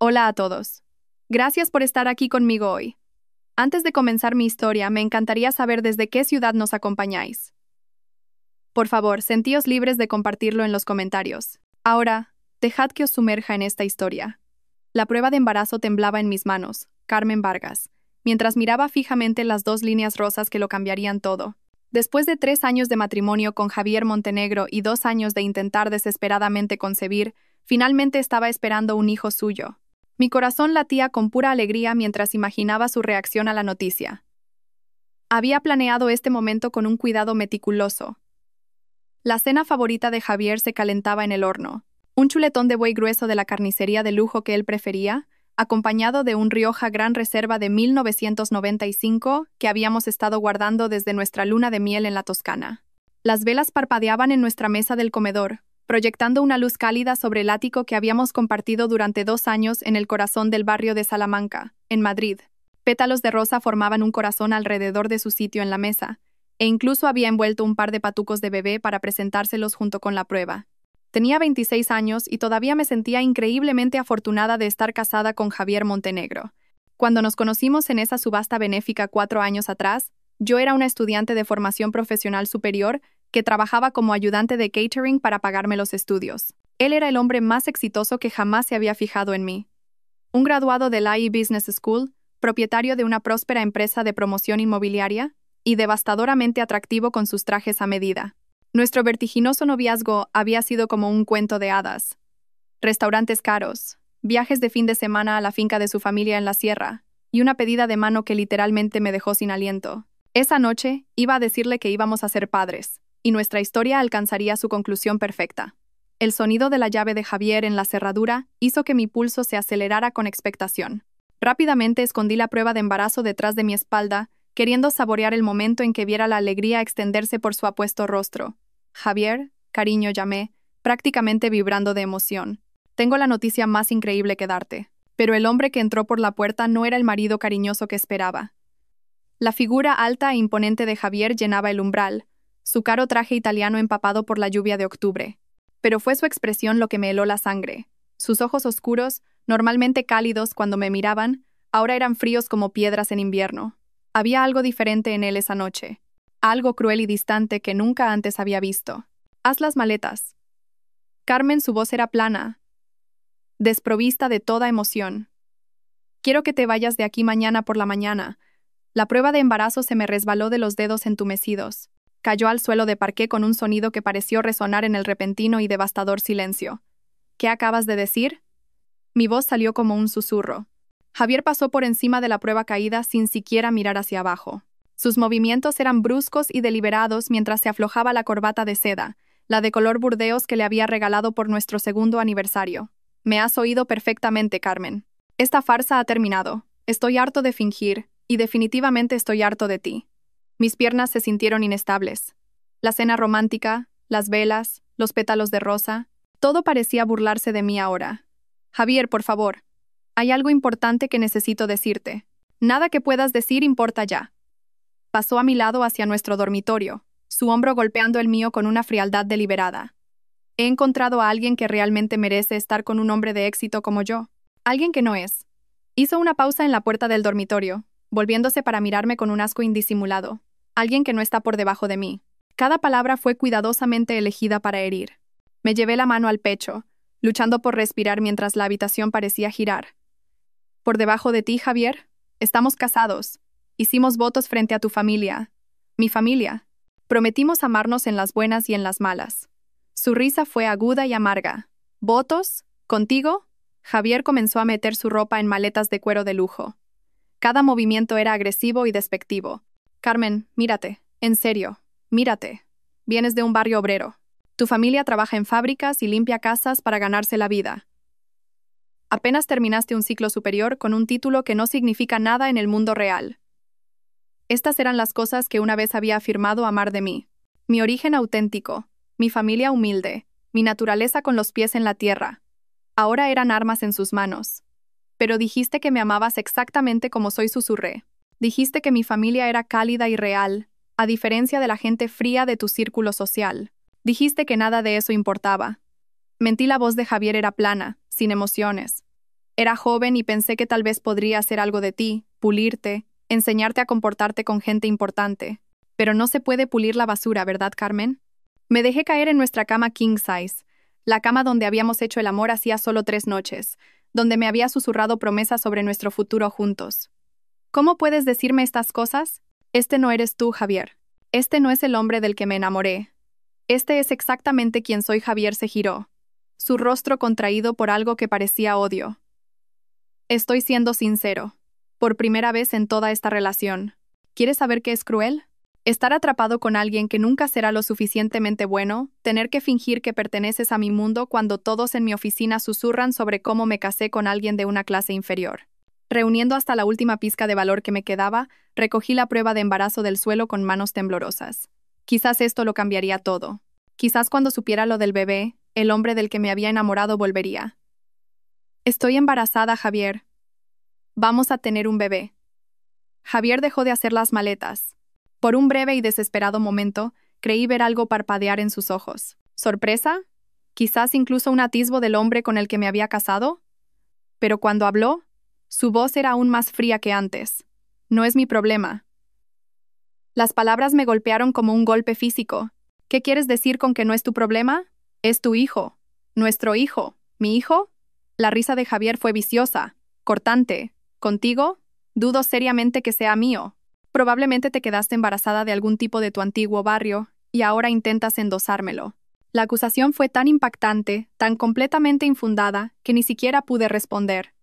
Hola a todos. Gracias por estar aquí conmigo hoy. Antes de comenzar mi historia, me encantaría saber desde qué ciudad nos acompañáis. Por favor, sentíos libres de compartirlo en los comentarios. Ahora, dejad que os sumerja en esta historia. La prueba de embarazo temblaba en mis manos, Carmen Vargas, mientras miraba fijamente las dos líneas rosas que lo cambiarían todo. Después de 3 años de matrimonio con Javier Montenegro y 2 años de intentar desesperadamente concebir, finalmente estaba esperando un hijo suyo. Mi corazón latía con pura alegría mientras imaginaba su reacción a la noticia. Había planeado este momento con un cuidado meticuloso. La cena favorita de Javier se calentaba en el horno. Un chuletón de buey grueso de la carnicería de lujo que él prefería, acompañado de un Rioja Gran Reserva de 1995 que habíamos estado guardando desde nuestra luna de miel en la Toscana. Las velas parpadeaban en nuestra mesa del comedor, proyectando una luz cálida sobre el ático que habíamos compartido durante 2 años en el corazón del barrio de Salamanca, en Madrid. Pétalos de rosa formaban un corazón alrededor de su sitio en la mesa, e incluso había envuelto un par de patucos de bebé para presentárselos junto con la prueba. Tenía 26 años y todavía me sentía increíblemente afortunada de estar casada con Javier Montenegro. Cuando nos conocimos en esa subasta benéfica 4 años atrás, yo era una estudiante de formación profesional superior que trabajaba como ayudante de catering para pagarme los estudios. Él era el hombre más exitoso que jamás se había fijado en mí. Un graduado de la IE Business School, propietario de una próspera empresa de promoción inmobiliaria, y devastadoramente atractivo con sus trajes a medida. Nuestro vertiginoso noviazgo había sido como un cuento de hadas. Restaurantes caros, viajes de fin de semana a la finca de su familia en la sierra, y una pedida de mano que literalmente me dejó sin aliento. Esa noche iba a decirle que íbamos a ser padres, y nuestra historia alcanzaría su conclusión perfecta. El sonido de la llave de Javier en la cerradura hizo que mi pulso se acelerara con expectación. Rápidamente escondí la prueba de embarazo detrás de mi espalda, queriendo saborear el momento en que viera la alegría extenderse por su apuesto rostro. Javier, cariño, llamé, prácticamente vibrando de emoción. Tengo la noticia más increíble que darte. Pero el hombre que entró por la puerta no era el marido cariñoso que esperaba. La figura alta e imponente de Javier llenaba el umbral, su caro traje italiano empapado por la lluvia de octubre. Pero fue su expresión lo que me heló la sangre. Sus ojos oscuros, normalmente cálidos cuando me miraban, ahora eran fríos como piedras en invierno. Había algo diferente en él esa noche, algo cruel y distante que nunca antes había visto. Haz las maletas. Carmen, su voz era plana, desprovista de toda emoción. Quiero que te vayas de aquí mañana por la mañana. La prueba de embarazo se me resbaló de los dedos entumecidos. Cayó al suelo de parqué con un sonido que pareció resonar en el repentino y devastador silencio. ¿Qué acabas de decir? Mi voz salió como un susurro. Javier pasó por encima de la prueba caída sin siquiera mirar hacia abajo. Sus movimientos eran bruscos y deliberados mientras se aflojaba la corbata de seda, la de color burdeos que le había regalado por nuestro 2º aniversario. Me has oído perfectamente, Carmen. Esta farsa ha terminado. Estoy harto de fingir, y definitivamente estoy harto de ti. Mis piernas se sintieron inestables. La cena romántica, las velas, los pétalos de rosa, todo parecía burlarse de mí ahora. Javier, por favor. Hay algo importante que necesito decirte. Nada que puedas decir importa ya. Pasó a mi lado hacia nuestro dormitorio, su hombro golpeando el mío con una frialdad deliberada. He encontrado a alguien que realmente merece estar con un hombre de éxito como yo. Alguien que no es. Hizo una pausa en la puerta del dormitorio, volviéndose para mirarme con un asco indisimulado. Alguien que no está por debajo de mí. Cada palabra fue cuidadosamente elegida para herir. Me llevé la mano al pecho, luchando por respirar mientras la habitación parecía girar. Por debajo de ti, Javier, estamos casados. Hicimos votos frente a tu familia. Mi familia. Prometimos amarnos en las buenas y en las malas. Su risa fue aguda y amarga. ¿Votos? ¿Contigo? Javier comenzó a meter su ropa en maletas de cuero de lujo. Cada movimiento era agresivo y despectivo. Carmen, mírate. En serio, mírate. Vienes de un barrio obrero. Tu familia trabaja en fábricas y limpia casas para ganarse la vida. Apenas terminaste un ciclo superior con un título que no significa nada en el mundo real. Estas eran las cosas que una vez había afirmado amar de mí. Mi origen auténtico, mi familia humilde, mi naturaleza con los pies en la tierra. Ahora eran armas en sus manos. Pero dijiste que me amabas exactamente como soy, susurré. Dijiste que mi familia era cálida y real, a diferencia de la gente fría de tu círculo social. Dijiste que nada de eso importaba. Mentí, la voz de Javier era plana, sin emociones. Era joven y pensé que tal vez podría hacer algo de ti, pulirte, enseñarte a comportarte con gente importante. Pero no se puede pulir la basura, ¿verdad, Carmen? Me dejé caer en nuestra cama king size, la cama donde habíamos hecho el amor hacía solo 3 noches, donde me había susurrado promesas sobre nuestro futuro juntos. ¿Cómo puedes decirme estas cosas? Este no eres tú, Javier. Este no es el hombre del que me enamoré. Este es exactamente quien soy. Javier se giró, su rostro contraído por algo que parecía odio. Estoy siendo sincero. Por primera vez en toda esta relación. ¿Quieres saber qué es cruel? Estar atrapado con alguien que nunca será lo suficientemente bueno, tener que fingir que perteneces a mi mundo cuando todos en mi oficina susurran sobre cómo me casé con alguien de una clase inferior. Reuniendo hasta la última pizca de valor que me quedaba, recogí la prueba de embarazo del suelo con manos temblorosas. Quizás esto lo cambiaría todo. Quizás cuando supiera lo del bebé, el hombre del que me había enamorado volvería. Estoy embarazada, Javier. Vamos a tener un bebé. Javier dejó de hacer las maletas. Por un breve y desesperado momento, creí ver algo parpadear en sus ojos. ¿Sorpresa? ¿Quizás incluso un atisbo del hombre con el que me había casado? Pero cuando habló, su voz era aún más fría que antes. No es mi problema. Las palabras me golpearon como un golpe físico. ¿Qué quieres decir con que no es tu problema? Es tu hijo. Nuestro hijo. ¿Mi hijo? La risa de Javier fue viciosa, cortante. ¿Contigo? Dudo seriamente que sea mío. Probablemente te quedaste embarazada de algún tipo de tu antiguo barrio, y ahora intentas endosármelo. La acusación fue tan impactante, tan completamente infundada, que ni siquiera pude responder.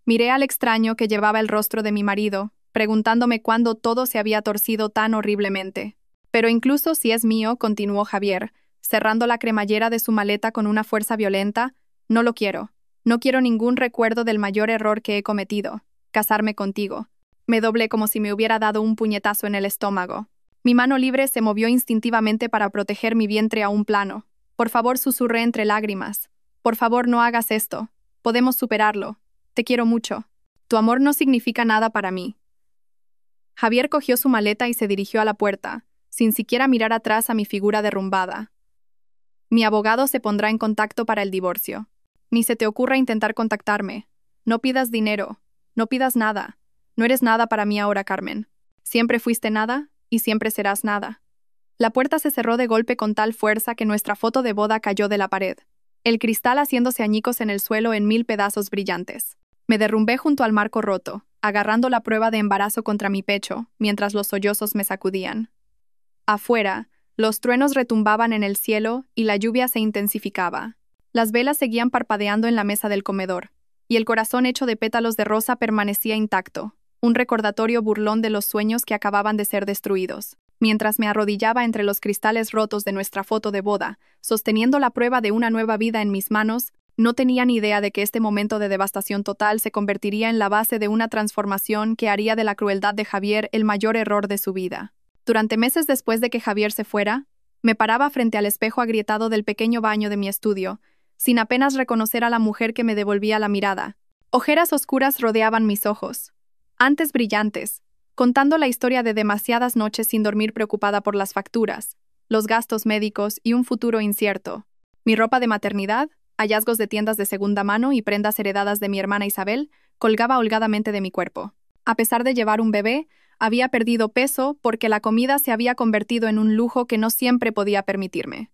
Miré al extraño que llevaba el rostro de mi marido, preguntándome cuándo todo se había torcido tan horriblemente. Pero incluso si es mío, continuó Javier, cerrando la cremallera de su maleta con una fuerza violenta, no lo quiero. No quiero ningún recuerdo del mayor error que he cometido, casarme contigo. Me doblé como si me hubiera dado un puñetazo en el estómago. Mi mano libre se movió instintivamente para proteger mi vientre a un plano. Por favor, susurré entre lágrimas. Por favor, no hagas esto. Podemos superarlo. Te quiero mucho. Tu amor no significa nada para mí. Javier cogió su maleta y se dirigió a la puerta, sin siquiera mirar atrás a mi figura derrumbada. Mi abogado se pondrá en contacto para el divorcio. Ni se te ocurra intentar contactarme. No pidas dinero. No pidas nada. No eres nada para mí ahora, Carmen. Siempre fuiste nada y siempre serás nada. La puerta se cerró de golpe con tal fuerza que nuestra foto de boda cayó de la pared, el cristal haciéndose añicos en el suelo en 1000 pedazos brillantes. Me derrumbé junto al marco roto, agarrando la prueba de embarazo contra mi pecho, mientras los sollozos me sacudían. Afuera, los truenos retumbaban en el cielo y la lluvia se intensificaba. Las velas seguían parpadeando en la mesa del comedor, y el corazón hecho de pétalos de rosa permanecía intacto, un recordatorio burlón de los sueños que acababan de ser destruidos. Mientras me arrodillaba entre los cristales rotos de nuestra foto de boda, sosteniendo la prueba de una nueva vida en mis manos, no tenía ni idea de que este momento de devastación total se convertiría en la base de una transformación que haría de la crueldad de Javier el mayor error de su vida. Durante meses después de que Javier se fuera, me paraba frente al espejo agrietado del pequeño baño de mi estudio, sin apenas reconocer a la mujer que me devolvía la mirada. Ojeras oscuras rodeaban mis ojos, antes brillantes, contando la historia de demasiadas noches sin dormir preocupada por las facturas, los gastos médicos y un futuro incierto. Mi ropa de maternidad, hallazgos de tiendas de segunda mano y prendas heredadas de mi hermana Isabel, colgaba holgadamente de mi cuerpo. A pesar de llevar un bebé, había perdido peso porque la comida se había convertido en un lujo que no siempre podía permitirme.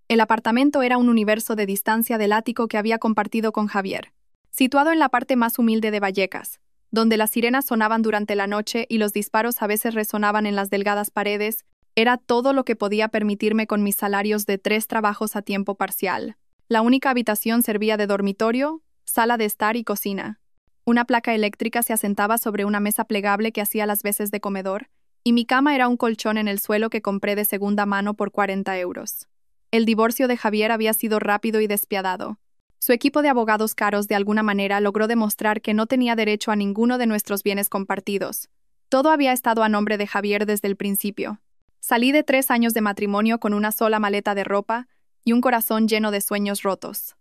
El apartamento era un universo de distancia del ático que había compartido con Javier, situado en la parte más humilde de Vallecas, donde las sirenas sonaban durante la noche y los disparos a veces resonaban en las delgadas paredes. Era todo lo que podía permitirme con mis salarios de 3 trabajos a tiempo parcial. La única habitación servía de dormitorio, sala de estar y cocina. Una placa eléctrica se asentaba sobre una mesa plegable que hacía las veces de comedor, y mi cama era un colchón en el suelo que compré de segunda mano por 40 euros. El divorcio de Javier había sido rápido y despiadado. Su equipo de abogados caros de alguna manera logró demostrar que no tenía derecho a ninguno de nuestros bienes compartidos. Todo había estado a nombre de Javier desde el principio. Salí de 3 años de matrimonio con una sola maleta de ropa y un corazón lleno de sueños rotos.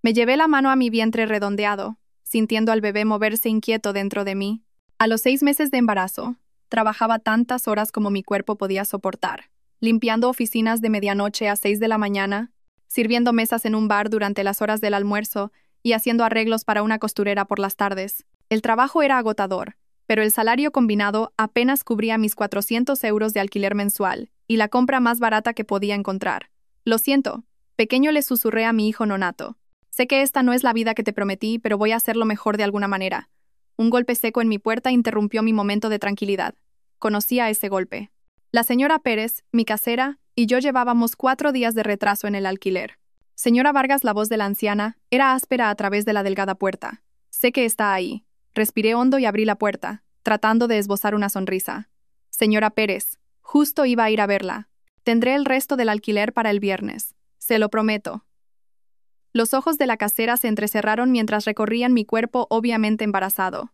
Me llevé la mano a mi vientre redondeado, sintiendo al bebé moverse inquieto dentro de mí. A los 6 meses de embarazo, trabajaba tantas horas como mi cuerpo podía soportar, limpiando oficinas de medianoche a 6 de la mañana, sirviendo mesas en un bar durante las horas del almuerzo y haciendo arreglos para una costurera por las tardes. El trabajo era agotador, pero el salario combinado apenas cubría mis 400 euros de alquiler mensual y la compra más barata que podía encontrar. Lo siento, pequeño, le susurré a mi hijo nonato. Sé que esta no es la vida que te prometí, pero voy a hacerlo mejor de alguna manera. Un golpe seco en mi puerta interrumpió mi momento de tranquilidad. Conocía ese golpe. La señora Pérez, mi casera, y yo llevábamos 4 días de retraso en el alquiler. Señora Vargas, la voz de la anciana, era áspera a través de la delgada puerta. Sé que está ahí. Respiré hondo y abrí la puerta, tratando de esbozar una sonrisa. Señora Pérez, justo iba a ir a verla. Tendré el resto del alquiler para el viernes. Se lo prometo. Los ojos de la casera se entrecerraron mientras recorrían mi cuerpo, obviamente embarazado.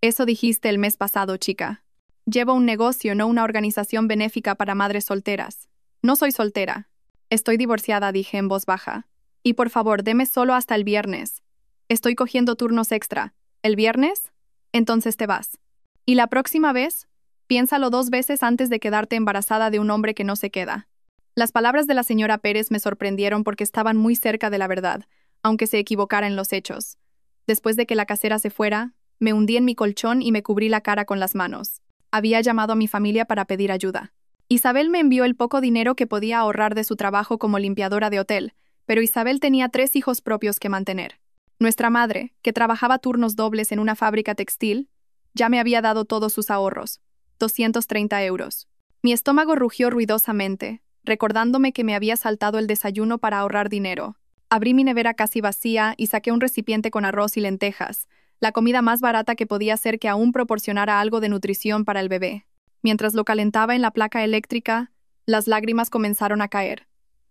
Eso dijiste el mes pasado, chica. Llevo un negocio, no una organización benéfica para madres solteras. No soy soltera. Estoy divorciada, dije en voz baja. Y por favor, deme solo hasta el viernes. Estoy cogiendo turnos extra. ¿El viernes? Entonces te vas. ¿Y la próxima vez? Piénsalo 2 veces antes de quedarte embarazada de un hombre que no se queda. Las palabras de la señora Pérez me sorprendieron porque estaban muy cerca de la verdad, aunque se equivocara en los hechos. Después de que la casera se fuera, me hundí en mi colchón y me cubrí la cara con las manos. Había llamado a mi familia para pedir ayuda. Isabel me envió el poco dinero que podía ahorrar de su trabajo como limpiadora de hotel, pero Isabel tenía 3 hijos propios que mantener. Nuestra madre, que trabajaba turnos dobles en una fábrica textil, ya me había dado todos sus ahorros, 230 euros. Mi estómago rugió ruidosamente, recordándome que me había saltado el desayuno para ahorrar dinero. Abrí mi nevera casi vacía y saqué un recipiente con arroz y lentejas, la comida más barata que podía ser que aún proporcionara algo de nutrición para el bebé. Mientras lo calentaba en la placa eléctrica, las lágrimas comenzaron a caer.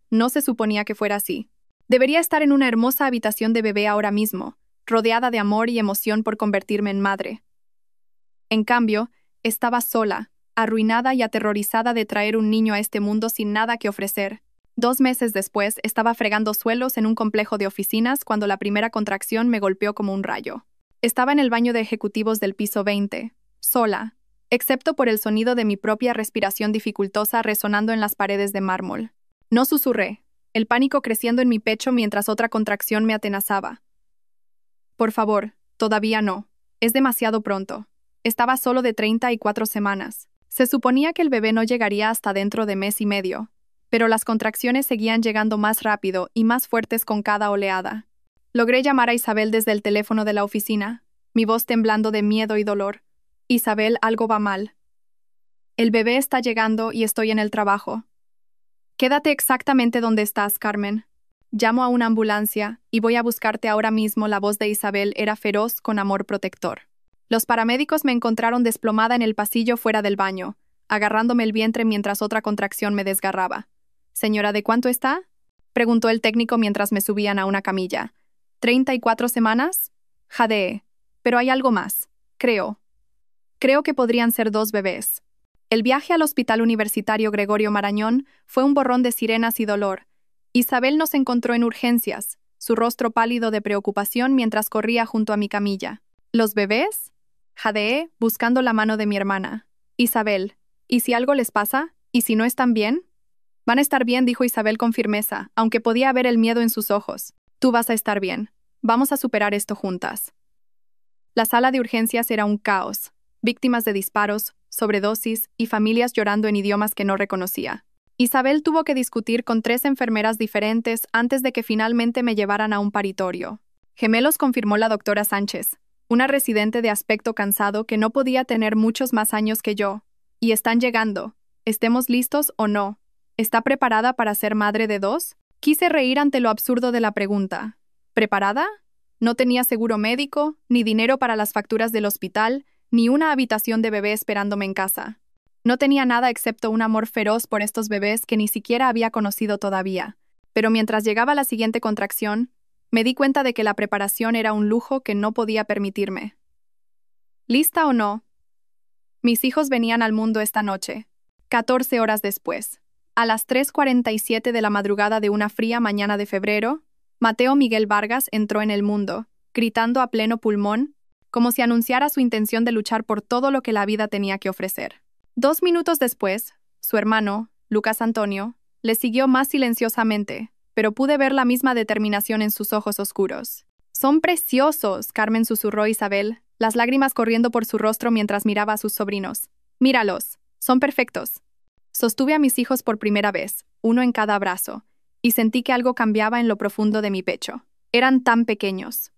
No se suponía que fuera así. Debería estar en una hermosa habitación de bebé ahora mismo, rodeada de amor y emoción por convertirme en madre. En cambio, estaba sola, arruinada y aterrorizada de traer un niño a este mundo sin nada que ofrecer. 2 meses después, estaba fregando suelos en un complejo de oficinas cuando la primera contracción me golpeó como un rayo. Estaba en el baño de ejecutivos del piso 20, sola, excepto por el sonido de mi propia respiración dificultosa resonando en las paredes de mármol. No susurré, el pánico creciendo en mi pecho mientras otra contracción me atenazaba. Por favor, todavía no. Es demasiado pronto. Estaba solo de 34 semanas. Se suponía que el bebé no llegaría hasta dentro de mes y medio, pero las contracciones seguían llegando más rápido y más fuertes con cada oleada. Logré llamar a Isabel desde el teléfono de la oficina, mi voz temblando de miedo y dolor. Isabel, algo va mal. El bebé está llegando y estoy en el trabajo. Quédate exactamente donde estás, Carmen. Llamo a una ambulancia y voy a buscarte ahora mismo. La voz de Isabel era feroz con amor protector. Los paramédicos me encontraron desplomada en el pasillo fuera del baño, agarrándome el vientre mientras otra contracción me desgarraba. «Señora, ¿de cuánto está?», preguntó el técnico mientras me subían a una camilla. «¿34 semanas? Jadeé. Pero hay algo más. Creo que podrían ser 2 bebés». El viaje al Hospital Universitario Gregorio Marañón fue un borrón de sirenas y dolor. Isabel nos encontró en urgencias, su rostro pálido de preocupación mientras corría junto a mi camilla. «¿Los bebés?», jadeé, buscando la mano de mi hermana. «Isabel, ¿y si algo les pasa? ¿Y si no están bien?». «Van a estar bien», dijo Isabel con firmeza, aunque podía ver el miedo en sus ojos. «Tú vas a estar bien. Vamos a superar esto juntas». La sala de urgencias era un caos. Víctimas de disparos, sobredosis y familias llorando en idiomas que no reconocía. Isabel tuvo que discutir con 3 enfermeras diferentes antes de que finalmente me llevaran a un paritorio. «Gemelos», confirmó la doctora Sánchez, una residente de aspecto cansado que no podía tener muchos más años que yo. «Y están llegando. ¿Estemos listos o no? ¿Está preparada para ser madre de 2? Quise reír ante lo absurdo de la pregunta. ¿Preparada? No tenía seguro médico, ni dinero para las facturas del hospital, ni una habitación de bebé esperándome en casa. No tenía nada excepto un amor feroz por estos bebés que ni siquiera había conocido todavía. Pero mientras llegaba la siguiente contracción, me di cuenta de que la preparación era un lujo que no podía permitirme. ¿Lista o no? Mis hijos venían al mundo esta noche, 14 horas después. A las 3:47 de la madrugada de una fría mañana de febrero, Mateo Miguel Vargas entró en el mundo, gritando a pleno pulmón, como si anunciara su intención de luchar por todo lo que la vida tenía que ofrecer. 2 minutos después, su hermano, Lucas Antonio, le siguió más silenciosamente, pero pude ver la misma determinación en sus ojos oscuros. «Son preciosos», Carmen susurró Isabel, las lágrimas corriendo por su rostro mientras miraba a sus sobrinos. «Míralos, son perfectos». Sostuve a mis hijos por primera vez, uno en cada brazo, y sentí que algo cambiaba en lo profundo de mi pecho. Eran tan pequeños.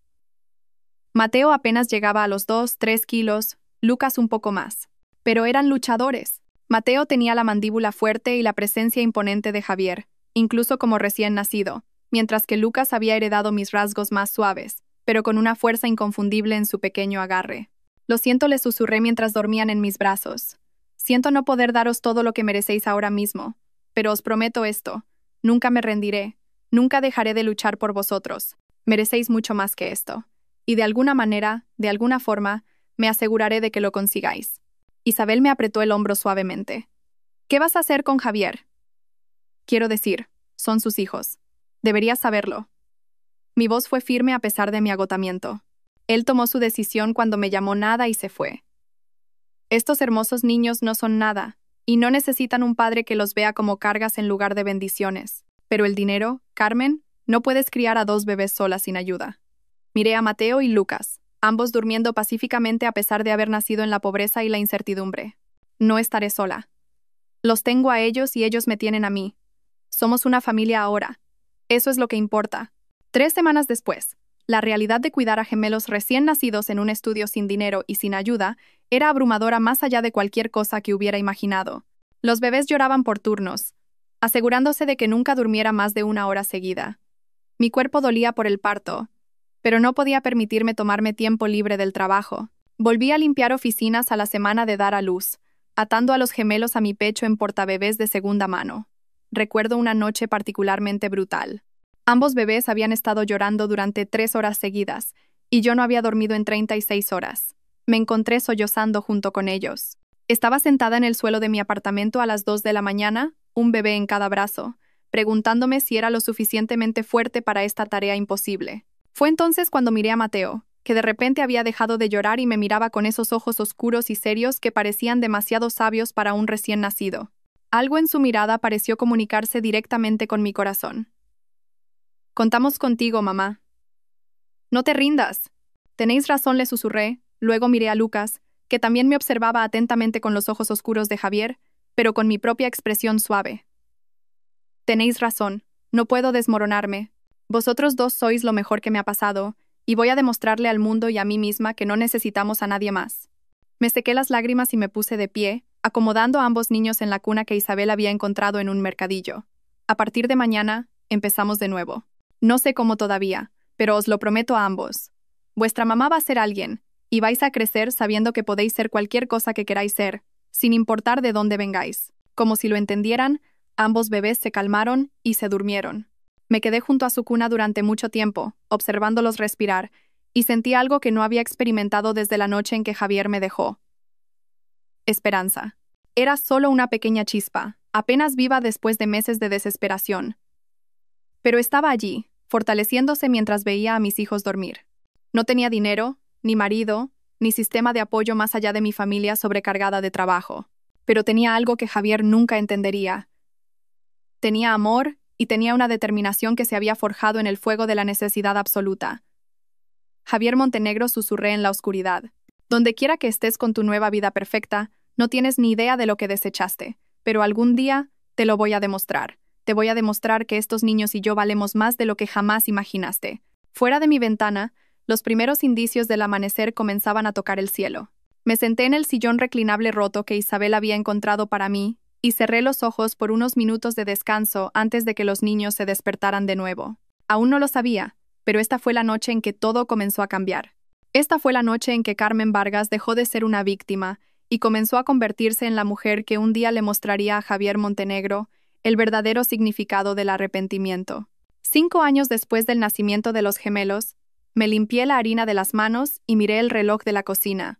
Mateo apenas llegaba a los 2-3 kilos, Lucas un poco más. Pero eran luchadores. Mateo tenía la mandíbula fuerte y la presencia imponente de Javier, incluso como recién nacido, mientras que Lucas había heredado mis rasgos más suaves, pero con una fuerza inconfundible en su pequeño agarre. «Lo siento», le susurré mientras dormían en mis brazos. «Siento no poder daros todo lo que merecéis ahora mismo, pero os prometo esto, nunca me rendiré, nunca dejaré de luchar por vosotros. Merecéis mucho más que esto. Y de alguna manera, de alguna forma, me aseguraré de que lo consigáis». Isabel me apretó el hombro suavemente. «¿Qué vas a hacer con Javier?» «Quiero decir, son sus hijos. Deberías saberlo». Mi voz fue firme a pesar de mi agotamiento. Él tomó su decisión cuando me llamó nada y se fue. Estos hermosos niños no son nada, y no necesitan un padre que los vea como cargas en lugar de bendiciones. Pero el dinero, Carmen, no puedes criar a 2 bebés solas sin ayuda. Miré a Mateo y Lucas, ambos durmiendo pacíficamente a pesar de haber nacido en la pobreza y la incertidumbre. No estaré sola. Los tengo a ellos y ellos me tienen a mí. Somos una familia ahora. Eso es lo que importa. 3 semanas después, la realidad de cuidar a gemelos recién nacidos en un estudio sin dinero y sin ayuda era abrumadora más allá de cualquier cosa que hubiera imaginado. Los bebés lloraban por turnos, asegurándose de que nunca durmiera más de 1 hora seguida. Mi cuerpo dolía por el parto, pero no podía permitirme tomarme tiempo libre del trabajo. Volví a limpiar oficinas a la semana de dar a luz, atando a los gemelos a mi pecho en portabebés de segunda mano. Recuerdo una noche particularmente brutal. Ambos bebés habían estado llorando durante 3 horas seguidas, y yo no había dormido en 36 horas. Me encontré sollozando junto con ellos. Estaba sentada en el suelo de mi apartamento a las 2 de la mañana, un bebé en cada brazo, preguntándome si era lo suficientemente fuerte para esta tarea imposible. Fue entonces cuando miré a Mateo, que de repente había dejado de llorar y me miraba con esos ojos oscuros y serios que parecían demasiado sabios para un recién nacido. Algo en su mirada pareció comunicarse directamente con mi corazón. «Contamos contigo, mamá». «No te rindas». «Tenéis razón», le susurré. Luego miré a Lucas, que también me observaba atentamente con los ojos oscuros de Javier, pero con mi propia expresión suave. «Tenéis razón. No puedo desmoronarme. Vosotros 2 sois lo mejor que me ha pasado, y voy a demostrarle al mundo y a mí misma que no necesitamos a nadie más». Me sequé las lágrimas y me puse de pie, acomodando a ambos niños en la cuna que Isabel había encontrado en un mercadillo. «A partir de mañana, empezamos de nuevo. No sé cómo todavía, pero os lo prometo a ambos. Vuestra mamá va a ser alguien, y vais a crecer sabiendo que podéis ser cualquier cosa que queráis ser, sin importar de dónde vengáis». Como si lo entendieran, ambos bebés se calmaron y se durmieron. Me quedé junto a su cuna durante mucho tiempo, observándolos respirar, y sentí algo que no había experimentado desde la noche en que Javier me dejó. Esperanza. Era solo una pequeña chispa, apenas viva después de meses de desesperación. Pero estaba allí, fortaleciéndose mientras veía a mis hijos dormir. No tenía dinero, ni marido, ni sistema de apoyo más allá de mi familia sobrecargada de trabajo. Pero tenía algo que Javier nunca entendería. Tenía amor y tenía una determinación que se había forjado en el fuego de la necesidad absoluta. «Javier Montenegro», susurré en la oscuridad. «Donde quiera que estés con tu nueva vida perfecta, no tienes ni idea de lo que desechaste, pero algún día te lo voy a demostrar. Te voy a demostrar que estos niños y yo valemos más de lo que jamás imaginaste». Fuera de mi ventana, los primeros indicios del amanecer comenzaban a tocar el cielo. Me senté en el sillón reclinable roto que Isabel había encontrado para mí y cerré los ojos por unos minutos de descanso antes de que los niños se despertaran de nuevo. Aún no lo sabía, pero esta fue la noche en que todo comenzó a cambiar. Esta fue la noche en que Carmen Vargas dejó de ser una víctima y comenzó a convertirse en la mujer que un día le mostraría a Javier Montenegro el verdadero significado del arrepentimiento. 5 años después del nacimiento de los gemelos, me limpié la harina de las manos y miré el reloj de la cocina.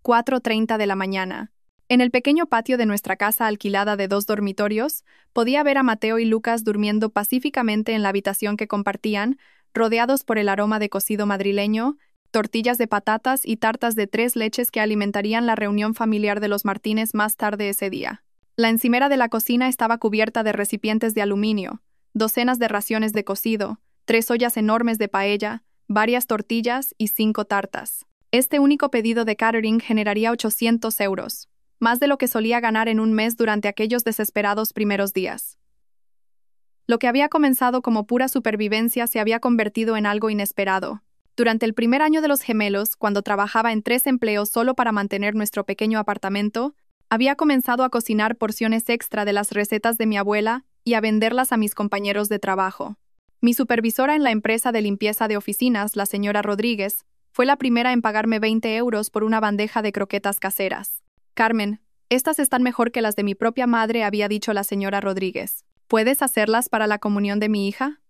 4:30 de la mañana. En el pequeño patio de nuestra casa alquilada de 2 dormitorios, podía ver a Mateo y Lucas durmiendo pacíficamente en la habitación que compartían, rodeados por el aroma de cocido madrileño, tortillas de patatas y tartas de 3 leches que alimentarían la reunión familiar de los Martínez más tarde ese día. La encimera de la cocina estaba cubierta de recipientes de aluminio, docenas de raciones de cocido, 3 ollas enormes de paella, varias tortillas y 5 tartas. Este único pedido de catering generaría 800 euros, más de lo que solía ganar en un mes durante aquellos desesperados primeros días. Lo que había comenzado como pura supervivencia se había convertido en algo inesperado. Durante el primer año de los gemelos, cuando trabajaba en 3 empleos solo para mantener nuestro pequeño apartamento, había comenzado a cocinar porciones extra de las recetas de mi abuela y a venderlas a mis compañeros de trabajo. Mi supervisora en la empresa de limpieza de oficinas, la señora Rodríguez, fue la primera en pagarme 20 euros por una bandeja de croquetas caseras. Carmen, estas están mejor que las de mi propia madre, había dicho la señora Rodríguez. ¿Puedes hacerlas para la comunión de mi hija?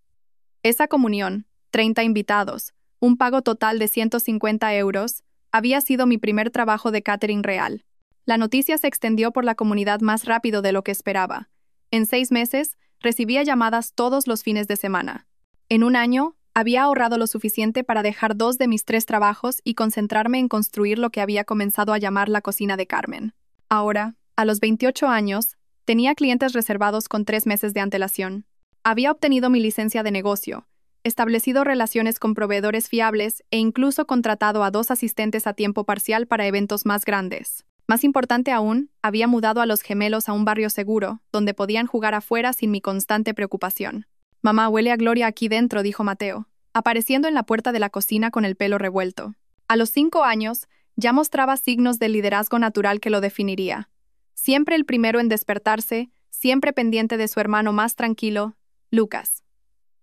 Esa comunión, 30 invitados, un pago total de 150 euros, había sido mi primer trabajo de catering real. La noticia se extendió por la comunidad más rápido de lo que esperaba. En 6 meses, recibía llamadas todos los fines de semana. En un año, había ahorrado lo suficiente para dejar 2 de mis 3 trabajos y concentrarme en construir lo que había comenzado a llamar la cocina de Carmen. Ahora, a los 28 años, tenía clientes reservados con 3 meses de antelación. Había obtenido mi licencia de negocio, establecido relaciones con proveedores fiables e incluso contratado a 2 asistentes a tiempo parcial para eventos más grandes. Más importante aún, había mudado a los gemelos a un barrio seguro, donde podían jugar afuera sin mi constante preocupación. «Mamá, huele a gloria aquí dentro», dijo Mateo, apareciendo en la puerta de la cocina con el pelo revuelto. A los 5 años, ya mostraba signos del liderazgo natural que lo definiría. Siempre el primero en despertarse, siempre pendiente de su hermano más tranquilo, Lucas.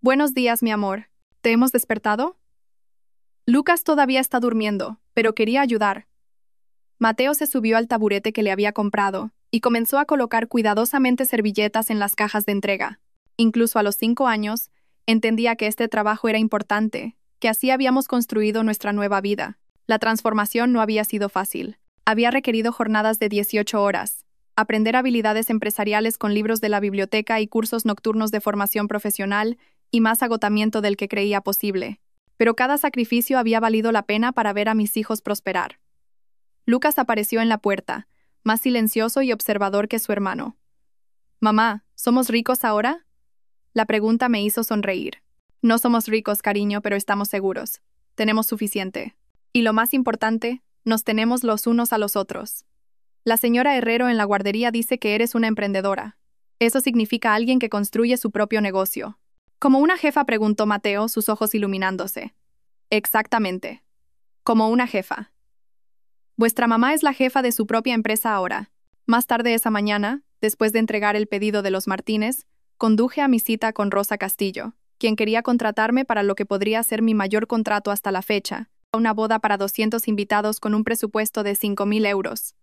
«Buenos días, mi amor. ¿Te hemos despertado?» Lucas todavía está durmiendo, pero quería ayudar. Mateo se subió al taburete que le había comprado y comenzó a colocar cuidadosamente servilletas en las cajas de entrega. Incluso a los 5 años, entendía que este trabajo era importante, que así habíamos construido nuestra nueva vida. La transformación no había sido fácil. Había requerido jornadas de 18 horas, aprender habilidades empresariales con libros de la biblioteca y cursos nocturnos de formación profesional y más agotamiento del que creía posible. Pero cada sacrificio había valido la pena para ver a mis hijos prosperar. Lucas apareció en la puerta, más silencioso y observador que su hermano. «Mamá, ¿somos ricos ahora?» La pregunta me hizo sonreír. «No somos ricos, cariño, pero estamos seguros. Tenemos suficiente. Y lo más importante, nos tenemos los unos a los otros. La señora Herrero en la guardería dice que eres una emprendedora. Eso significa alguien que construye su propio negocio». «¿Como una jefa?», preguntó Mateo, sus ojos iluminándose. «Exactamente. Como una jefa. Vuestra mamá es la jefa de su propia empresa ahora». Más tarde esa mañana, después de entregar el pedido de los Martínez, conduje a mi cita con Rosa Castillo, quien quería contratarme para lo que podría ser mi mayor contrato hasta la fecha, una boda para 200 invitados con un presupuesto de 5.000 euros.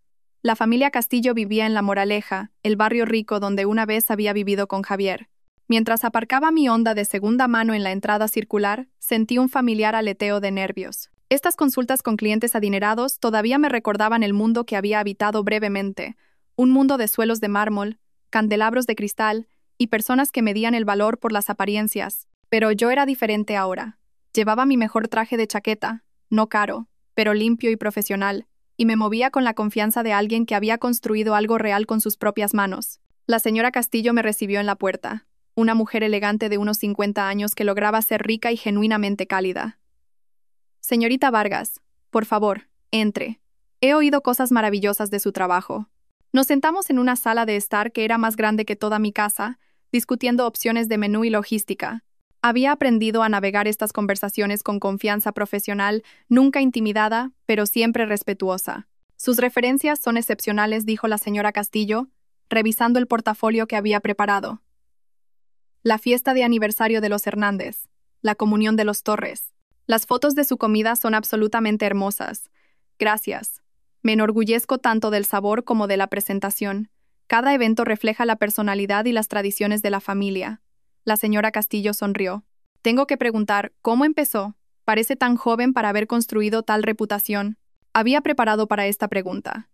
La familia Castillo vivía en La Moraleja, el barrio rico donde una vez había vivido con Javier. Mientras aparcaba mi Honda de segunda mano en la entrada circular, sentí un familiar aleteo de nervios. Estas consultas con clientes adinerados todavía me recordaban el mundo que había habitado brevemente, un mundo de suelos de mármol, candelabros de cristal y personas que medían el valor por las apariencias. Pero yo era diferente ahora. Llevaba mi mejor traje de chaqueta, no caro, pero limpio y profesional, y me movía con la confianza de alguien que había construido algo real con sus propias manos. La señora Castillo me recibió en la puerta, una mujer elegante de unos 50 años que lograba ser rica y genuinamente cálida. «Señorita Vargas, por favor, entre. He oído cosas maravillosas de su trabajo». Nos sentamos en una sala de estar que era más grande que toda mi casa, discutiendo opciones de menú y logística. Había aprendido a navegar estas conversaciones con confianza profesional, nunca intimidada, pero siempre respetuosa. «Sus referencias son excepcionales», dijo la señora Castillo, revisando el portafolio que había preparado. «La fiesta de aniversario de los Hernández, la comunión de los Torres. Las fotos de su comida son absolutamente hermosas. Gracias. Me enorgullezco tanto del sabor como de la presentación. Cada evento refleja la personalidad y las tradiciones de la familia». La señora Castillo sonrió. «Tengo que preguntar, ¿cómo empezó? Parece tan joven para haber construido tal reputación». Había preparado para esta pregunta.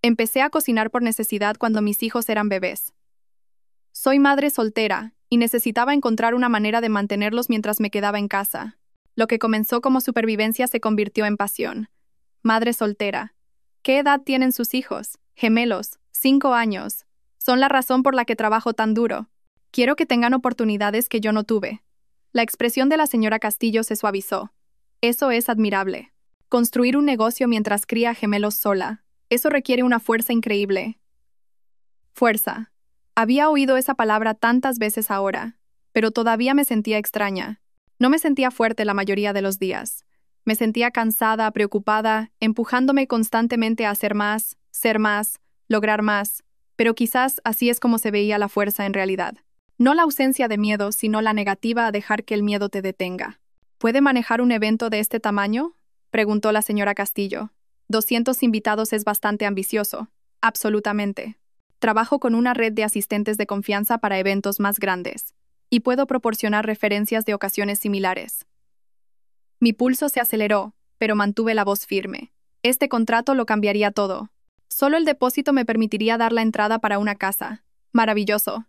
«Empecé a cocinar por necesidad cuando mis hijos eran bebés. Soy madre soltera y necesitaba encontrar una manera de mantenerlos mientras me quedaba en casa. Lo que comenzó como supervivencia se convirtió en pasión. Madre soltera. ¿Qué edad tienen sus hijos? Gemelos, 5 años. Son la razón por la que trabajo tan duro. Quiero que tengan oportunidades que yo no tuve. La expresión de la señora Castillo se suavizó. Eso es admirable. Construir un negocio mientras cría gemelos sola. Eso requiere una fuerza increíble. Fuerza. Había oído esa palabra tantas veces ahora, pero todavía me sentía extraña. No me sentía fuerte la mayoría de los días. Me sentía cansada, preocupada, empujándome constantemente a hacer más, ser más, lograr más, pero quizás así es como se veía la fuerza en realidad. No la ausencia de miedo, sino la negativa a dejar que el miedo te detenga. ¿Puede manejar un evento de este tamaño?, preguntó la señora Castillo. 200 invitados es bastante ambicioso. Absolutamente. Trabajo con una red de asistentes de confianza para eventos más grandes, y puedo proporcionar referencias de ocasiones similares. Mi pulso se aceleró, pero mantuve la voz firme. Este contrato lo cambiaría todo. Solo el depósito me permitiría dar la entrada para una casa. Maravilloso.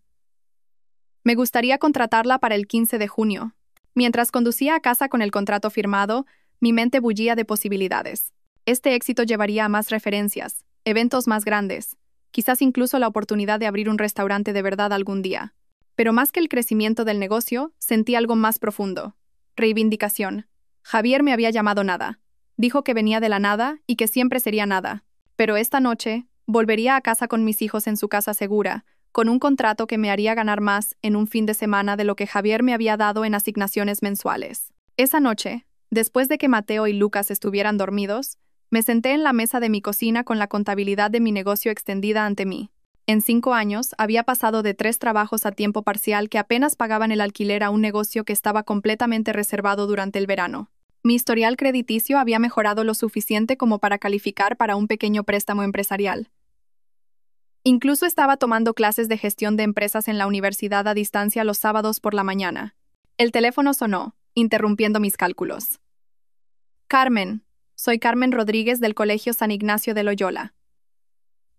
Me gustaría contratarla para el 15 de junio. Mientras conducía a casa con el contrato firmado, mi mente bullía de posibilidades. Este éxito llevaría a más referencias, eventos más grandes, quizás incluso la oportunidad de abrir un restaurante de verdad algún día. Pero más que el crecimiento del negocio, sentí algo más profundo. Reivindicación. Javier me había llamado nada. Dijo que venía de la nada y que siempre sería nada. Pero esta noche, volvería a casa con mis hijos en su casa segura, con un contrato que me haría ganar más en un fin de semana de lo que Javier me había dado en asignaciones mensuales. Esa noche, después de que Mateo y Lucas estuvieran dormidos, me senté en la mesa de mi cocina con la contabilidad de mi negocio extendida ante mí. En 5 años, había pasado de 3 trabajos a tiempo parcial que apenas pagaban el alquiler a un negocio que estaba completamente reservado durante el verano. Mi historial crediticio había mejorado lo suficiente como para calificar para un pequeño préstamo empresarial. Incluso estaba tomando clases de gestión de empresas en la universidad a distancia los sábados por la mañana. El teléfono sonó, interrumpiendo mis cálculos. Carmen. Soy Carmen Rodríguez del Colegio San Ignacio de Loyola.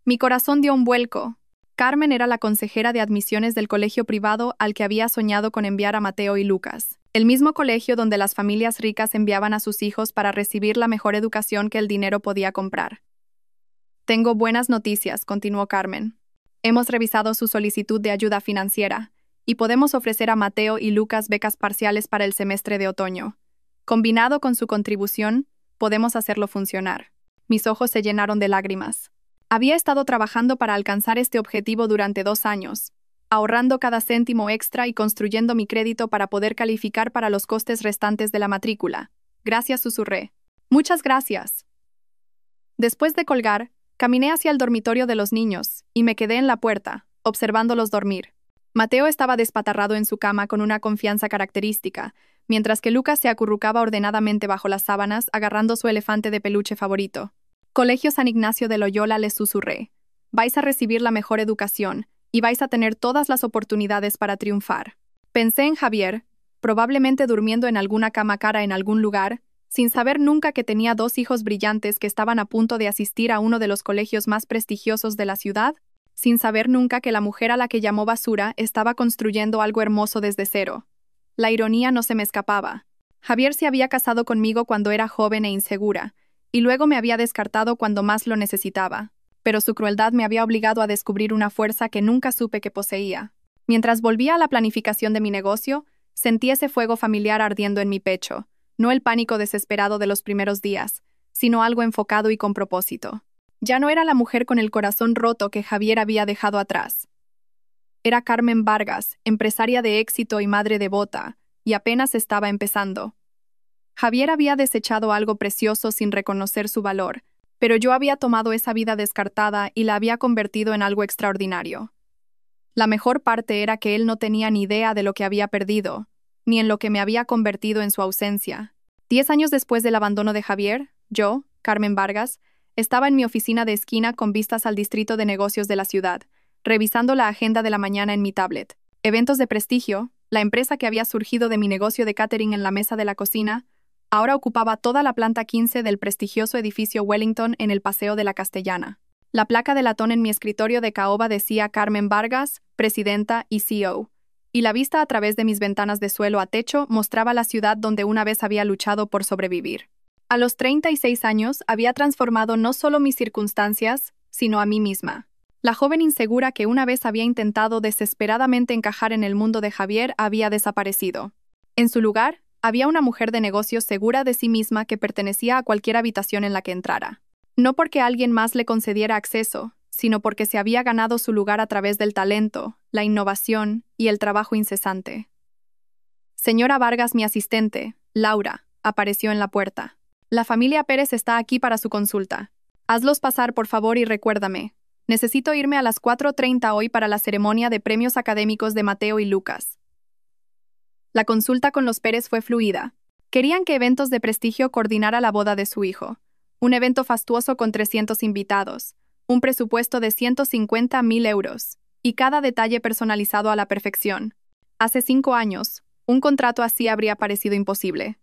Mi corazón dio un vuelco. Carmen era la consejera de admisiones del colegio privado al que había soñado con enviar a Mateo y Lucas, el mismo colegio donde las familias ricas enviaban a sus hijos para recibir la mejor educación que el dinero podía comprar. Tengo buenas noticias, continuó Carmen. Hemos revisado su solicitud de ayuda financiera, y podemos ofrecer a Mateo y Lucas becas parciales para el semestre de otoño. Combinado con su contribución, podemos hacerlo funcionar. Mis ojos se llenaron de lágrimas. Había estado trabajando para alcanzar este objetivo durante 2 años, ahorrando cada céntimo extra y construyendo mi crédito para poder calificar para los costes restantes de la matrícula. Gracias, susurré. Muchas gracias. Después de colgar, caminé hacia el dormitorio de los niños y me quedé en la puerta, observándolos dormir. Mateo estaba despatarrado en su cama con una confianza característica, mientras que Lucas se acurrucaba ordenadamente bajo las sábanas agarrando su elefante de peluche favorito. Colegio San Ignacio de Loyola, les susurré. Vais a recibir la mejor educación y vais a tener todas las oportunidades para triunfar. Pensé en Javier, probablemente durmiendo en alguna cama cara en algún lugar, sin saber nunca que tenía 2 hijos brillantes que estaban a punto de asistir a uno de los colegios más prestigiosos de la ciudad, sin saber nunca que la mujer a la que llamó basura estaba construyendo algo hermoso desde cero. La ironía no se me escapaba. Javier se había casado conmigo cuando era joven e insegura, y luego me había descartado cuando más lo necesitaba, pero su crueldad me había obligado a descubrir una fuerza que nunca supe que poseía. Mientras volvía a la planificación de mi negocio, sentí ese fuego familiar ardiendo en mi pecho, no el pánico desesperado de los primeros días, sino algo enfocado y con propósito. Ya no era la mujer con el corazón roto que Javier había dejado atrás. Era Carmen Vargas, empresaria de éxito y madre devota, y apenas estaba empezando. Javier había desechado algo precioso sin reconocer su valor, pero yo había tomado esa vida descartada y la había convertido en algo extraordinario. La mejor parte era que él no tenía ni idea de lo que había perdido, ni en lo que me había convertido en su ausencia. 10 años después del abandono de Javier, yo, Carmen Vargas, estaba en mi oficina de esquina con vistas al distrito de negocios de la ciudad, revisando la agenda de la mañana en mi tablet. Eventos de prestigio, la empresa que había surgido de mi negocio de catering en la mesa de la cocina, ahora ocupaba toda la planta 15 del prestigioso edificio Wellington en el Paseo de la Castellana. La placa de latón en mi escritorio de caoba decía Carmen Vargas, presidenta y CEO, y la vista a través de mis ventanas de suelo a techo mostraba la ciudad donde una vez había luchado por sobrevivir. A los 36 años había transformado no solo mis circunstancias, sino a mí misma. La joven insegura que una vez había intentado desesperadamente encajar en el mundo de Javier había desaparecido. En su lugar, había una mujer de negocios segura de sí misma que pertenecía a cualquier habitación en la que entrara. No porque alguien más le concediera acceso, sino porque se había ganado su lugar a través del talento, la innovación y el trabajo incesante. Señora Vargas, mi asistente, Laura, apareció en la puerta. La familia Pérez está aquí para su consulta. Hazlos pasar, por favor, y recuérdame. Necesito irme a las 4:30 hoy para la ceremonia de premios académicos de Mateo y Lucas. La consulta con los Pérez fue fluida. Querían que Eventos de Prestigio coordinara la boda de su hijo. Un evento fastuoso con 300 invitados, un presupuesto de 150.000 euros, y cada detalle personalizado a la perfección. Hace 5 años, un contrato así habría parecido imposible.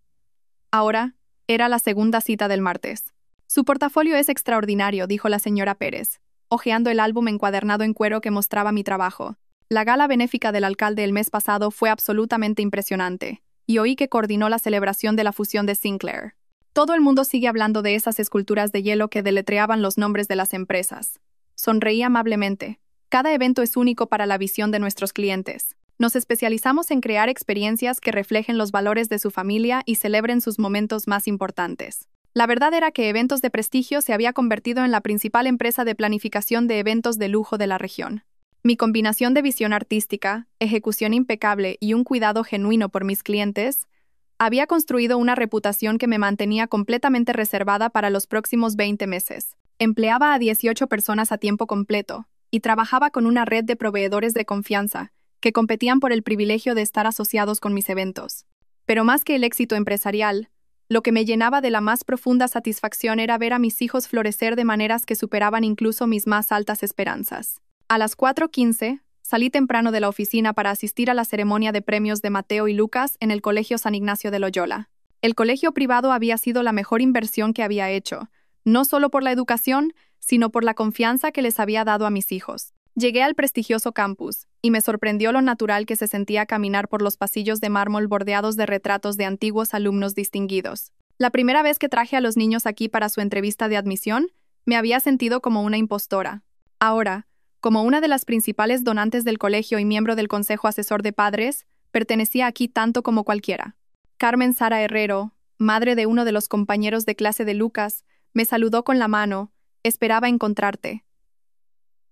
Ahora, era la segunda cita del martes. Su portafolio es extraordinario, dijo la señora Pérez, hojeando el álbum encuadernado en cuero que mostraba mi trabajo. La gala benéfica del alcalde el mes pasado fue absolutamente impresionante, y oí que coordinó la celebración de la fusión de Sinclair. Todo el mundo sigue hablando de esas esculturas de hielo que deletreaban los nombres de las empresas. Sonreí amablemente. Cada evento es único para la visión de nuestros clientes. Nos especializamos en crear experiencias que reflejen los valores de su familia y celebren sus momentos más importantes. La verdad era que Eventos de Prestigio se había convertido en la principal empresa de planificación de eventos de lujo de la región. Mi combinación de visión artística, ejecución impecable y un cuidado genuino por mis clientes había construido una reputación que me mantenía completamente reservada para los próximos 20 meses. Empleaba a 18 personas a tiempo completo y trabajaba con una red de proveedores de confianza que competían por el privilegio de estar asociados con mis eventos. Pero más que el éxito empresarial, lo que me llenaba de la más profunda satisfacción era ver a mis hijos florecer de maneras que superaban incluso mis más altas esperanzas. A las 4:15, salí temprano de la oficina para asistir a la ceremonia de premios de Mateo y Lucas en el Colegio San Ignacio de Loyola. El colegio privado había sido la mejor inversión que había hecho, no solo por la educación, sino por la confianza que les había dado a mis hijos. Llegué al prestigioso campus, y me sorprendió lo natural que se sentía caminar por los pasillos de mármol bordeados de retratos de antiguos alumnos distinguidos. La primera vez que traje a los niños aquí para su entrevista de admisión, me había sentido como una impostora. Ahora, como una de las principales donantes del colegio y miembro del Consejo Asesor de Padres, pertenecía aquí tanto como cualquiera. Carmen Sara Herrero, madre de uno de los compañeros de clase de Lucas, me saludó con la mano. Esperaba encontrarte.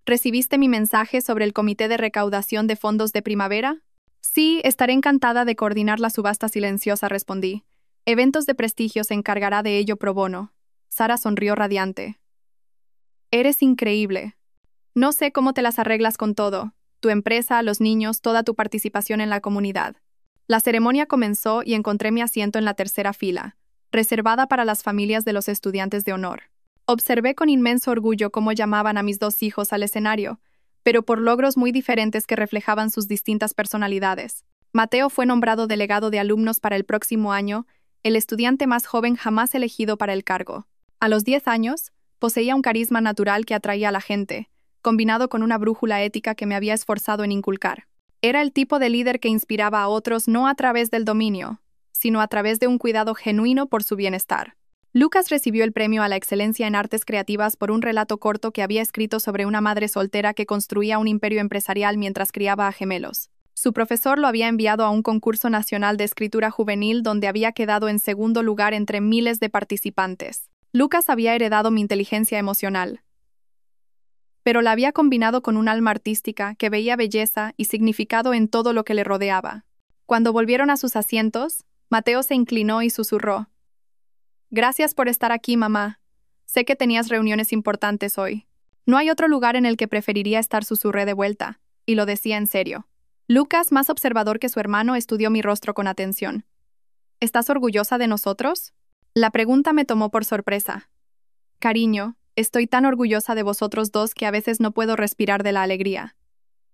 ¿Recibiste mi mensaje sobre el Comité de Recaudación de Fondos de Primavera? Sí, estaré encantada de coordinar la subasta silenciosa, respondí. Eventos de Prestigio se encargará de ello pro bono. Sara sonrió radiante. Eres increíble. No sé cómo te las arreglas con todo, tu empresa, los niños, toda tu participación en la comunidad. La ceremonia comenzó y encontré mi asiento en la tercera fila, reservada para las familias de los estudiantes de honor. Observé con inmenso orgullo cómo llamaban a mis 2 hijos al escenario, pero por logros muy diferentes que reflejaban sus distintas personalidades. Mateo fue nombrado delegado de alumnos para el próximo año, el estudiante más joven jamás elegido para el cargo. A los 10 años, poseía un carisma natural que atraía a la gente, combinado con una brújula ética que me había esforzado en inculcar. Era el tipo de líder que inspiraba a otros no a través del dominio, sino a través de un cuidado genuino por su bienestar. Lucas recibió el premio a la excelencia en artes creativas por un relato corto que había escrito sobre una madre soltera que construía un imperio empresarial mientras criaba a gemelos. Su profesor lo había enviado a un concurso nacional de escritura juvenil donde había quedado en segundo lugar entre miles de participantes. Lucas había heredado mi inteligencia emocional, pero la había combinado con un alma artística que veía belleza y significado en todo lo que le rodeaba. Cuando volvieron a sus asientos, Mateo se inclinó y susurró. Gracias por estar aquí, mamá. Sé que tenías reuniones importantes hoy. No hay otro lugar en el que preferiría estar, susurré de vuelta, y lo decía en serio. Lucas, más observador que su hermano, estudió mi rostro con atención. ¿Estás orgullosa de nosotros? La pregunta me tomó por sorpresa. Cariño, estoy tan orgullosa de vosotros dos que a veces no puedo respirar de la alegría.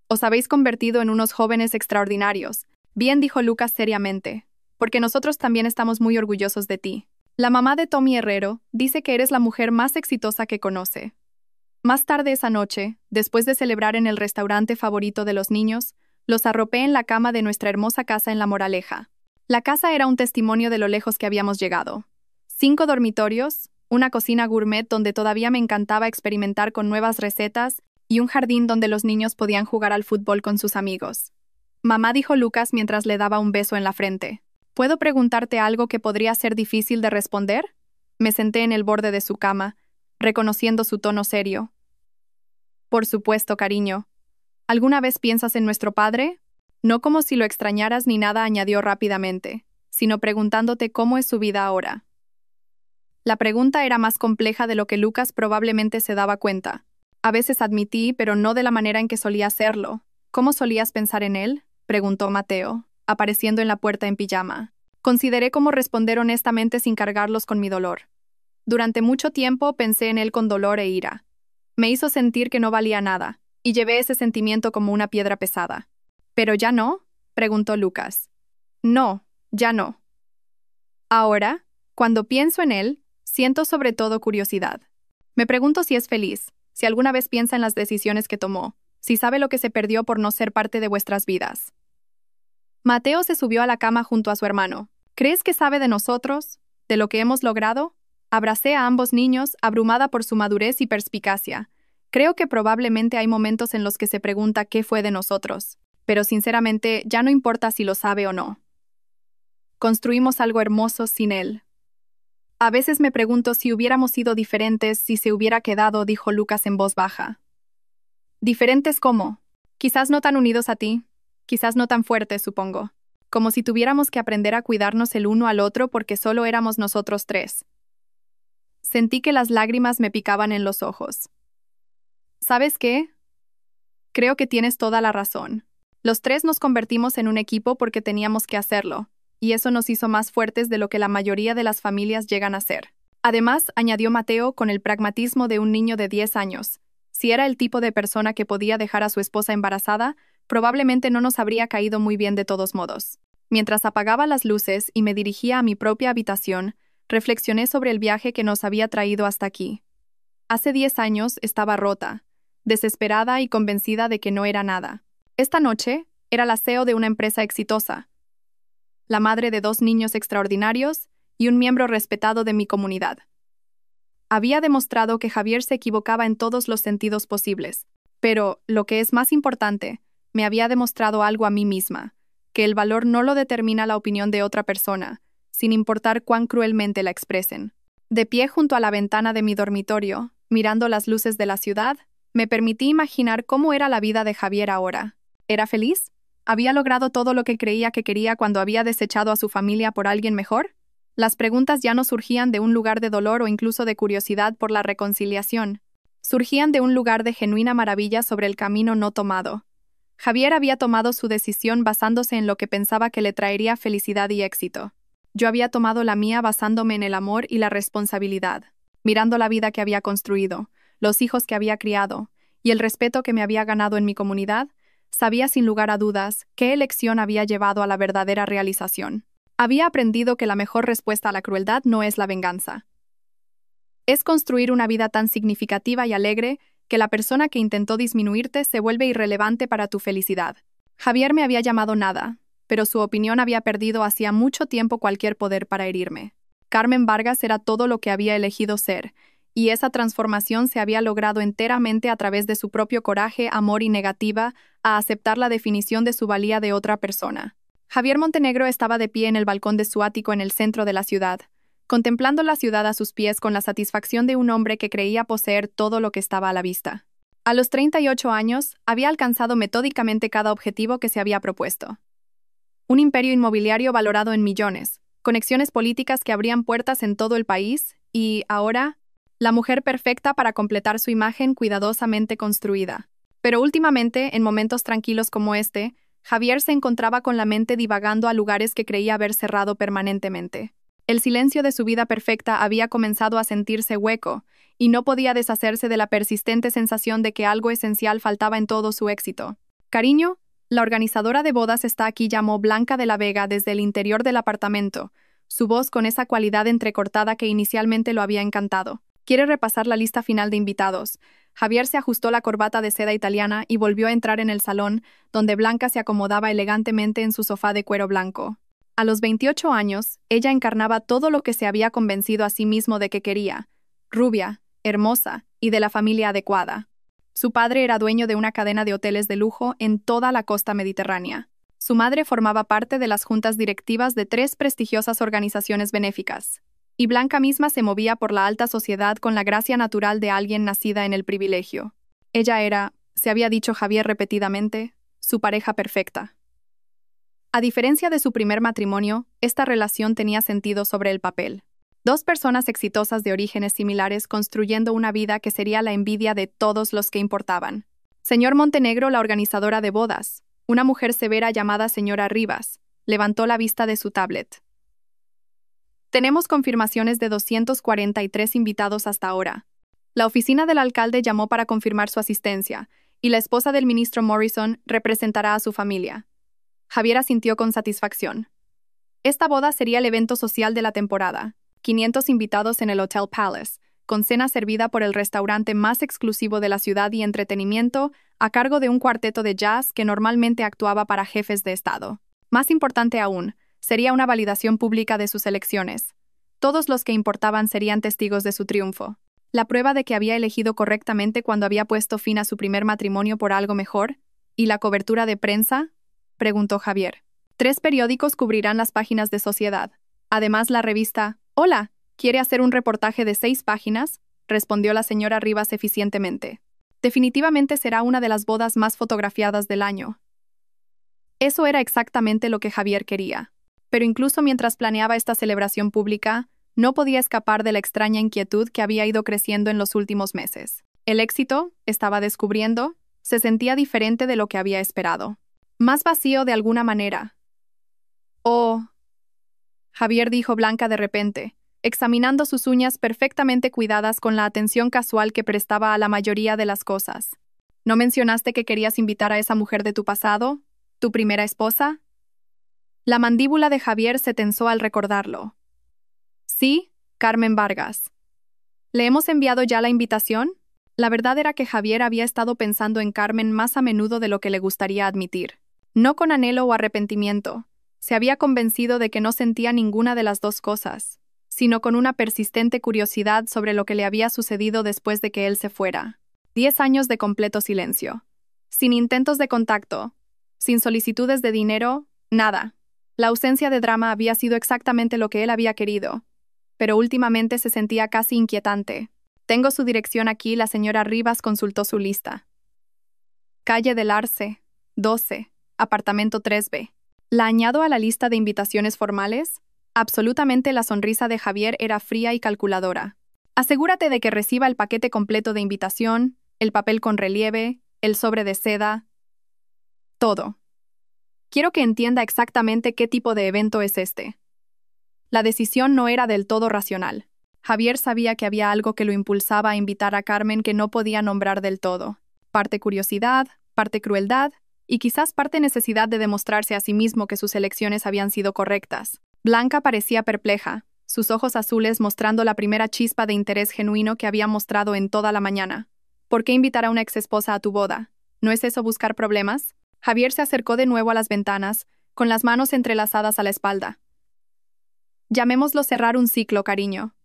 Os habéis convertido en unos jóvenes extraordinarios. Bien, dijo Lucas seriamente, porque nosotros también estamos muy orgullosos de ti. La mamá de Tommy Herrero dice que eres la mujer más exitosa que conoce. Más tarde esa noche, después de celebrar en el restaurante favorito de los niños, los arropé en la cama de nuestra hermosa casa en La Moraleja. La casa era un testimonio de lo lejos que habíamos llegado. 5 dormitorios, una cocina gourmet donde todavía me encantaba experimentar con nuevas recetas y un jardín donde los niños podían jugar al fútbol con sus amigos. Mamá, dijo Lucas mientras le daba un beso en la frente. ¿Puedo preguntarte algo que podría ser difícil de responder? Me senté en el borde de su cama, reconociendo su tono serio. Por supuesto, cariño. ¿Alguna vez piensas en nuestro padre? No como si lo extrañaras ni nada, añadió rápidamente, sino preguntándote cómo es su vida ahora. La pregunta era más compleja de lo que Lucas probablemente se daba cuenta. A veces admití, pero no de la manera en que solía hacerlo. ¿Cómo solías pensar en él?, preguntó Mateo, apareciendo en la puerta en pijama. Consideré cómo responder honestamente sin cargarlos con mi dolor. Durante mucho tiempo pensé en él con dolor e ira. Me hizo sentir que no valía nada, y llevé ese sentimiento como una piedra pesada. ¿Pero ya no?, preguntó Lucas. No, ya no. Ahora, cuando pienso en él, siento sobre todo curiosidad. Me pregunto si es feliz, si alguna vez piensa en las decisiones que tomó, si sabe lo que se perdió por no ser parte de vuestras vidas. Mateo se subió a la cama junto a su hermano. ¿Crees que sabe de nosotros? ¿De lo que hemos logrado? Abracé a ambos niños, abrumada por su madurez y perspicacia. Creo que probablemente hay momentos en los que se pregunta qué fue de nosotros, pero sinceramente ya no importa si lo sabe o no. Construimos algo hermoso sin él. A veces me pregunto si hubiéramos sido diferentes si se hubiera quedado, dijo Lucas en voz baja. ¿Diferentes cómo? Quizás no tan unidos a ti, quizás no tan fuertes, supongo. Como si tuviéramos que aprender a cuidarnos el uno al otro porque solo éramos nosotros tres. Sentí que las lágrimas me picaban en los ojos. ¿Sabes qué? Creo que tienes toda la razón. Los tres nos convertimos en un equipo porque teníamos que hacerlo, y eso nos hizo más fuertes de lo que la mayoría de las familias llegan a ser. Además, añadió Mateo con el pragmatismo de un niño de 10 años, si era el tipo de persona que podía dejar a su esposa embarazada, probablemente no nos habría caído muy bien de todos modos. Mientras apagaba las luces y me dirigía a mi propia habitación, reflexioné sobre el viaje que nos había traído hasta aquí. Hace 10 años estaba rota, desesperada y convencida de que no era nada. Esta noche era la CEO de una empresa exitosa, la madre de 2 niños extraordinarios y un miembro respetado de mi comunidad. Había demostrado que Javier se equivocaba en todos los sentidos posibles, pero, lo que es más importante, me había demostrado algo a mí misma, que el valor no lo determina la opinión de otra persona, sin importar cuán cruelmente la expresen. De pie junto a la ventana de mi dormitorio, mirando las luces de la ciudad, me permití imaginar cómo era la vida de Javier ahora. ¿Era feliz? ¿Había logrado todo lo que creía que quería cuando había desechado a su familia por alguien mejor? Las preguntas ya no surgían de un lugar de dolor o incluso de curiosidad por la reconciliación. Surgían de un lugar de genuina maravilla sobre el camino no tomado. Javier había tomado su decisión basándose en lo que pensaba que le traería felicidad y éxito. Yo había tomado la mía basándome en el amor y la responsabilidad, mirando la vida que había construido, los hijos que había criado, y el respeto que me había ganado en mi comunidad. Sabía sin lugar a dudas qué elección había llevado a la verdadera realización. Había aprendido que la mejor respuesta a la crueldad no es la venganza. Es construir una vida tan significativa y alegre que la persona que intentó disminuirte se vuelve irrelevante para tu felicidad. Javier me había llamado nada, pero su opinión había perdido hacía mucho tiempo cualquier poder para herirme. Carmen Vargas era todo lo que había elegido ser, y esa transformación se había logrado enteramente a través de su propio coraje, amor y negativa a aceptar la definición de su valía de otra persona. Javier Montenegro estaba de pie en el balcón de su ático en el centro de la ciudad, contemplando la ciudad a sus pies con la satisfacción de un hombre que creía poseer todo lo que estaba a la vista. A los 38 años, había alcanzado metódicamente cada objetivo que se había propuesto. Un imperio inmobiliario valorado en millones, conexiones políticas que abrían puertas en todo el país y, ahora, la mujer perfecta para completar su imagen cuidadosamente construida. Pero últimamente, en momentos tranquilos como este, Javier se encontraba con la mente divagando a lugares que creía haber cerrado permanentemente. El silencio de su vida perfecta había comenzado a sentirse hueco, y no podía deshacerse de la persistente sensación de que algo esencial faltaba en todo su éxito. «Cariño, la organizadora de bodas está aquí», llamó Blanca de la Vega desde el interior del apartamento, su voz con esa cualidad entrecortada que inicialmente lo había encantado. «¿Quiere repasar la lista final de invitados?» Javier se ajustó la corbata de seda italiana y volvió a entrar en el salón, donde Blanca se acomodaba elegantemente en su sofá de cuero blanco. A los 28 años, ella encarnaba todo lo que se había convencido a sí mismo de que quería: rubia, hermosa y de la familia adecuada. Su padre era dueño de una cadena de hoteles de lujo en toda la costa mediterránea. Su madre formaba parte de las juntas directivas de 3 prestigiosas organizaciones benéficas. Y Blanca misma se movía por la alta sociedad con la gracia natural de alguien nacida en el privilegio. Ella era, se había dicho Javier repetidamente, su pareja perfecta. A diferencia de su primer matrimonio, esta relación tenía sentido sobre el papel. 2 personas exitosas de orígenes similares construyendo una vida que sería la envidia de todos los que importaban. Señor Montenegro, la organizadora de bodas, una mujer severa llamada señora Rivas, levantó la vista de su tablet. Tenemos confirmaciones de 243 invitados hasta ahora. La oficina del alcalde llamó para confirmar su asistencia, y la esposa del ministro Morrison representará a su familia. Javier asintió con satisfacción. Esta boda sería el evento social de la temporada. 500 invitados en el Hotel Palace, con cena servida por el restaurante más exclusivo de la ciudad y entretenimiento a cargo de un cuarteto de jazz que normalmente actuaba para jefes de Estado. Más importante aún, sería una validación pública de sus elecciones. Todos los que importaban serían testigos de su triunfo. La prueba de que había elegido correctamente cuando había puesto fin a su primer matrimonio por algo mejor. ¿Y la cobertura de prensa?, preguntó Javier. 3 periódicos cubrirán las páginas de Sociedad. Además, la revista «Hola, ¿quiere hacer un reportaje de 6 páginas?», respondió la señora Rivas eficientemente. Definitivamente será una de las bodas más fotografiadas del año. Eso era exactamente lo que Javier quería. Pero incluso mientras planeaba esta celebración pública, no podía escapar de la extraña inquietud que había ido creciendo en los últimos meses. El éxito, estaba descubriendo, se sentía diferente de lo que había esperado. Más vacío de alguna manera. «Oh», Javier dijo Blanca de repente, examinando sus uñas perfectamente cuidadas con la atención casual que prestaba a la mayoría de las cosas. ¿No mencionaste que querías invitar a esa mujer de tu pasado? ¿Tu primera esposa? La mandíbula de Javier se tensó al recordarlo. Sí, Carmen Vargas. ¿Le hemos enviado ya la invitación? La verdad era que Javier había estado pensando en Carmen más a menudo de lo que le gustaría admitir. No con anhelo o arrepentimiento. Se había convencido de que no sentía ninguna de las 2 cosas, sino con una persistente curiosidad sobre lo que le había sucedido después de que él se fuera. 10 años de completo silencio. Sin intentos de contacto, sin solicitudes de dinero, nada. La ausencia de drama había sido exactamente lo que él había querido, pero últimamente se sentía casi inquietante. Tengo su dirección aquí, la señora Rivas consultó su lista. Calle del Arce, 12, apartamento 3B. ¿La añado a la lista de invitaciones formales? Absolutamente, la sonrisa de Javier era fría y calculadora. Asegúrate de que reciba el paquete completo de invitación, el papel con relieve, el sobre de seda. Todo. Quiero que entienda exactamente qué tipo de evento es este. La decisión no era del todo racional. Javier sabía que había algo que lo impulsaba a invitar a Carmen que no podía nombrar del todo. Parte curiosidad, parte crueldad, y quizás parte necesidad de demostrarse a sí mismo que sus elecciones habían sido correctas. Blanca parecía perpleja, sus ojos azules mostrando la primera chispa de interés genuino que había mostrado en toda la mañana. ¿Por qué invitar a una exesposa a tu boda? ¿No es eso buscar problemas? Javier se acercó de nuevo a las ventanas, con las manos entrelazadas a la espalda. Llamémoslo cerrar un ciclo, cariño.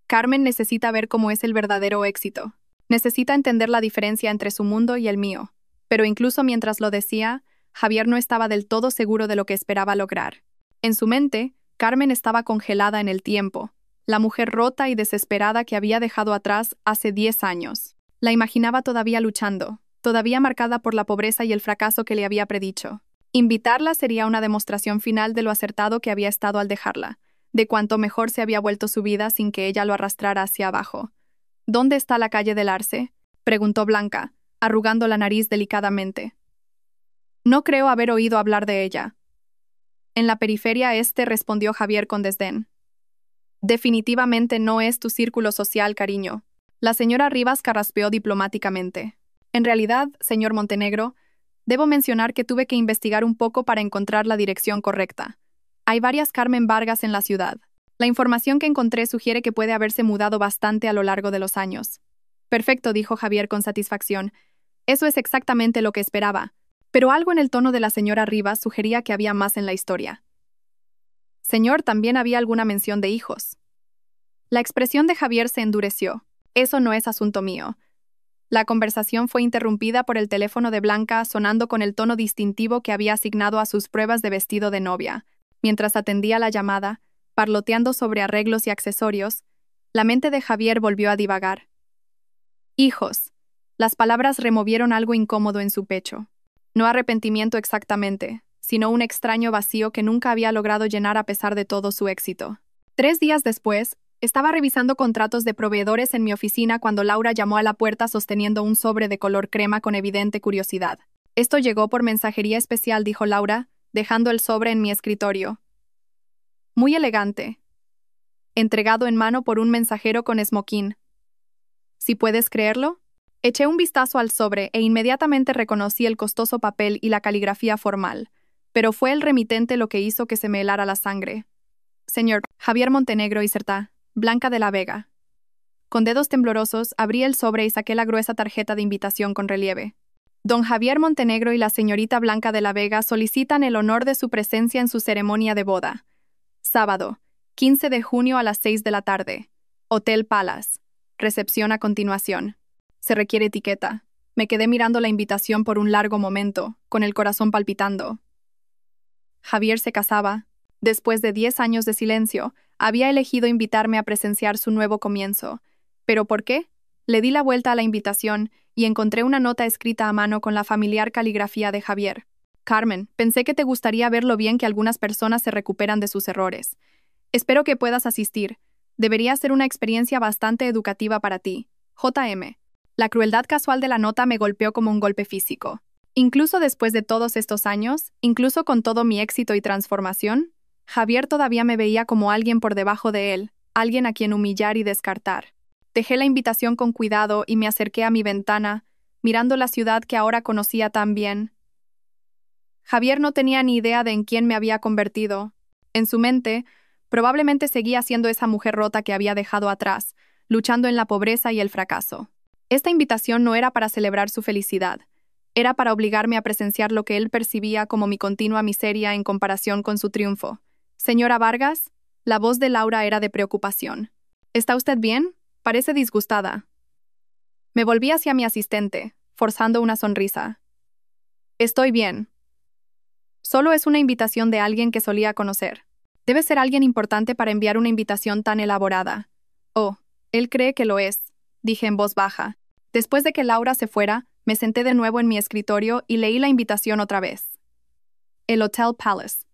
Carmen necesita ver cómo es el verdadero éxito. Necesita entender la diferencia entre su mundo y el mío. Pero incluso mientras lo decía, Javier no estaba del todo seguro de lo que esperaba lograr. En su mente, Carmen estaba congelada en el tiempo, la mujer rota y desesperada que había dejado atrás hace 10 años. La imaginaba todavía luchando, todavía marcada por la pobreza y el fracaso que le había predicho. Invitarla sería una demostración final de lo acertado que había estado al dejarla, de cuánto mejor se había vuelto su vida sin que ella lo arrastrara hacia abajo. ¿Dónde está la calle del Arce?, preguntó Blanca, arrugando la nariz delicadamente. No creo haber oído hablar de ella. En la periferia este, respondió Javier con desdén. Definitivamente no es tu círculo social, cariño. La señora Rivas carraspeó diplomáticamente. En realidad, señor Montenegro, debo mencionar que tuve que investigar un poco para encontrar la dirección correcta. Hay varias Carmen Vargas en la ciudad. La información que encontré sugiere que puede haberse mudado bastante a lo largo de los años. Perfecto, dijo Javier con satisfacción. Eso es exactamente lo que esperaba. Pero algo en el tono de la señora Rivas sugería que había más en la historia. Señor, también había alguna mención de hijos. La expresión de Javier se endureció. Eso no es asunto mío. La conversación fue interrumpida por el teléfono de Blanca sonando con el tono distintivo que había asignado a sus pruebas de vestido de novia. Mientras atendía la llamada, parloteando sobre arreglos y accesorios, la mente de Javier volvió a divagar. Hijos. Las palabras removieron algo incómodo en su pecho. No arrepentimiento exactamente, sino un extraño vacío que nunca había logrado llenar a pesar de todo su éxito. 3 días después, estaba revisando contratos de proveedores en mi oficina cuando Laura llamó a la puerta sosteniendo un sobre de color crema con evidente curiosidad. «Esto llegó por mensajería especial», dijo Laura, dejando el sobre en mi escritorio. Muy elegante. Entregado en mano por un mensajero con esmoquín. ¿Si puedes creerlo? Eché un vistazo al sobre e inmediatamente reconocí el costoso papel y la caligrafía formal, pero fue el remitente lo que hizo que se me helara la sangre. Señor Javier Montenegro y Certa, Blanca de la Vega. Con dedos temblorosos, abrí el sobre y saqué la gruesa tarjeta de invitación con relieve. Don Javier Montenegro y la señorita Blanca de la Vega solicitan el honor de su presencia en su ceremonia de boda. Sábado, 15 de junio a las 6 de la tarde. Hotel Palace. Recepción a continuación. Se requiere etiqueta. Me quedé mirando la invitación por un largo momento, con el corazón palpitando. Javier se casaba. Después de 10 años de silencio, había elegido invitarme a presenciar su nuevo comienzo. ¿Pero por qué? Le di la vuelta a la invitación y encontré una nota escrita a mano con la familiar caligrafía de Javier. Carmen, pensé que te gustaría ver lo bien que algunas personas se recuperan de sus errores. Espero que puedas asistir. Debería ser una experiencia bastante educativa para ti. J.M. La crueldad casual de la nota me golpeó como un golpe físico. Incluso después de todos estos años, incluso con todo mi éxito y transformación, Javier todavía me veía como alguien por debajo de él, alguien a quien humillar y descartar. Dejé la invitación con cuidado y me acerqué a mi ventana, mirando la ciudad que ahora conocía tan bien. Javier no tenía ni idea de en quién me había convertido. En su mente, probablemente seguía siendo esa mujer rota que había dejado atrás, luchando en la pobreza y el fracaso. Esta invitación no era para celebrar su felicidad. Era para obligarme a presenciar lo que él percibía como mi continua miseria en comparación con su triunfo. Señora Vargas, la voz de Laura era de preocupación. ¿Está usted bien? Parece disgustada. Me volví hacia mi asistente, forzando una sonrisa. Estoy bien. Solo es una invitación de alguien que solía conocer. Debe ser alguien importante para enviar una invitación tan elaborada. Oh, él cree que lo es, dije en voz baja. Después de que Laura se fuera, me senté de nuevo en mi escritorio y leí la invitación otra vez. El Hotel Palace.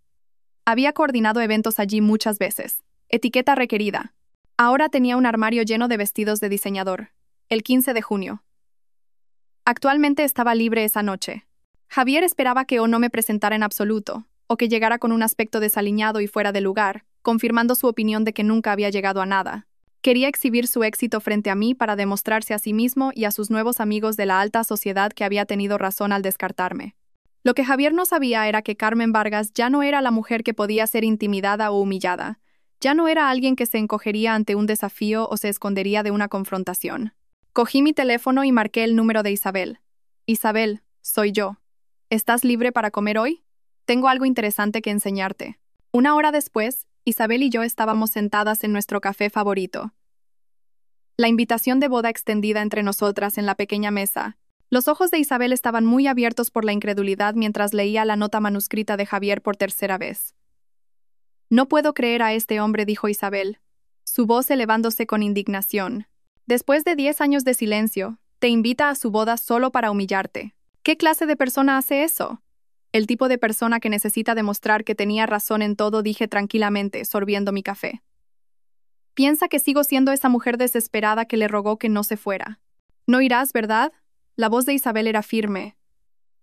Había coordinado eventos allí muchas veces. Etiqueta requerida. Ahora tenía un armario lleno de vestidos de diseñador. El 15 de junio. Actualmente estaba libre esa noche. Javier esperaba que o no me presentara en absoluto, o que llegara con un aspecto desaliñado y fuera de lugar, confirmando su opinión de que nunca había llegado a nada. Quería exhibir su éxito frente a mí para demostrarse a sí mismo y a sus nuevos amigos de la alta sociedad que había tenido razón al descartarme. Lo que Javier no sabía era que Carmen Vargas ya no era la mujer que podía ser intimidada o humillada. Ya no era alguien que se encogería ante un desafío o se escondería de una confrontación. Cogí mi teléfono y marqué el número de Isabel. Isabel, soy yo. ¿Estás libre para comer hoy? Tengo algo interesante que enseñarte. 1 hora después, Isabel y yo estábamos sentadas en nuestro café favorito. La invitación de boda extendida entre nosotras en la pequeña mesa. Los ojos de Isabel estaban muy abiertos por la incredulidad mientras leía la nota manuscrita de Javier por tercera vez. No puedo creer a este hombre, dijo Isabel, su voz elevándose con indignación. Después de 10 años de silencio, te invita a su boda solo para humillarte. ¿Qué clase de persona hace eso? El tipo de persona que necesita demostrar que tenía razón en todo, dije tranquilamente, sorbiendo mi café. Piensa que sigo siendo esa mujer desesperada que le rogó que no se fuera. No irás, ¿verdad? La voz de Isabel era firme.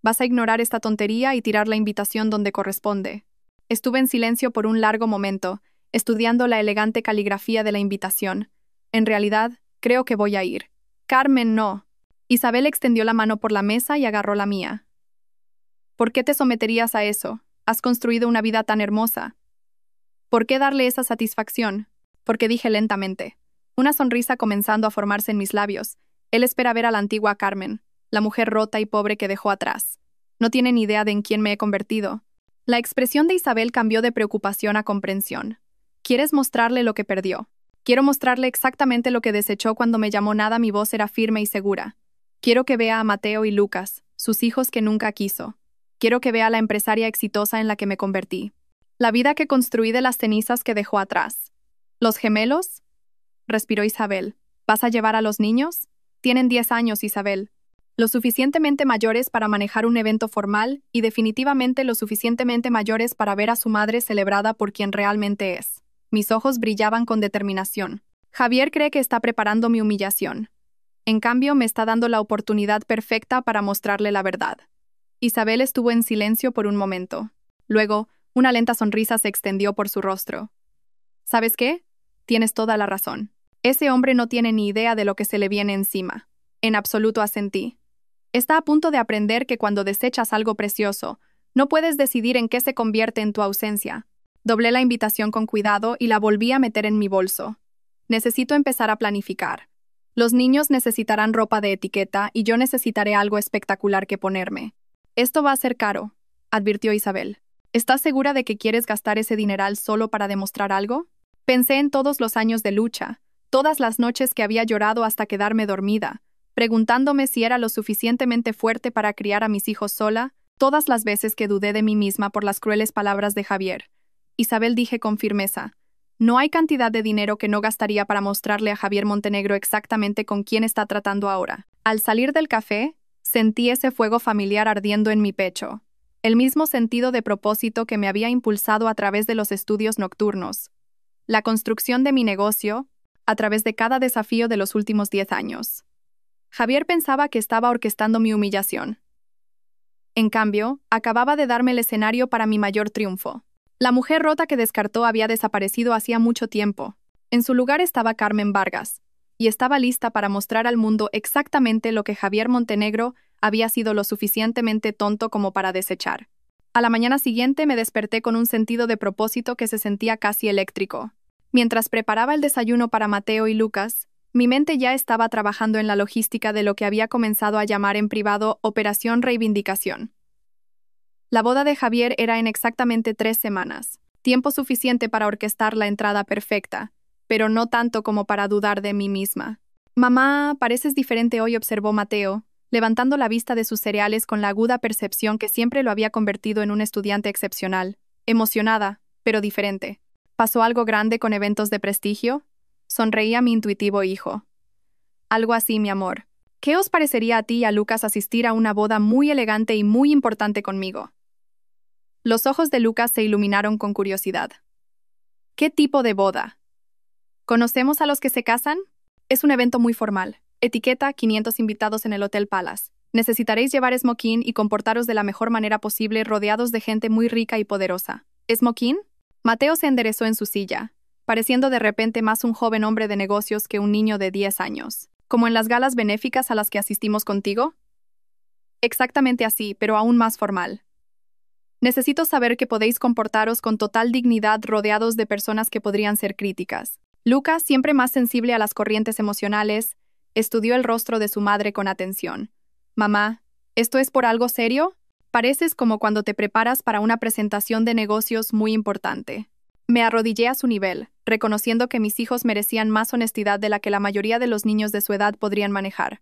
Vas a ignorar esta tontería y tirar la invitación donde corresponde. Estuve en silencio por un largo momento, estudiando la elegante caligrafía de la invitación. En realidad, creo que voy a ir. Carmen, no. Isabel extendió la mano por la mesa y agarró la mía. ¿Por qué te someterías a eso? Has construido una vida tan hermosa. ¿Por qué darle esa satisfacción? Porque dije lentamente, una sonrisa comenzando a formarse en mis labios. Él espera ver a la antigua Carmen, la mujer rota y pobre que dejó atrás. No tiene ni idea de en quién me he convertido. La expresión de Isabel cambió de preocupación a comprensión. ¿Quieres mostrarle lo que perdió? Quiero mostrarle exactamente lo que desechó cuando me llamó. Nada, mi voz era firme y segura. Quiero que vea a Mateo y Lucas, sus hijos que nunca quiso. Quiero que vea la empresaria exitosa en la que me convertí. La vida que construí de las cenizas que dejó atrás. ¿Los gemelos? Respiró Isabel. ¿Vas a llevar a los niños? Tienen 10 años, Isabel. Lo suficientemente mayores para manejar un evento formal y definitivamente lo suficientemente mayores para ver a su madre celebrada por quien realmente es. Mis ojos brillaban con determinación. Javier cree que está preparando mi humillación. En cambio, me está dando la oportunidad perfecta para mostrarle la verdad. Isabel estuvo en silencio por un momento. Luego, una lenta sonrisa se extendió por su rostro. ¿Sabes qué? Tienes toda la razón. Ese hombre no tiene ni idea de lo que se le viene encima. En absoluto asentí. Está a punto de aprender que cuando desechas algo precioso, no puedes decidir en qué se convierte en tu ausencia. Doblé la invitación con cuidado y la volví a meter en mi bolso. Necesito empezar a planificar. Los niños necesitarán ropa de etiqueta y yo necesitaré algo espectacular que ponerme. Esto va a ser caro, advirtió Isabel. ¿Estás segura de que quieres gastar ese dineral solo para demostrar algo? Pensé en todos los años de lucha, todas las noches que había llorado hasta quedarme dormida, preguntándome si era lo suficientemente fuerte para criar a mis hijos sola, todas las veces que dudé de mí misma por las crueles palabras de Javier. Isabel, dije con firmeza. No hay cantidad de dinero que no gastaría para mostrarle a Javier Montenegro exactamente con quién está tratando ahora. Al salir del café, sentí ese fuego familiar ardiendo en mi pecho. El mismo sentido de propósito que me había impulsado a través de los estudios nocturnos. La construcción de mi negocio, a través de cada desafío de los últimos 10 años. Javier pensaba que estaba orquestando mi humillación. En cambio, acababa de darme el escenario para mi mayor triunfo. La mujer rota que descartó había desaparecido hacía mucho tiempo. En su lugar estaba Carmen Vargas, y estaba lista para mostrar al mundo exactamente lo que Javier Montenegro había sido lo suficientemente tonto como para desechar. A la mañana siguiente me desperté con un sentido de propósito que se sentía casi eléctrico. Mientras preparaba el desayuno para Mateo y Lucas, mi mente ya estaba trabajando en la logística de lo que había comenzado a llamar en privado Operación Reivindicación. La boda de Javier era en exactamente 3 semanas, tiempo suficiente para orquestar la entrada perfecta, pero no tanto como para dudar de mí misma. «Mamá, pareces diferente hoy», observó Mateo, levantando la vista de sus cereales con la aguda percepción que siempre lo había convertido en un estudiante excepcional. Emocionada, pero diferente. ¿Pasó algo grande con eventos de prestigio? Sonreía mi intuitivo hijo. Algo así, mi amor. ¿Qué os parecería a ti y a Lucas asistir a una boda muy elegante y muy importante conmigo? Los ojos de Lucas se iluminaron con curiosidad. ¿Qué tipo de boda? ¿Conocemos a los que se casan? Es un evento muy formal. Etiqueta, 500 invitados en el Hotel Palace. Necesitaréis llevar smoking y comportaros de la mejor manera posible rodeados de gente muy rica y poderosa. ¿Smoking? Mateo se enderezó en su silla, pareciendo de repente más un joven hombre de negocios que un niño de 10 años. ¿Como en las galas benéficas a las que asistimos contigo? Exactamente así, pero aún más formal. Necesito saber que podéis comportaros con total dignidad rodeados de personas que podrían ser críticas. Lucas, siempre más sensible a las corrientes emocionales, estudió el rostro de su madre con atención. «Mamá, ¿esto es por algo serio? Pareces como cuando te preparas para una presentación de negocios muy importante». Me arrodillé a su nivel, reconociendo que mis hijos merecían más honestidad de la que la mayoría de los niños de su edad podrían manejar.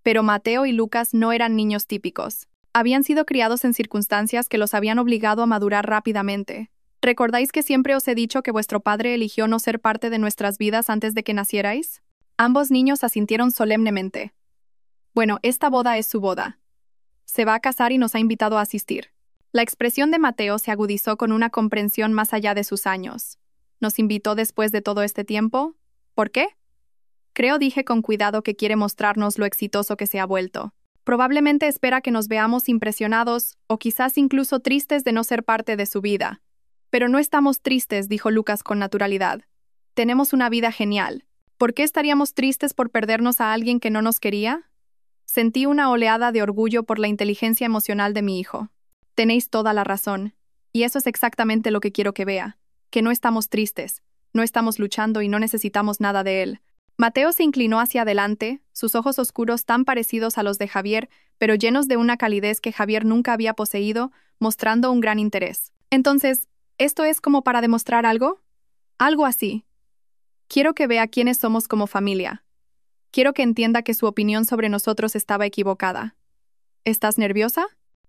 Pero Mateo y Lucas no eran niños típicos. Habían sido criados en circunstancias que los habían obligado a madurar rápidamente. ¿Recordáis que siempre os he dicho que vuestro padre eligió no ser parte de nuestras vidas antes de que nacierais? Ambos niños asintieron solemnemente. Bueno, esta boda es su boda. Se va a casar y nos ha invitado a asistir. La expresión de Mateo se agudizó con una comprensión más allá de sus años. ¿Nos invitó después de todo este tiempo? ¿Por qué? Creo, dije con cuidado, que quiere mostrarnos lo exitoso que se ha vuelto. Probablemente espera que nos veamos impresionados o quizás incluso tristes de no ser parte de su vida. Pero no estamos tristes, dijo Lucas con naturalidad. Tenemos una vida genial. ¿Por qué estaríamos tristes por perdernos a alguien que no nos quería? Sentí una oleada de orgullo por la inteligencia emocional de mi hijo. Tenéis toda la razón. Y eso es exactamente lo que quiero que vea. Que no estamos tristes, no estamos luchando y no necesitamos nada de él. Mateo se inclinó hacia adelante, sus ojos oscuros tan parecidos a los de Javier, pero llenos de una calidez que Javier nunca había poseído, mostrando un gran interés. Entonces, ¿esto es como para demostrar algo? Algo así. Quiero que vea quiénes somos como familia. Quiero que entienda que su opinión sobre nosotros estaba equivocada. ¿Estás nerviosa?,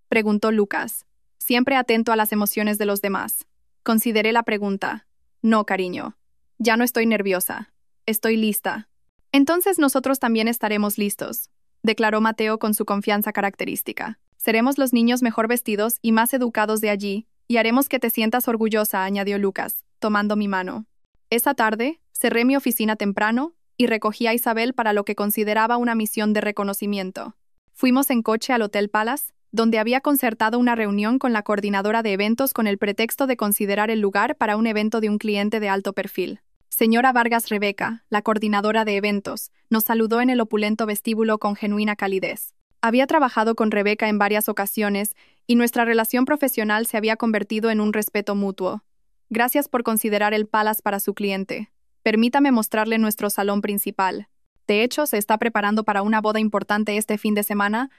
preguntó Lucas, siempre atento a las emociones de los demás. Consideré la pregunta. No, cariño. Ya no estoy nerviosa. Estoy lista. Entonces nosotros también estaremos listos, declaró Mateo con su confianza característica. Seremos los niños mejor vestidos y más educados de allí, y haremos que te sientas orgullosa, añadió Lucas, tomando mi mano. Esa tarde, cerré mi oficina temprano y recogí a Isabel para lo que consideraba una misión de reconocimiento. Fuimos en coche al Hotel Palace, donde había concertado una reunión con la coordinadora de eventos con el pretexto de considerar el lugar para un evento de un cliente de alto perfil. Señora Vargas Rebeca, la coordinadora de eventos, nos saludó en el opulento vestíbulo con genuina calidez. Había trabajado con Rebeca en varias ocasiones y nuestra relación profesional se había convertido en un respeto mutuo. Gracias por considerar el Palace para su cliente. Permítame mostrarle nuestro salón principal. De hecho, se está preparando para una boda importante este fin de semana,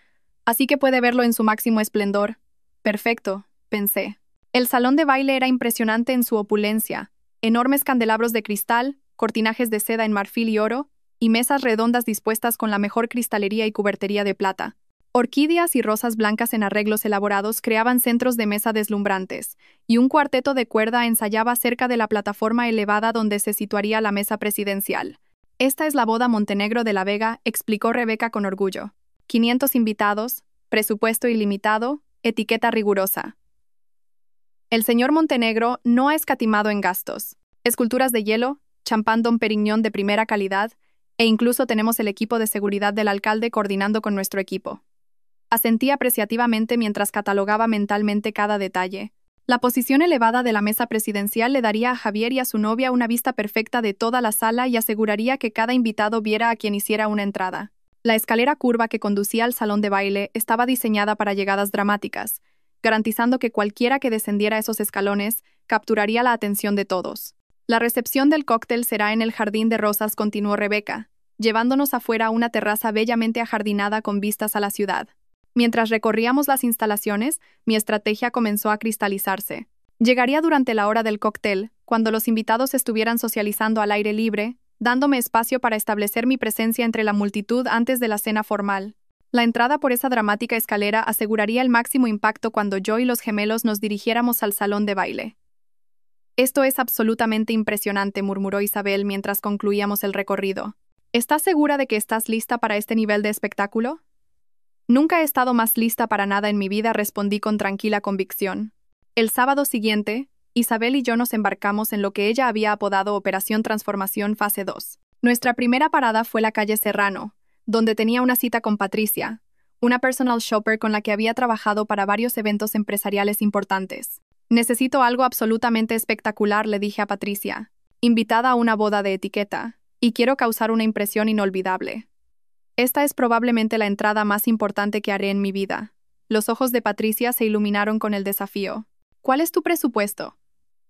así que puede verlo en su máximo esplendor. Perfecto, pensé. El salón de baile era impresionante en su opulencia. Enormes candelabros de cristal, cortinajes de seda en marfil y oro, y mesas redondas dispuestas con la mejor cristalería y cubertería de plata. Orquídeas y rosas blancas en arreglos elaborados creaban centros de mesa deslumbrantes, y un cuarteto de cuerda ensayaba cerca de la plataforma elevada donde se situaría la mesa presidencial. Esta es la boda Montenegro de la Vega, explicó Rebeca con orgullo. 500 invitados, presupuesto ilimitado, etiqueta rigurosa. El señor Montenegro no ha escatimado en gastos. Esculturas de hielo, champán Dom Perignon de primera calidad, e incluso tenemos el equipo de seguridad del alcalde coordinando con nuestro equipo. Asentí apreciativamente mientras catalogaba mentalmente cada detalle. La posición elevada de la mesa presidencial le daría a Javier y a su novia una vista perfecta de toda la sala y aseguraría que cada invitado viera a quien hiciera una entrada. La escalera curva que conducía al salón de baile estaba diseñada para llegadas dramáticas, garantizando que cualquiera que descendiera esos escalones capturaría la atención de todos. La recepción del cóctel será en el Jardín de Rosas, continuó Rebeca, llevándonos afuera a una terraza bellamente ajardinada con vistas a la ciudad. Mientras recorríamos las instalaciones, mi estrategia comenzó a cristalizarse. Llegaría durante la hora del cóctel, cuando los invitados estuvieran socializando al aire libre, dándome espacio para establecer mi presencia entre la multitud antes de la cena formal. La entrada por esa dramática escalera aseguraría el máximo impacto cuando yo y los gemelos nos dirigiéramos al salón de baile. Esto es absolutamente impresionante, murmuró Isabel mientras concluíamos el recorrido. ¿Estás segura de que estás lista para este nivel de espectáculo? Nunca he estado más lista para nada en mi vida, respondí con tranquila convicción. El sábado siguiente, Isabel y yo nos embarcamos en lo que ella había apodado Operación Transformación Fase 2. Nuestra primera parada fue la calle Serrano, donde tenía una cita con Patricia, una personal shopper con la que había trabajado para varios eventos empresariales importantes. Necesito algo absolutamente espectacular, le dije a Patricia, invitada a una boda de etiqueta, y quiero causar una impresión inolvidable. Esta es probablemente la entrada más importante que haré en mi vida. Los ojos de Patricia se iluminaron con el desafío. ¿Cuál es tu presupuesto?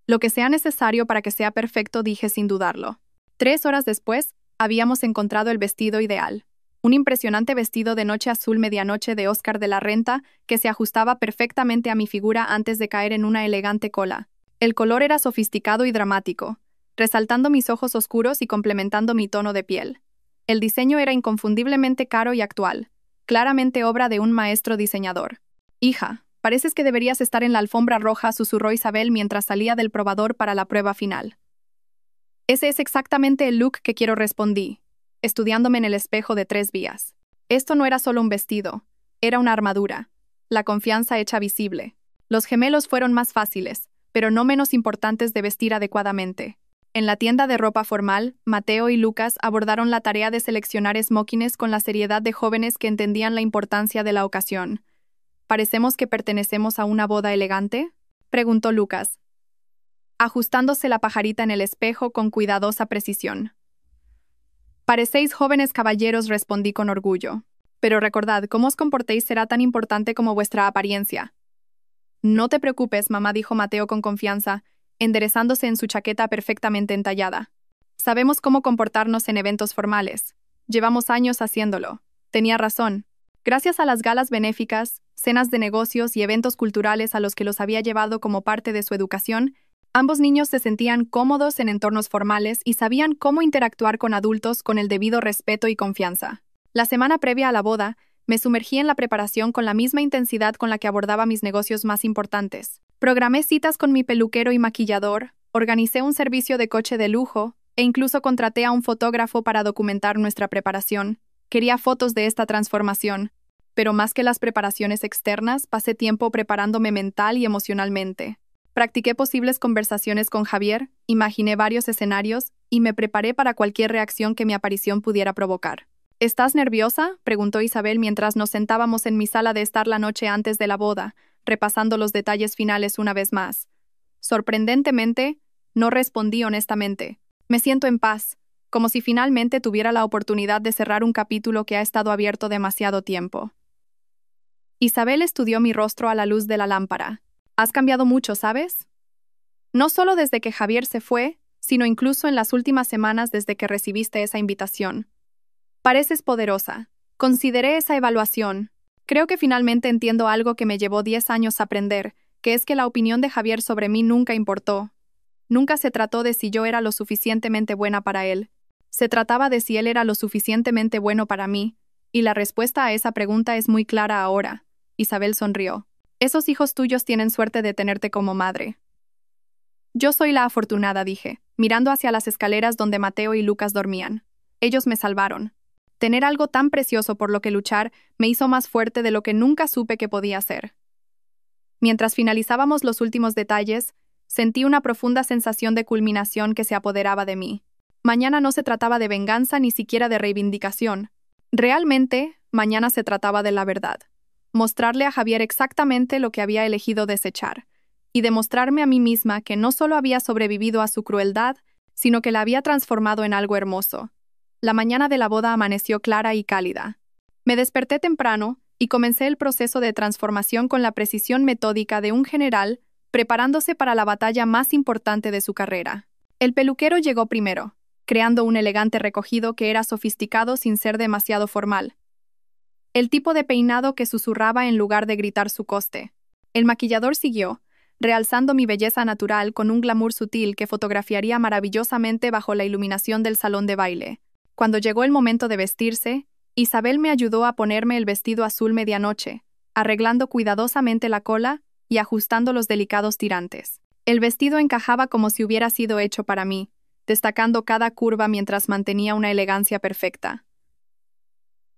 Lo que sea necesario para que sea perfecto, dije sin dudarlo. 3 horas después, habíamos encontrado el vestido ideal. Un impresionante vestido de noche azul medianoche de Oscar de la Renta que se ajustaba perfectamente a mi figura antes de caer en una elegante cola. El color era sofisticado y dramático, resaltando mis ojos oscuros y complementando mi tono de piel. El diseño era inconfundiblemente caro y actual, claramente obra de un maestro diseñador. Hija, pareces que deberías estar en la alfombra roja, susurró Isabel mientras salía del probador para la prueba final. Ese es exactamente el look que quiero, respondí, estudiándome en el espejo de 3 vías. Esto no era solo un vestido, era una armadura, la confianza hecha visible. Los gemelos fueron más fáciles, pero no menos importantes de vestir adecuadamente. En la tienda de ropa formal, Mateo y Lucas abordaron la tarea de seleccionar smokines con la seriedad de jóvenes que entendían la importancia de la ocasión. ¿Parecemos que pertenecemos a una boda elegante?, preguntó Lucas, ajustándose la pajarita en el espejo con cuidadosa precisión. Parecéis jóvenes caballeros, respondí con orgullo. Pero recordad, cómo os comportéis será tan importante como vuestra apariencia. No te preocupes, mamá, dijo Mateo con confianza, enderezándose en su chaqueta perfectamente entallada. Sabemos cómo comportarnos en eventos formales. Llevamos años haciéndolo. Tenía razón. Gracias a las galas benéficas, cenas de negocios y eventos culturales a los que los había llevado como parte de su educación, Ambos niños se sentían cómodos en entornos formales y sabían cómo interactuar con adultos con el debido respeto y confianza. La semana previa a la boda, me sumergí en la preparación con la misma intensidad con la que abordaba mis negocios más importantes. Programé citas con mi peluquero y maquillador, organicé un servicio de coche de lujo e incluso contraté a un fotógrafo para documentar nuestra preparación. Quería fotos de esta transformación, pero más que las preparaciones externas, pasé tiempo preparándome mental y emocionalmente. Practiqué posibles conversaciones con Javier, imaginé varios escenarios y me preparé para cualquier reacción que mi aparición pudiera provocar. ¿Estás nerviosa?, preguntó Isabel mientras nos sentábamos en mi sala de estar la noche antes de la boda, repasando los detalles finales una vez más. Sorprendentemente, no respondí honestamente. Me siento en paz, como si finalmente tuviera la oportunidad de cerrar un capítulo que ha estado abierto demasiado tiempo. Isabel estudió mi rostro a la luz de la lámpara. Has cambiado mucho, ¿sabes? No solo desde que Javier se fue, sino incluso en las últimas semanas desde que recibiste esa invitación. Pareces poderosa. Consideré esa evaluación. Creo que finalmente entiendo algo que me llevó 10 años aprender, que es que la opinión de Javier sobre mí nunca importó. Nunca se trató de si yo era lo suficientemente buena para él. Se trataba de si él era lo suficientemente bueno para mí, y la respuesta a esa pregunta es muy clara ahora. Isabel sonrió. Esos hijos tuyos tienen suerte de tenerte como madre. Yo soy la afortunada, dije, mirando hacia las escaleras donde Mateo y Lucas dormían. Ellos me salvaron. Tener algo tan precioso por lo que luchar me hizo más fuerte de lo que nunca supe que podía ser. Mientras finalizábamos los últimos detalles, sentí una profunda sensación de culminación que se apoderaba de mí. Mañana no se trataba de venganza ni siquiera de reivindicación. Realmente, mañana se trataba de la verdad. Mostrarle a Javier exactamente lo que había elegido desechar, y demostrarme a mí misma que no solo había sobrevivido a su crueldad, sino que la había transformado en algo hermoso. La mañana de la boda amaneció clara y cálida. Me desperté temprano y comencé el proceso de transformación con la precisión metódica de un general preparándose para la batalla más importante de su carrera. El peluquero llegó primero, creando un elegante recogido que era sofisticado sin ser demasiado formal. El tipo de peinado que susurraba en lugar de gritar su coste. El maquillador siguió, realzando mi belleza natural con un glamour sutil que fotografiaría maravillosamente bajo la iluminación del salón de baile. Cuando llegó el momento de vestirse, Isabel me ayudó a ponerme el vestido azul medianoche, arreglando cuidadosamente la cola y ajustando los delicados tirantes. El vestido encajaba como si hubiera sido hecho para mí, destacando cada curva mientras mantenía una elegancia perfecta.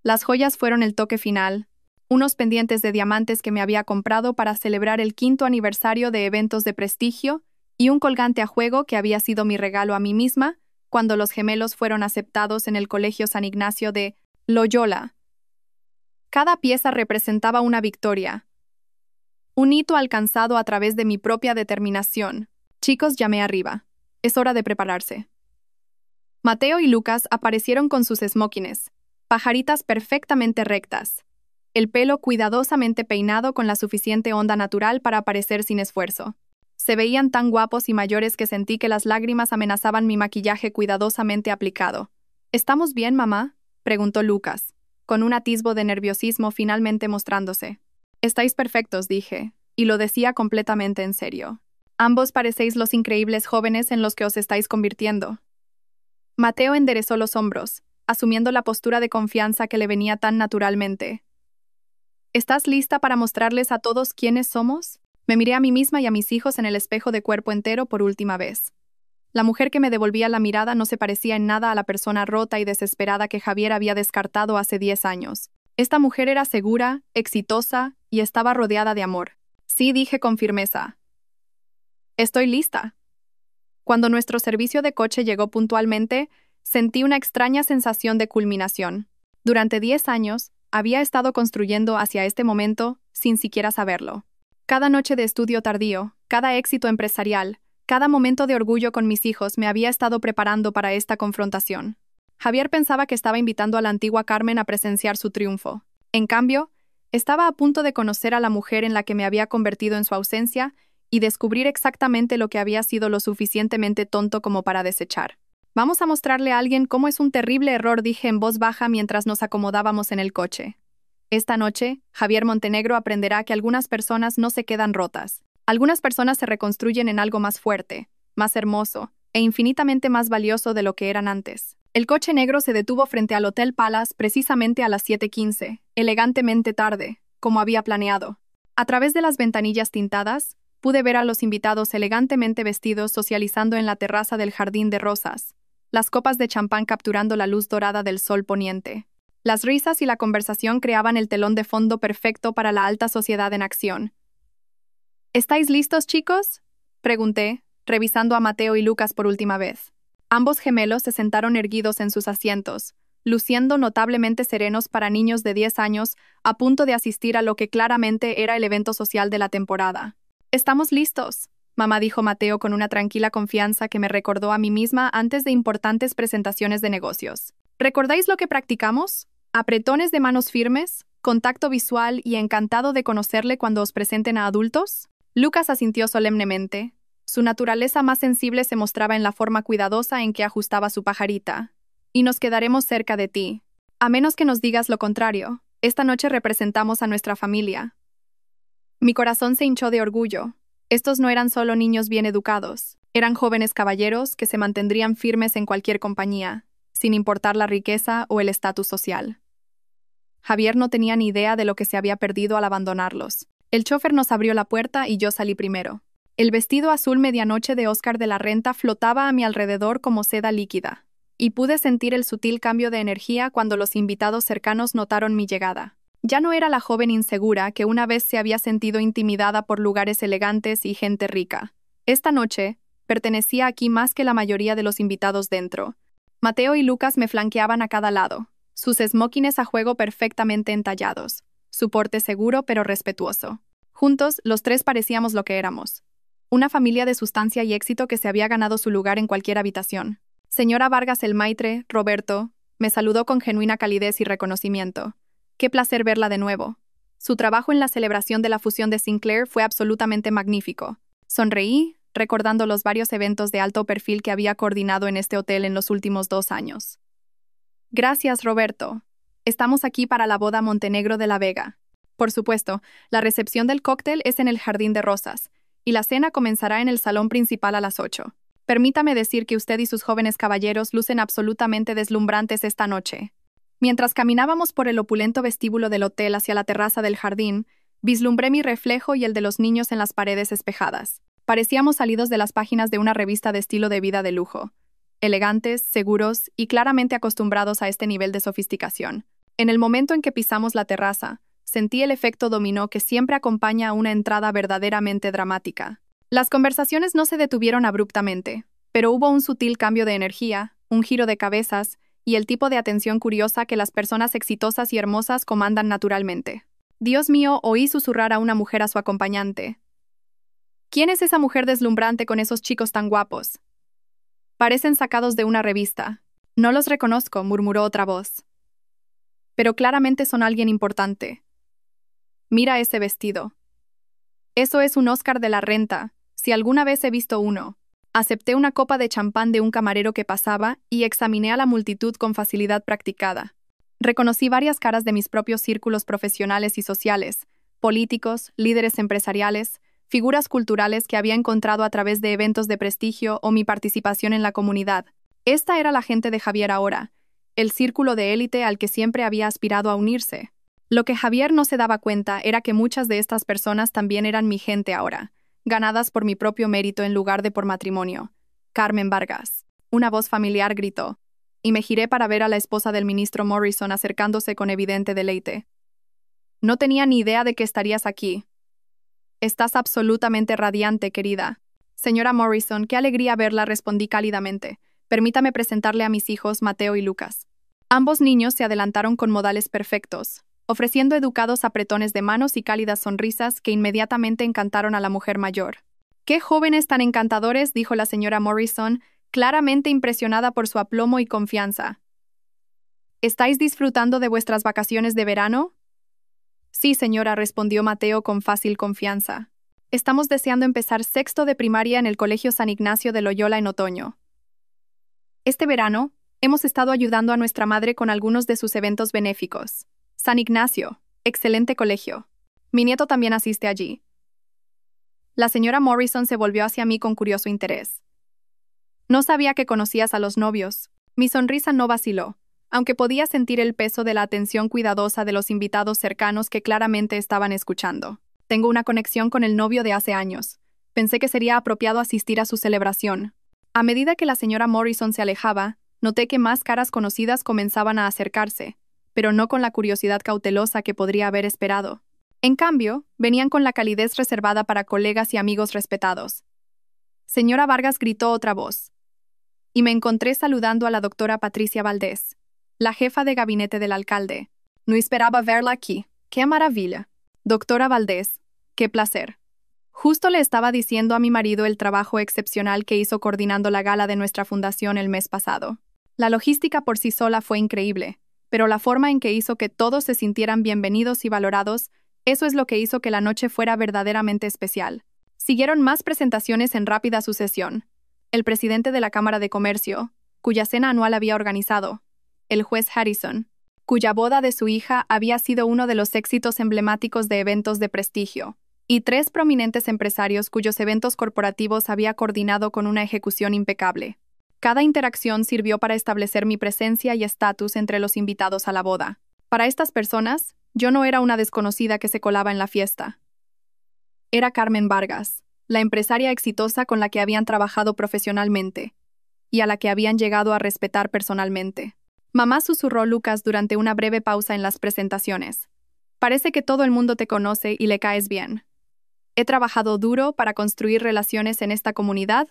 Las joyas fueron el toque final, unos pendientes de diamantes que me había comprado para celebrar el 5º aniversario de eventos de prestigio y un colgante a juego que había sido mi regalo a mí misma cuando los gemelos fueron aceptados en el Colegio San Ignacio de Loyola. Cada pieza representaba una victoria, un hito alcanzado a través de mi propia determinación. Chicos, llamé arriba. Es hora de prepararse. Mateo y Lucas aparecieron con sus smokines, pajaritas perfectamente rectas, el pelo cuidadosamente peinado con la suficiente onda natural para parecer sin esfuerzo. Se veían tan guapos y mayores que sentí que las lágrimas amenazaban mi maquillaje cuidadosamente aplicado. ¿Estamos bien, mamá?, preguntó Lucas, con un atisbo de nerviosismo finalmente mostrándose. Estáis perfectos, dije, y lo decía completamente en serio. Ambos parecéis los increíbles jóvenes en los que os estáis convirtiendo. Mateo enderezó los hombros, asumiendo la postura de confianza que le venía tan naturalmente. ¿Estás lista para mostrarles a todos quiénes somos? Me miré a mí misma y a mis hijos en el espejo de cuerpo entero por última vez. La mujer que me devolvía la mirada no se parecía en nada a la persona rota y desesperada que Javier había descartado hace 10 años. Esta mujer era segura, exitosa y estaba rodeada de amor. Sí, dije con firmeza. Estoy lista. Cuando nuestro servicio de coche llegó puntualmente, sentí una extraña sensación de culminación. Durante 10 años, había estado construyendo hacia este momento sin siquiera saberlo. Cada noche de estudio tardío, cada éxito empresarial, cada momento de orgullo con mis hijos me había estado preparando para esta confrontación. Javier pensaba que estaba invitando a la antigua Carmen a presenciar su triunfo. En cambio, estaba a punto de conocer a la mujer en la que me había convertido en su ausencia y descubrir exactamente lo que había sido lo suficientemente tonto como para desechar. Vamos a mostrarle a alguien cómo es un terrible error, dije en voz baja mientras nos acomodábamos en el coche. Esta noche, Javier Montenegro aprenderá que algunas personas no se quedan rotas. Algunas personas se reconstruyen en algo más fuerte, más hermoso e infinitamente más valioso de lo que eran antes. El coche negro se detuvo frente al Hotel Palace precisamente a las 7:15, elegantemente tarde, como había planeado. A través de las ventanillas tintadas, pude ver a los invitados elegantemente vestidos socializando en la terraza del jardín de rosas, las copas de champán capturando la luz dorada del sol poniente. Las risas y la conversación creaban el telón de fondo perfecto para la alta sociedad en acción. ¿Estáis listos, chicos?, pregunté, revisando a Mateo y Lucas por última vez. Ambos gemelos se sentaron erguidos en sus asientos, luciendo notablemente serenos para niños de 10 años a punto de asistir a lo que claramente era el evento social de la temporada. «Estamos listos», mamá dijo Mateo con una tranquila confianza que me recordó a mí misma antes de importantes presentaciones de negocios. ¿Recordáis lo que practicamos? Apretones de manos firmes, contacto visual y encantado de conocerle cuando os presenten a adultos. Lucas asintió solemnemente. Su naturaleza más sensible se mostraba en la forma cuidadosa en que ajustaba su pajarita. Y nos quedaremos cerca de ti. A menos que nos digas lo contrario, esta noche representamos a nuestra familia. Mi corazón se hinchó de orgullo. Estos no eran solo niños bien educados, eran jóvenes caballeros que se mantendrían firmes en cualquier compañía, sin importar la riqueza o el estatus social. Javier no tenía ni idea de lo que se había perdido al abandonarlos. El chofer nos abrió la puerta y yo salí primero. El vestido azul medianoche de Oscar de la Renta flotaba a mi alrededor como seda líquida, y pude sentir el sutil cambio de energía cuando los invitados cercanos notaron mi llegada. Ya no era la joven insegura que una vez se había sentido intimidada por lugares elegantes y gente rica. Esta noche, pertenecía aquí más que la mayoría de los invitados dentro. Mateo y Lucas me flanqueaban a cada lado, sus smokines a juego perfectamente entallados, su porte seguro pero respetuoso. Juntos, los tres parecíamos lo que éramos. Una familia de sustancia y éxito que se había ganado su lugar en cualquier habitación. Señora Vargas el Maitre, Roberto, me saludó con genuina calidez y reconocimiento. Qué placer verla de nuevo. Su trabajo en la celebración de la fusión de Sinclair fue absolutamente magnífico. Sonreí, recordando los varios eventos de alto perfil que había coordinado en este hotel en los últimos 2 años. Gracias, Roberto. Estamos aquí para la boda Montenegro de la Vega. Por supuesto, la recepción del cóctel es en el Jardín de Rosas, y la cena comenzará en el salón principal a las 8. Permítame decir que usted y sus jóvenes caballeros lucen absolutamente deslumbrantes esta noche. Mientras caminábamos por el opulento vestíbulo del hotel hacia la terraza del jardín, vislumbré mi reflejo y el de los niños en las paredes espejadas. Parecíamos salidos de las páginas de una revista de estilo de vida de lujo. Elegantes, seguros y claramente acostumbrados a este nivel de sofisticación. En el momento en que pisamos la terraza, sentí el efecto dominó que siempre acompaña a una entrada verdaderamente dramática. Las conversaciones no se detuvieron abruptamente, pero hubo un sutil cambio de energía, un giro de cabezas y el tipo de atención curiosa que las personas exitosas y hermosas comandan naturalmente. Dios mío, oí susurrar a una mujer a su acompañante. ¿Quién es esa mujer deslumbrante con esos chicos tan guapos? Parecen sacados de una revista. No los reconozco, murmuró otra voz. Pero claramente son alguien importante. Mira ese vestido. Eso es un Oscar de la Renta, si alguna vez he visto uno. Acepté una copa de champán de un camarero que pasaba y examiné a la multitud con facilidad practicada. Reconocí varias caras de mis propios círculos profesionales y sociales, políticos, líderes empresariales, figuras culturales que había encontrado a través de eventos de prestigio o mi participación en la comunidad. Esta era la gente de Javier ahora, el círculo de élite al que siempre había aspirado a unirse. Lo que Javier no se daba cuenta era que muchas de estas personas también eran mi gente ahora, ganadas por mi propio mérito en lugar de por matrimonio. Carmen Vargas. Una voz familiar gritó, y me giré para ver a la esposa del ministro Morrison acercándose con evidente deleite. No tenía ni idea de que estarías aquí. Estás absolutamente radiante, querida. Señora Morrison, qué alegría verla, respondí cálidamente. Permítame presentarle a mis hijos, Mateo y Lucas. Ambos niños se adelantaron con modales perfectos, ofreciendo educados apretones de manos y cálidas sonrisas que inmediatamente encantaron a la mujer mayor. «¡Qué jóvenes tan encantadores!», dijo la señora Morrison, claramente impresionada por su aplomo y confianza. «¿Estáis disfrutando de vuestras vacaciones de verano?» «Sí, señora», respondió Mateo con fácil confianza. «Estamos deseando empezar sexto de primaria en el Colegio San Ignacio de Loyola en otoño. Este verano, hemos estado ayudando a nuestra madre con algunos de sus eventos benéficos. San Ignacio, excelente colegio. Mi nieto también asiste allí». La señora Morrison se volvió hacia mí con curioso interés. No sabía que conocías a los novios. Mi sonrisa no vaciló, aunque podía sentir el peso de la atención cuidadosa de los invitados cercanos que claramente estaban escuchando. Tengo una conexión con el novio de hace años. Pensé que sería apropiado asistir a su celebración. A medida que la señora Morrison se alejaba, noté que más caras conocidas comenzaban a acercarse, pero no con la curiosidad cautelosa que podría haber esperado. En cambio, venían con la calidez reservada para colegas y amigos respetados. Señora Vargas, gritó otra voz. Y me encontré saludando a la doctora Patricia Valdés, la jefa de gabinete del alcalde. No esperaba verla aquí. ¡Qué maravilla! Doctora Valdés, qué placer. Justo le estaba diciendo a mi marido el trabajo excepcional que hizo coordinando la gala de nuestra fundación el mes pasado. La logística por sí sola fue increíble, pero la forma en que hizo que todos se sintieran bienvenidos y valorados, eso es lo que hizo que la noche fuera verdaderamente especial. Siguieron más presentaciones en rápida sucesión. El presidente de la Cámara de Comercio, cuya cena anual había organizado, el juez Harrison, cuya boda de su hija había sido uno de los éxitos emblemáticos de eventos de prestigio, y 3 prominentes empresarios cuyos eventos corporativos había coordinado con una ejecución impecable. Cada interacción sirvió para establecer mi presencia y estatus entre los invitados a la boda. Para estas personas, yo no era una desconocida que se colaba en la fiesta. Era Carmen Vargas, la empresaria exitosa con la que habían trabajado profesionalmente, y a la que habían llegado a respetar personalmente. Mamá, susurró Lucas durante una breve pausa en las presentaciones. Parece que todo el mundo te conoce y le caes bien. He trabajado duro para construir relaciones en esta comunidad,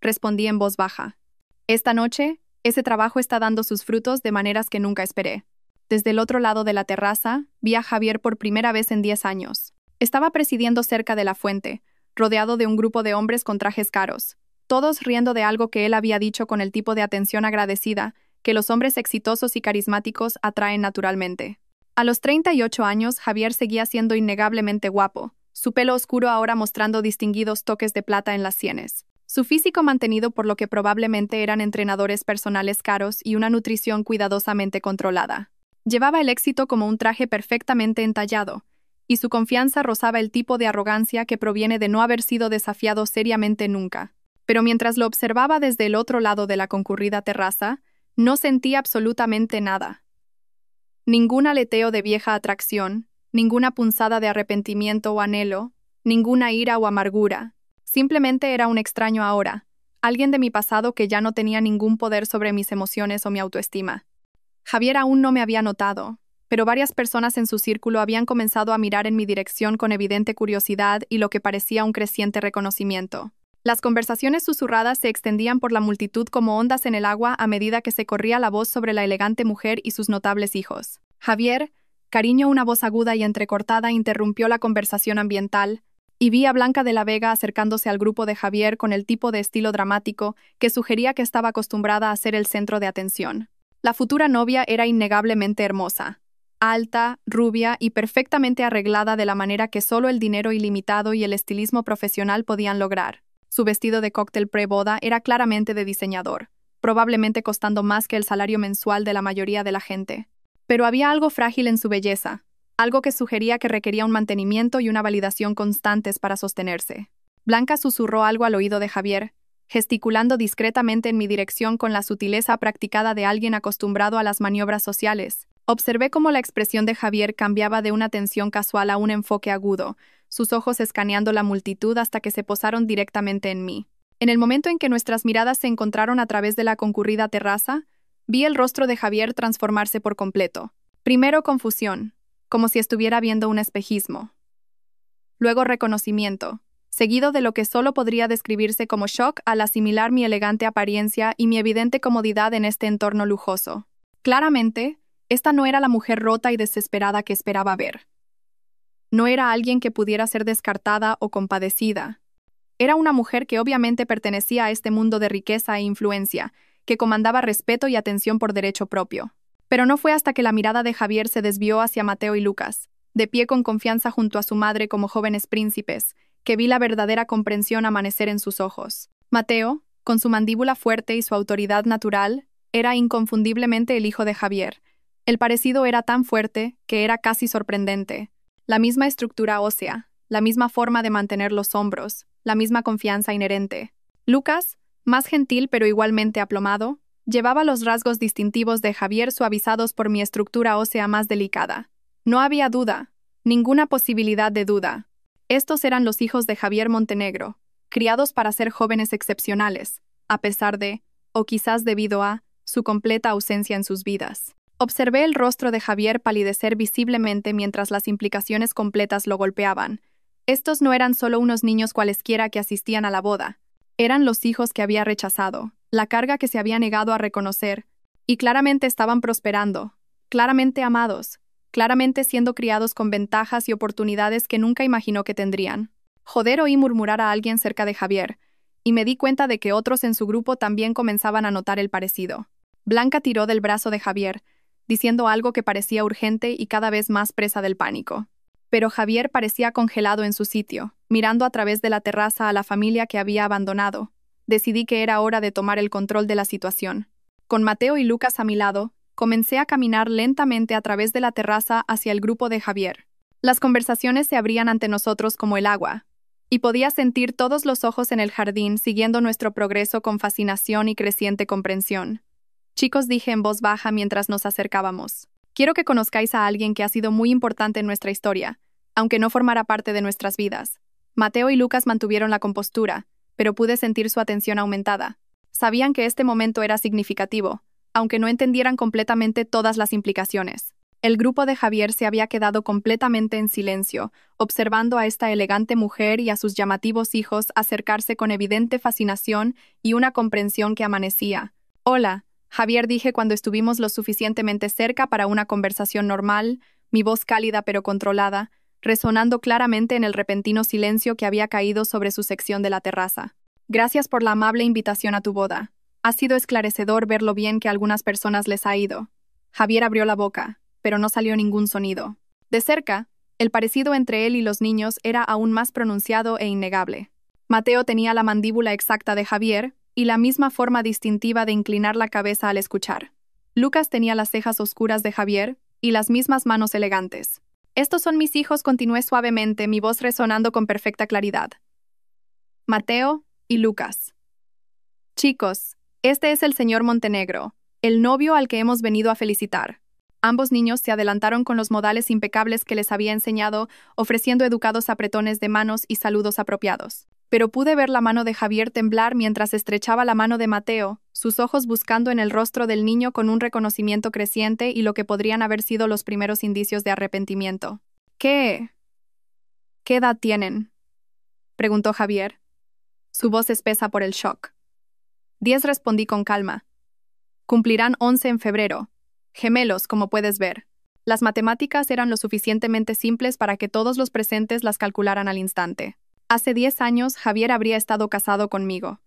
respondí en voz baja. Esta noche, ese trabajo está dando sus frutos de maneras que nunca esperé. Desde el otro lado de la terraza, vi a Javier por primera vez en 10 años. Estaba presidiendo cerca de la fuente, rodeado de un grupo de hombres con trajes caros, todos riendo de algo que él había dicho con el tipo de atención agradecida que los hombres exitosos y carismáticos atraen naturalmente. A los 38 años, Javier seguía siendo innegablemente guapo, su pelo oscuro ahora mostrando distinguidos toques de plata en las sienes. Su físico mantenido por lo que probablemente eran entrenadores personales caros y una nutrición cuidadosamente controlada. Llevaba el éxito como un traje perfectamente entallado, y su confianza rozaba el tipo de arrogancia que proviene de no haber sido desafiado seriamente nunca. Pero mientras lo observaba desde el otro lado de la concurrida terraza, no sentía absolutamente nada. Ningún aleteo de vieja atracción, ninguna punzada de arrepentimiento o anhelo, ninguna ira o amargura. Simplemente era un extraño ahora, alguien de mi pasado que ya no tenía ningún poder sobre mis emociones o mi autoestima. Javier aún no me había notado, pero varias personas en su círculo habían comenzado a mirar en mi dirección con evidente curiosidad y lo que parecía un creciente reconocimiento. Las conversaciones susurradas se extendían por la multitud como ondas en el agua a medida que se corría la voz sobre la elegante mujer y sus notables hijos. Javier, cariño, una voz aguda y entrecortada interrumpió la conversación ambiental, y vi a Blanca de la Vega acercándose al grupo de Javier con el tipo de estilo dramático que sugería que estaba acostumbrada a ser el centro de atención. La futura novia era innegablemente hermosa, alta, rubia y perfectamente arreglada de la manera que solo el dinero ilimitado y el estilismo profesional podían lograr. Su vestido de cóctel pre-boda era claramente de diseñador, probablemente costando más que el salario mensual de la mayoría de la gente. Pero había algo frágil en su belleza, algo que sugería que requería un mantenimiento y una validación constantes para sostenerse. Blanca susurró algo al oído de Javier, gesticulando discretamente en mi dirección con la sutileza practicada de alguien acostumbrado a las maniobras sociales. Observé cómo la expresión de Javier cambiaba de una tensión casual a un enfoque agudo, sus ojos escaneando la multitud hasta que se posaron directamente en mí. En el momento en que nuestras miradas se encontraron a través de la concurrida terraza, vi el rostro de Javier transformarse por completo. Primero confusión, como si estuviera viendo un espejismo. Luego reconocimiento, seguido de lo que solo podría describirse como shock al asimilar mi elegante apariencia y mi evidente comodidad en este entorno lujoso. Claramente, esta no era la mujer rota y desesperada que esperaba ver. No era alguien que pudiera ser descartada o compadecida. Era una mujer que obviamente pertenecía a este mundo de riqueza e influencia, que comandaba respeto y atención por derecho propio. Pero no fue hasta que la mirada de Javier se desvió hacia Mateo y Lucas, de pie con confianza junto a su madre como jóvenes príncipes, que vi la verdadera comprensión amanecer en sus ojos. Mateo, con su mandíbula fuerte y su autoridad natural, era inconfundiblemente el hijo de Javier. El parecido era tan fuerte que era casi sorprendente. La misma estructura ósea, la misma forma de mantener los hombros, la misma confianza inherente. Lucas, más gentil pero igualmente aplomado, llevaba los rasgos distintivos de Javier suavizados por mi estructura ósea más delicada. No había duda, ninguna posibilidad de duda. Estos eran los hijos de Javier Montenegro, criados para ser jóvenes excepcionales, a pesar de, o quizás debido a, su completa ausencia en sus vidas. Observé el rostro de Javier palidecer visiblemente mientras las implicaciones completas lo golpeaban. Estos no eran solo unos niños cualesquiera que asistían a la boda. Eran los hijos que había rechazado, la carga que se había negado a reconocer, y claramente estaban prosperando, claramente amados, claramente siendo criados con ventajas y oportunidades que nunca imaginó que tendrían. Joder, oí murmurar a alguien cerca de Javier, y me di cuenta de que otros en su grupo también comenzaban a notar el parecido. Blanca tiró del brazo de Javier, diciendo algo que parecía urgente y cada vez más presa del pánico. Pero Javier parecía congelado en su sitio, mirando a través de la terraza a la familia que había abandonado. Decidí que era hora de tomar el control de la situación. Con Mateo y Lucas a mi lado, comencé a caminar lentamente a través de la terraza hacia el grupo de Javier. Las conversaciones se abrían ante nosotros como el agua, y podía sentir todos los ojos en el jardín siguiendo nuestro progreso con fascinación y creciente comprensión. Chicos, dije en voz baja mientras nos acercábamos. Quiero que conozcáis a alguien que ha sido muy importante en nuestra historia, aunque no formara parte de nuestras vidas. Mateo y Lucas mantuvieron la compostura, pero pude sentir su atención aumentada. Sabían que este momento era significativo, aunque no entendieran completamente todas las implicaciones. El grupo de Javier se había quedado completamente en silencio, observando a esta elegante mujer y a sus llamativos hijos acercarse con evidente fascinación y una comprensión que amanecía. «Hola», Javier, dije cuando estuvimos lo suficientemente cerca para una conversación normal, mi voz cálida pero controlada, resonando claramente en el repentino silencio que había caído sobre su sección de la terraza. «Gracias por la amable invitación a tu boda. Ha sido esclarecedor ver lo bien que a algunas personas les ha ido». Javier abrió la boca, pero no salió ningún sonido. De cerca, el parecido entre él y los niños era aún más pronunciado e innegable. Mateo tenía la mandíbula exacta de Javier y la misma forma distintiva de inclinar la cabeza al escuchar. Lucas tenía las cejas oscuras de Javier y las mismas manos elegantes. «Estos son mis hijos», continué suavemente, mi voz resonando con perfecta claridad. «Mateo y Lucas. Chicos, este es el señor Montenegro, el novio al que hemos venido a felicitar». Ambos niños se adelantaron con los modales impecables que les había enseñado, ofreciendo educados apretones de manos y saludos apropiados. Pero pude ver la mano de Javier temblar mientras estrechaba la mano de Mateo, sus ojos buscando en el rostro del niño con un reconocimiento creciente y lo que podrían haber sido los primeros indicios de arrepentimiento. ¿Qué edad tienen?», preguntó Javier, su voz espesa por el shock. 10, respondí con calma. «Cumplirán 11 en febrero. Gemelos, como puedes ver». Las matemáticas eran lo suficientemente simples para que todos los presentes las calcularan al instante. Hace 10 años, Javier habría estado casado conmigo.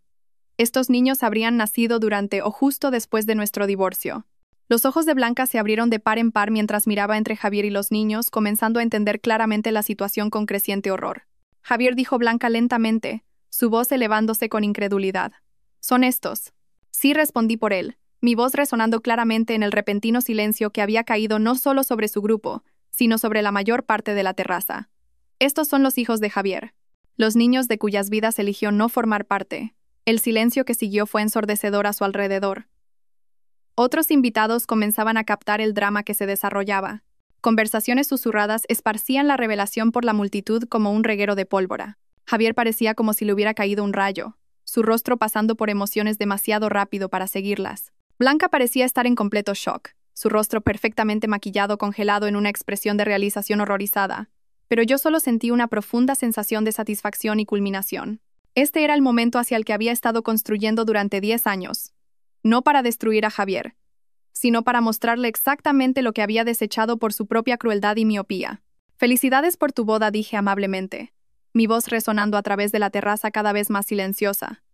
Estos niños habrían nacido durante o justo después de nuestro divorcio. Los ojos de Blanca se abrieron de par en par mientras miraba entre Javier y los niños, comenzando a entender claramente la situación con creciente horror. «Javier», dijo Blanca lentamente, su voz elevándose con incredulidad. «¿Son estos?». «Sí», respondí por él, mi voz resonando claramente en el repentino silencio que había caído no solo sobre su grupo, sino sobre la mayor parte de la terraza. «Estos son los hijos de Javier. Los niños de cuyas vidas eligió no formar parte». El silencio que siguió fue ensordecedor a su alrededor. Otros invitados comenzaban a captar el drama que se desarrollaba. Conversaciones susurradas esparcían la revelación por la multitud como un reguero de pólvora. Javier parecía como si le hubiera caído un rayo, su rostro pasando por emociones demasiado rápido para seguirlas. Blanca parecía estar en completo shock, su rostro perfectamente maquillado congelado en una expresión de realización horrorizada. Pero yo solo sentí una profunda sensación de satisfacción y culminación. Este era el momento hacia el que había estado construyendo durante 10 años. No para destruir a Javier, sino para mostrarle exactamente lo que había desechado por su propia crueldad y miopía. «Felicidades por tu boda», dije amablemente, mi voz resonando a través de la terraza cada vez más silenciosa.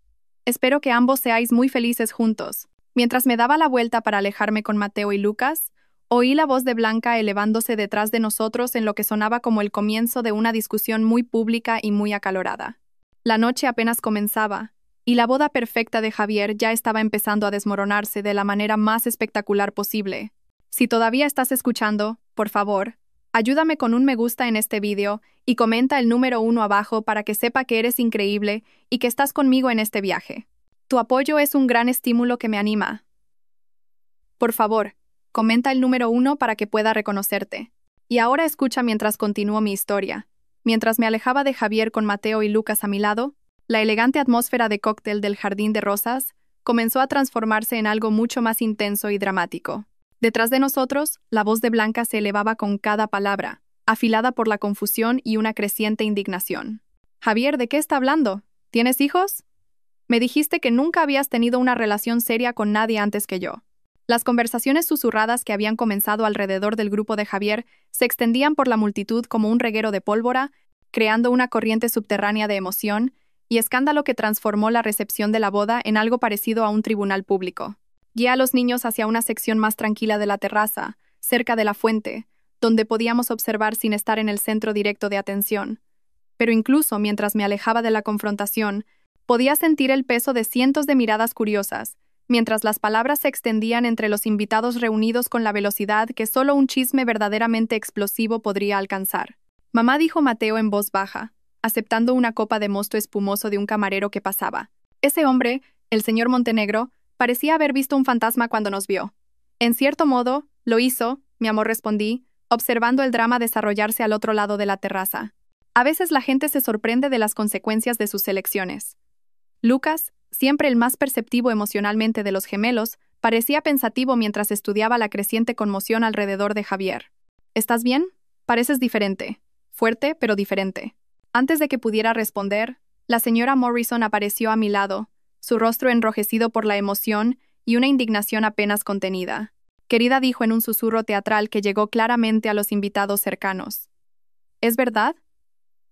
«Espero que ambos seáis muy felices juntos». Mientras me daba la vuelta para alejarme con Mateo y Lucas, oí la voz de Blanca elevándose detrás de nosotros en lo que sonaba como el comienzo de una discusión muy pública y muy acalorada. La noche apenas comenzaba, y la boda perfecta de Javier ya estaba empezando a desmoronarse de la manera más espectacular posible. «Si todavía estás escuchando, por favor, Ayúdame con un me gusta en este video y comenta el número 1 abajo para que sepa que eres increíble y que estás conmigo en este viaje. Tu apoyo es un gran estímulo que me anima. Por favor, comenta el número 1 para que pueda reconocerte. Y ahora escucha mientras continúo mi historia. Mientras me alejaba de Javier con Mateo y Lucas a mi lado, la elegante atmósfera de cóctel del Jardín de Rosas comenzó a transformarse en algo mucho más intenso y dramático. Detrás de nosotros, la voz de Blanca se elevaba con cada palabra, afilada por la confusión y una creciente indignación. Javier, ¿de qué está hablando? ¿Tienes hijos? Me dijiste que nunca habías tenido una relación seria con nadie antes que yo. Las conversaciones susurradas que habían comenzado alrededor del grupo de Javier se extendían por la multitud como un reguero de pólvora, creando una corriente subterránea de emoción y escándalo que transformó la recepción de la boda en algo parecido a un tribunal público. Guié a los niños hacia una sección más tranquila de la terraza, cerca de la fuente, donde podíamos observar sin estar en el centro directo de atención. Pero incluso mientras me alejaba de la confrontación, podía sentir el peso de cientos de miradas curiosas, mientras las palabras se extendían entre los invitados reunidos con la velocidad que solo un chisme verdaderamente explosivo podría alcanzar. Mamá, dijo Mateo en voz baja, aceptando una copa de mosto espumoso de un camarero que pasaba. Ese hombre, el señor Montenegro, parecía haber visto un fantasma cuando nos vio. En cierto modo, lo hizo, mi amor, respondí, observando el drama desarrollarse al otro lado de la terraza. A veces la gente se sorprende de las consecuencias de sus elecciones. Lucas, siempre el más perceptivo emocionalmente de los gemelos, parecía pensativo mientras estudiaba la creciente conmoción alrededor de Javier. ¿Estás bien? Pareces diferente. Fuerte, pero diferente. Antes de que pudiera responder, la señora Morrison apareció a mi lado, su rostro enrojecido por la emoción y una indignación apenas contenida. Querida, dijo en un susurro teatral que llegó claramente a los invitados cercanos. ¿Es verdad?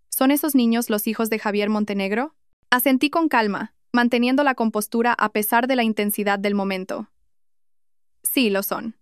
¿Son esos niños los hijos de Javier Montenegro? Asentí con calma, manteniendo la compostura a pesar de la intensidad del momento. Sí, lo son.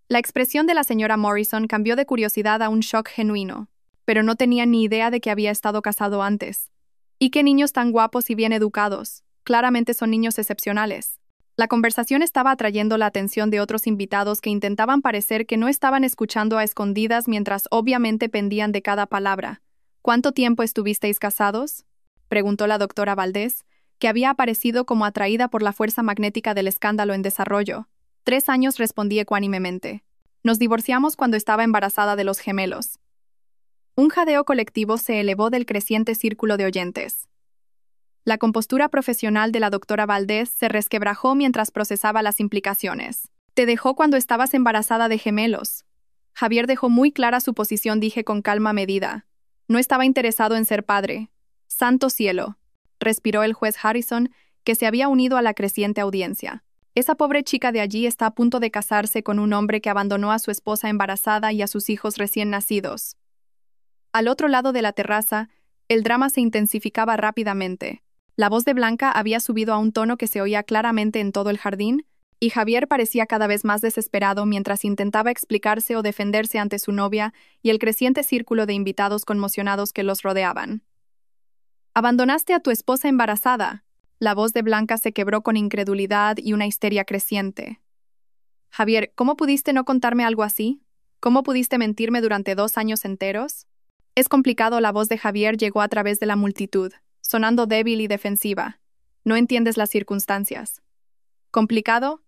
La expresión de la señora Morrison cambió de curiosidad a un shock genuino, pero no tenía ni idea de que había estado casado antes. ¿Y qué niños tan guapos y bien educados? Claramente son niños excepcionales. La conversación estaba atrayendo la atención de otros invitados que intentaban parecer que no estaban escuchando a escondidas mientras obviamente pendían de cada palabra. ¿Cuánto tiempo estuvisteis casados?, preguntó la doctora Valdés, que había aparecido como atraída por la fuerza magnética del escándalo en desarrollo. 3 años, respondí ecuánimemente. Nos divorciamos cuando estaba embarazada de los gemelos. Un jadeo colectivo se elevó del creciente círculo de oyentes. La compostura profesional de la doctora Valdés se resquebrajó mientras procesaba las implicaciones. Te dejó cuando estabas embarazada de gemelos. Javier dejó muy clara su posición, dije con calma medida. No estaba interesado en ser padre. Santo cielo, respiró el juez Harrison, que se había unido a la creciente audiencia. Esa pobre chica de allí está a punto de casarse con un hombre que abandonó a su esposa embarazada y a sus hijos recién nacidos. Al otro lado de la terraza, el drama se intensificaba rápidamente. La voz de Blanca había subido a un tono que se oía claramente en todo el jardín, y Javier parecía cada vez más desesperado mientras intentaba explicarse o defenderse ante su novia y el creciente círculo de invitados conmocionados que los rodeaban. «Abandonaste a tu esposa embarazada». La voz de Blanca se quebró con incredulidad y una histeria creciente. «Javier, ¿cómo pudiste no contarme algo así? ¿Cómo pudiste mentirme durante 2 años enteros?» Es complicado, la voz de Javier llegó a través de la multitud, sonando débil y defensiva. No entiendes las circunstancias. ¿Complicado?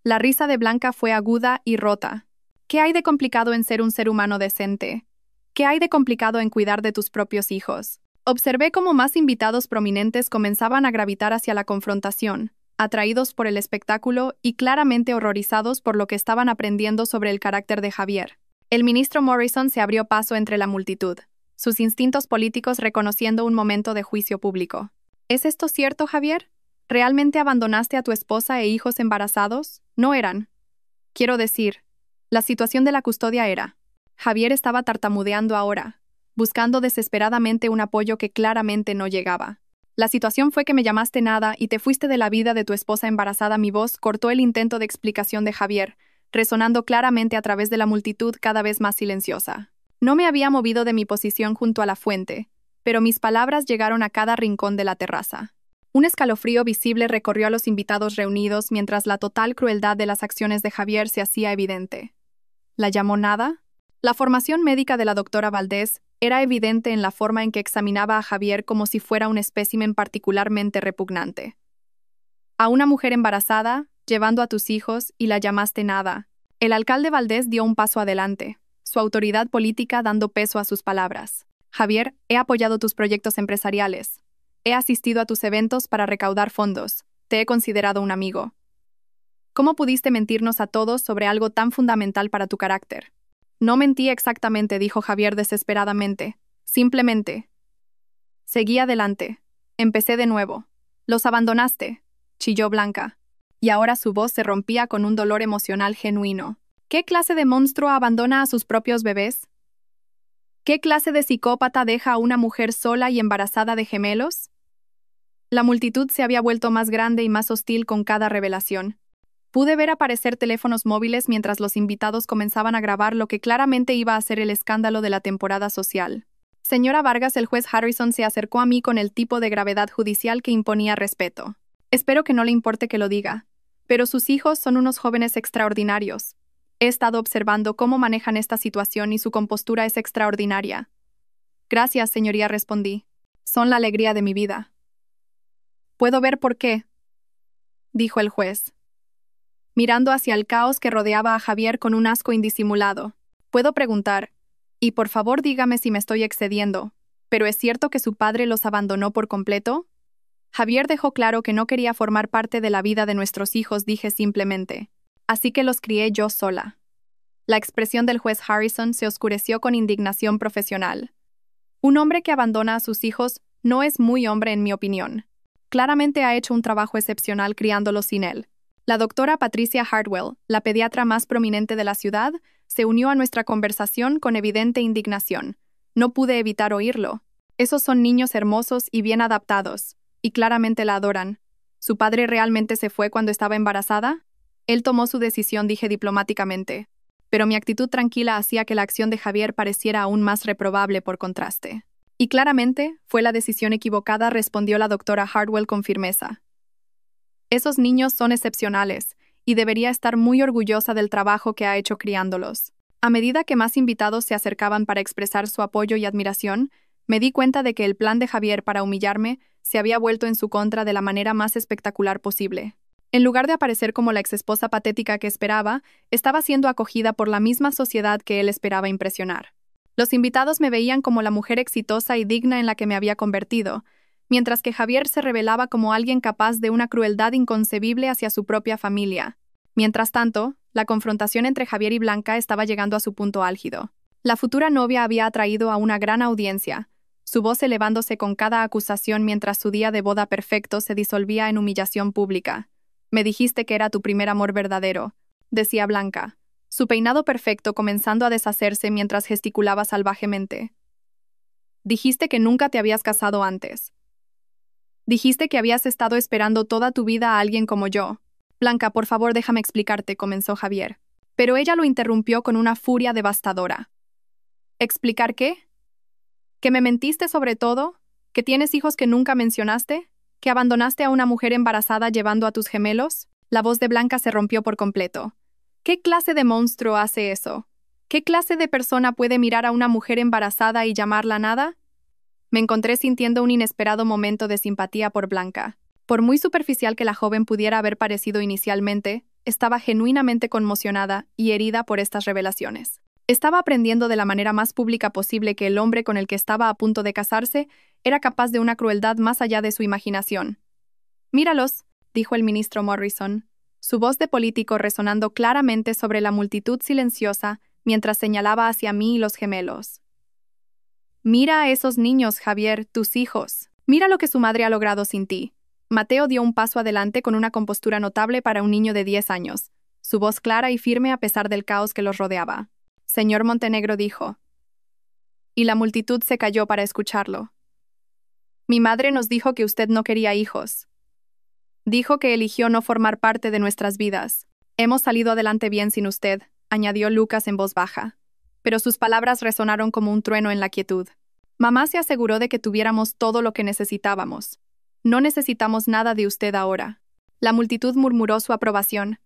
La risa de Blanca fue aguda y rota. ¿Qué hay de complicado en ser un ser humano decente? ¿Qué hay de complicado en cuidar de tus propios hijos? Observé cómo más invitados prominentes comenzaban a gravitar hacia la confrontación, atraídos por el espectáculo y claramente horrorizados por lo que estaban aprendiendo sobre el carácter de Javier. El ministro Morrison se abrió paso entre la multitud, sus instintos políticos reconociendo un momento de juicio público. ¿Es esto cierto, Javier? ¿Realmente abandonaste a tu esposa e hijos embarazados? No eran. Quiero decir, la situación de la custodia era. Javier estaba tartamudeando ahora, buscando desesperadamente un apoyo que claramente no llegaba. La situación fue que me llamaste nada y te fuiste de la vida de tu esposa embarazada. Mi voz cortó el intento de explicación de Javier, resonando claramente a través de la multitud cada vez más silenciosa. No me había movido de mi posición junto a la fuente, pero mis palabras llegaron a cada rincón de la terraza. Un escalofrío visible recorrió a los invitados reunidos mientras la total crueldad de las acciones de Javier se hacía evidente. ¿La llamó nada? La formación médica de la doctora Valdés era evidente en la forma en que examinaba a Javier como si fuera un espécimen particularmente repugnante. A una mujer embarazada, llevando a tus hijos, y la llamaste nada. El alcalde Valdés dio un paso adelante, su autoridad política dando peso a sus palabras. Javier, he apoyado tus proyectos empresariales. He asistido a tus eventos para recaudar fondos. Te he considerado un amigo. ¿Cómo pudiste mentirnos a todos sobre algo tan fundamental para tu carácter? No mentí exactamente, dijo Javier desesperadamente. Simplemente. Seguí adelante. Empecé de nuevo. Los abandonaste, chilló Blanca. Y ahora su voz se rompía con un dolor emocional genuino. ¿Qué clase de monstruo abandona a sus propios bebés? ¿Qué clase de psicópata deja a una mujer sola y embarazada de gemelos? La multitud se había vuelto más grande y más hostil con cada revelación. Pude ver aparecer teléfonos móviles mientras los invitados comenzaban a grabar lo que claramente iba a ser el escándalo de la temporada social. Señora Vargas, el juez Harrison se acercó a mí con el tipo de gravedad judicial que imponía respeto. Espero que no le importe que lo diga, pero sus hijos son unos jóvenes extraordinarios. He estado observando cómo manejan esta situación y su compostura es extraordinaria. Gracias, señoría, respondí. Son la alegría de mi vida. Puedo ver por qué, dijo el juez, mirando hacia el caos que rodeaba a Javier con un asco indisimulado. Puedo preguntar, y por favor dígame si me estoy excediendo, ¿pero es cierto que su padre los abandonó por completo? Javier dejó claro que no quería formar parte de la vida de nuestros hijos, dije simplemente. Así que los crié yo sola. La expresión del juez Harrison se oscureció con indignación profesional. Un hombre que abandona a sus hijos no es muy hombre en mi opinión. Claramente ha hecho un trabajo excepcional criándolos sin él. La doctora Patricia Hartwell, la pediatra más prominente de la ciudad, se unió a nuestra conversación con evidente indignación. No pude evitar oírlo. Esos son niños hermosos y bien adaptados, y claramente la adoran. ¿Su padre realmente se fue cuando estaba embarazada? Él tomó su decisión, dije diplomáticamente, pero mi actitud tranquila hacía que la acción de Javier pareciera aún más reprobable por contraste. Y claramente, fue la decisión equivocada, respondió la doctora Hartwell con firmeza. Esos niños son excepcionales, y debería estar muy orgullosa del trabajo que ha hecho criándolos. A medida que más invitados se acercaban para expresar su apoyo y admiración, me di cuenta de que el plan de Javier para humillarme se había vuelto en su contra de la manera más espectacular posible. En lugar de aparecer como la exesposa patética que esperaba, estaba siendo acogida por la misma sociedad que él esperaba impresionar. Los invitados me veían como la mujer exitosa y digna en la que me había convertido, mientras que Javier se revelaba como alguien capaz de una crueldad inconcebible hacia su propia familia. Mientras tanto, la confrontación entre Javier y Blanca estaba llegando a su punto álgido. La futura novia había atraído a una gran audiencia, su voz elevándose con cada acusación mientras su día de boda perfecto se disolvía en humillación pública. Me dijiste que era tu primer amor verdadero, decía Blanca, su peinado perfecto comenzando a deshacerse mientras gesticulaba salvajemente. Dijiste que nunca te habías casado antes. Dijiste que habías estado esperando toda tu vida a alguien como yo. Blanca, por favor, déjame explicarte, comenzó Javier. Pero ella lo interrumpió con una furia devastadora. ¿Explicar qué? ¿Que me mentiste sobre todo? ¿Que tienes hijos que nunca mencionaste? ¿Que abandonaste a una mujer embarazada llevando a tus gemelos? La voz de Blanca se rompió por completo. ¿Qué clase de monstruo hace eso? ¿Qué clase de persona puede mirar a una mujer embarazada y llamarla nada? Me encontré sintiendo un inesperado momento de simpatía por Blanca. Por muy superficial que la joven pudiera haber parecido inicialmente, estaba genuinamente conmocionada y herida por estas revelaciones. Estaba aprendiendo de la manera más pública posible que el hombre con el que estaba a punto de casarse era capaz de una crueldad más allá de su imaginación. «Míralos», dijo el ministro Morrison, su voz de político resonando claramente sobre la multitud silenciosa mientras señalaba hacia mí y los gemelos. «Mira a esos niños, Javier, tus hijos. Mira lo que su madre ha logrado sin ti». Mateo dio un paso adelante con una compostura notable para un niño de 10 años, su voz clara y firme a pesar del caos que los rodeaba. Señor Montenegro dijo. Y la multitud se calló para escucharlo. Mi madre nos dijo que usted no quería hijos. Dijo que eligió no formar parte de nuestras vidas. Hemos salido adelante bien sin usted, añadió Lucas en voz baja. Pero sus palabras resonaron como un trueno en la quietud. Mamá se aseguró de que tuviéramos todo lo que necesitábamos. No necesitamos nada de usted ahora. La multitud murmuró su aprobación.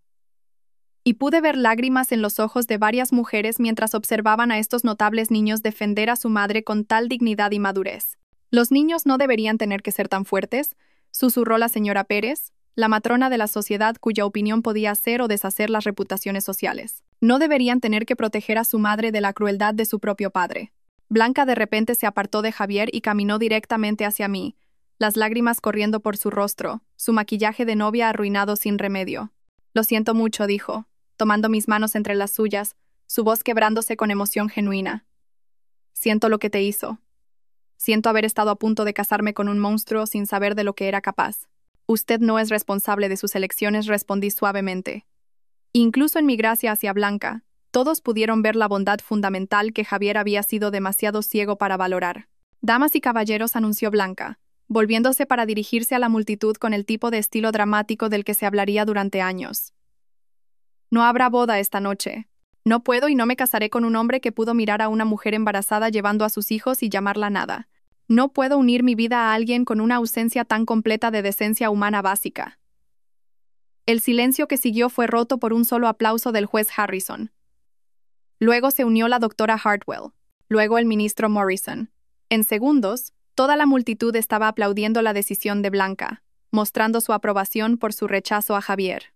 Y pude ver lágrimas en los ojos de varias mujeres mientras observaban a estos notables niños defender a su madre con tal dignidad y madurez. «Los niños no deberían tener que ser tan fuertes», susurró la señora Pérez, la matrona de la sociedad cuya opinión podía hacer o deshacer las reputaciones sociales. No deberían tener que proteger a su madre de la crueldad de su propio padre. Blanca de repente se apartó de Javier y caminó directamente hacia mí, las lágrimas corriendo por su rostro, su maquillaje de novia arruinado sin remedio. «Lo siento mucho», dijo, tomando mis manos entre las suyas, su voz quebrándose con emoción genuina. «Siento lo que te hizo. Siento haber estado a punto de casarme con un monstruo sin saber de lo que era capaz. Usted no es responsable de sus elecciones», respondí suavemente. Incluso en mi gracia hacia Blanca, todos pudieron ver la bondad fundamental que Javier había sido demasiado ciego para valorar. «Damas y caballeros», anunció Blanca, volviéndose para dirigirse a la multitud con el tipo de estilo dramático del que se hablaría durante años. «No habrá boda esta noche. No puedo y no me casaré con un hombre que pudo mirar a una mujer embarazada llevando a sus hijos y llamarla nada. No puedo unir mi vida a alguien con una ausencia tan completa de decencia humana básica». El silencio que siguió fue roto por un solo aplauso del juez Harrison. Luego se unió la doctora Hartwell, luego el ministro Morrison. En segundos, toda la multitud estaba aplaudiendo la decisión de Blanca, mostrando su aprobación por su rechazo a Javier.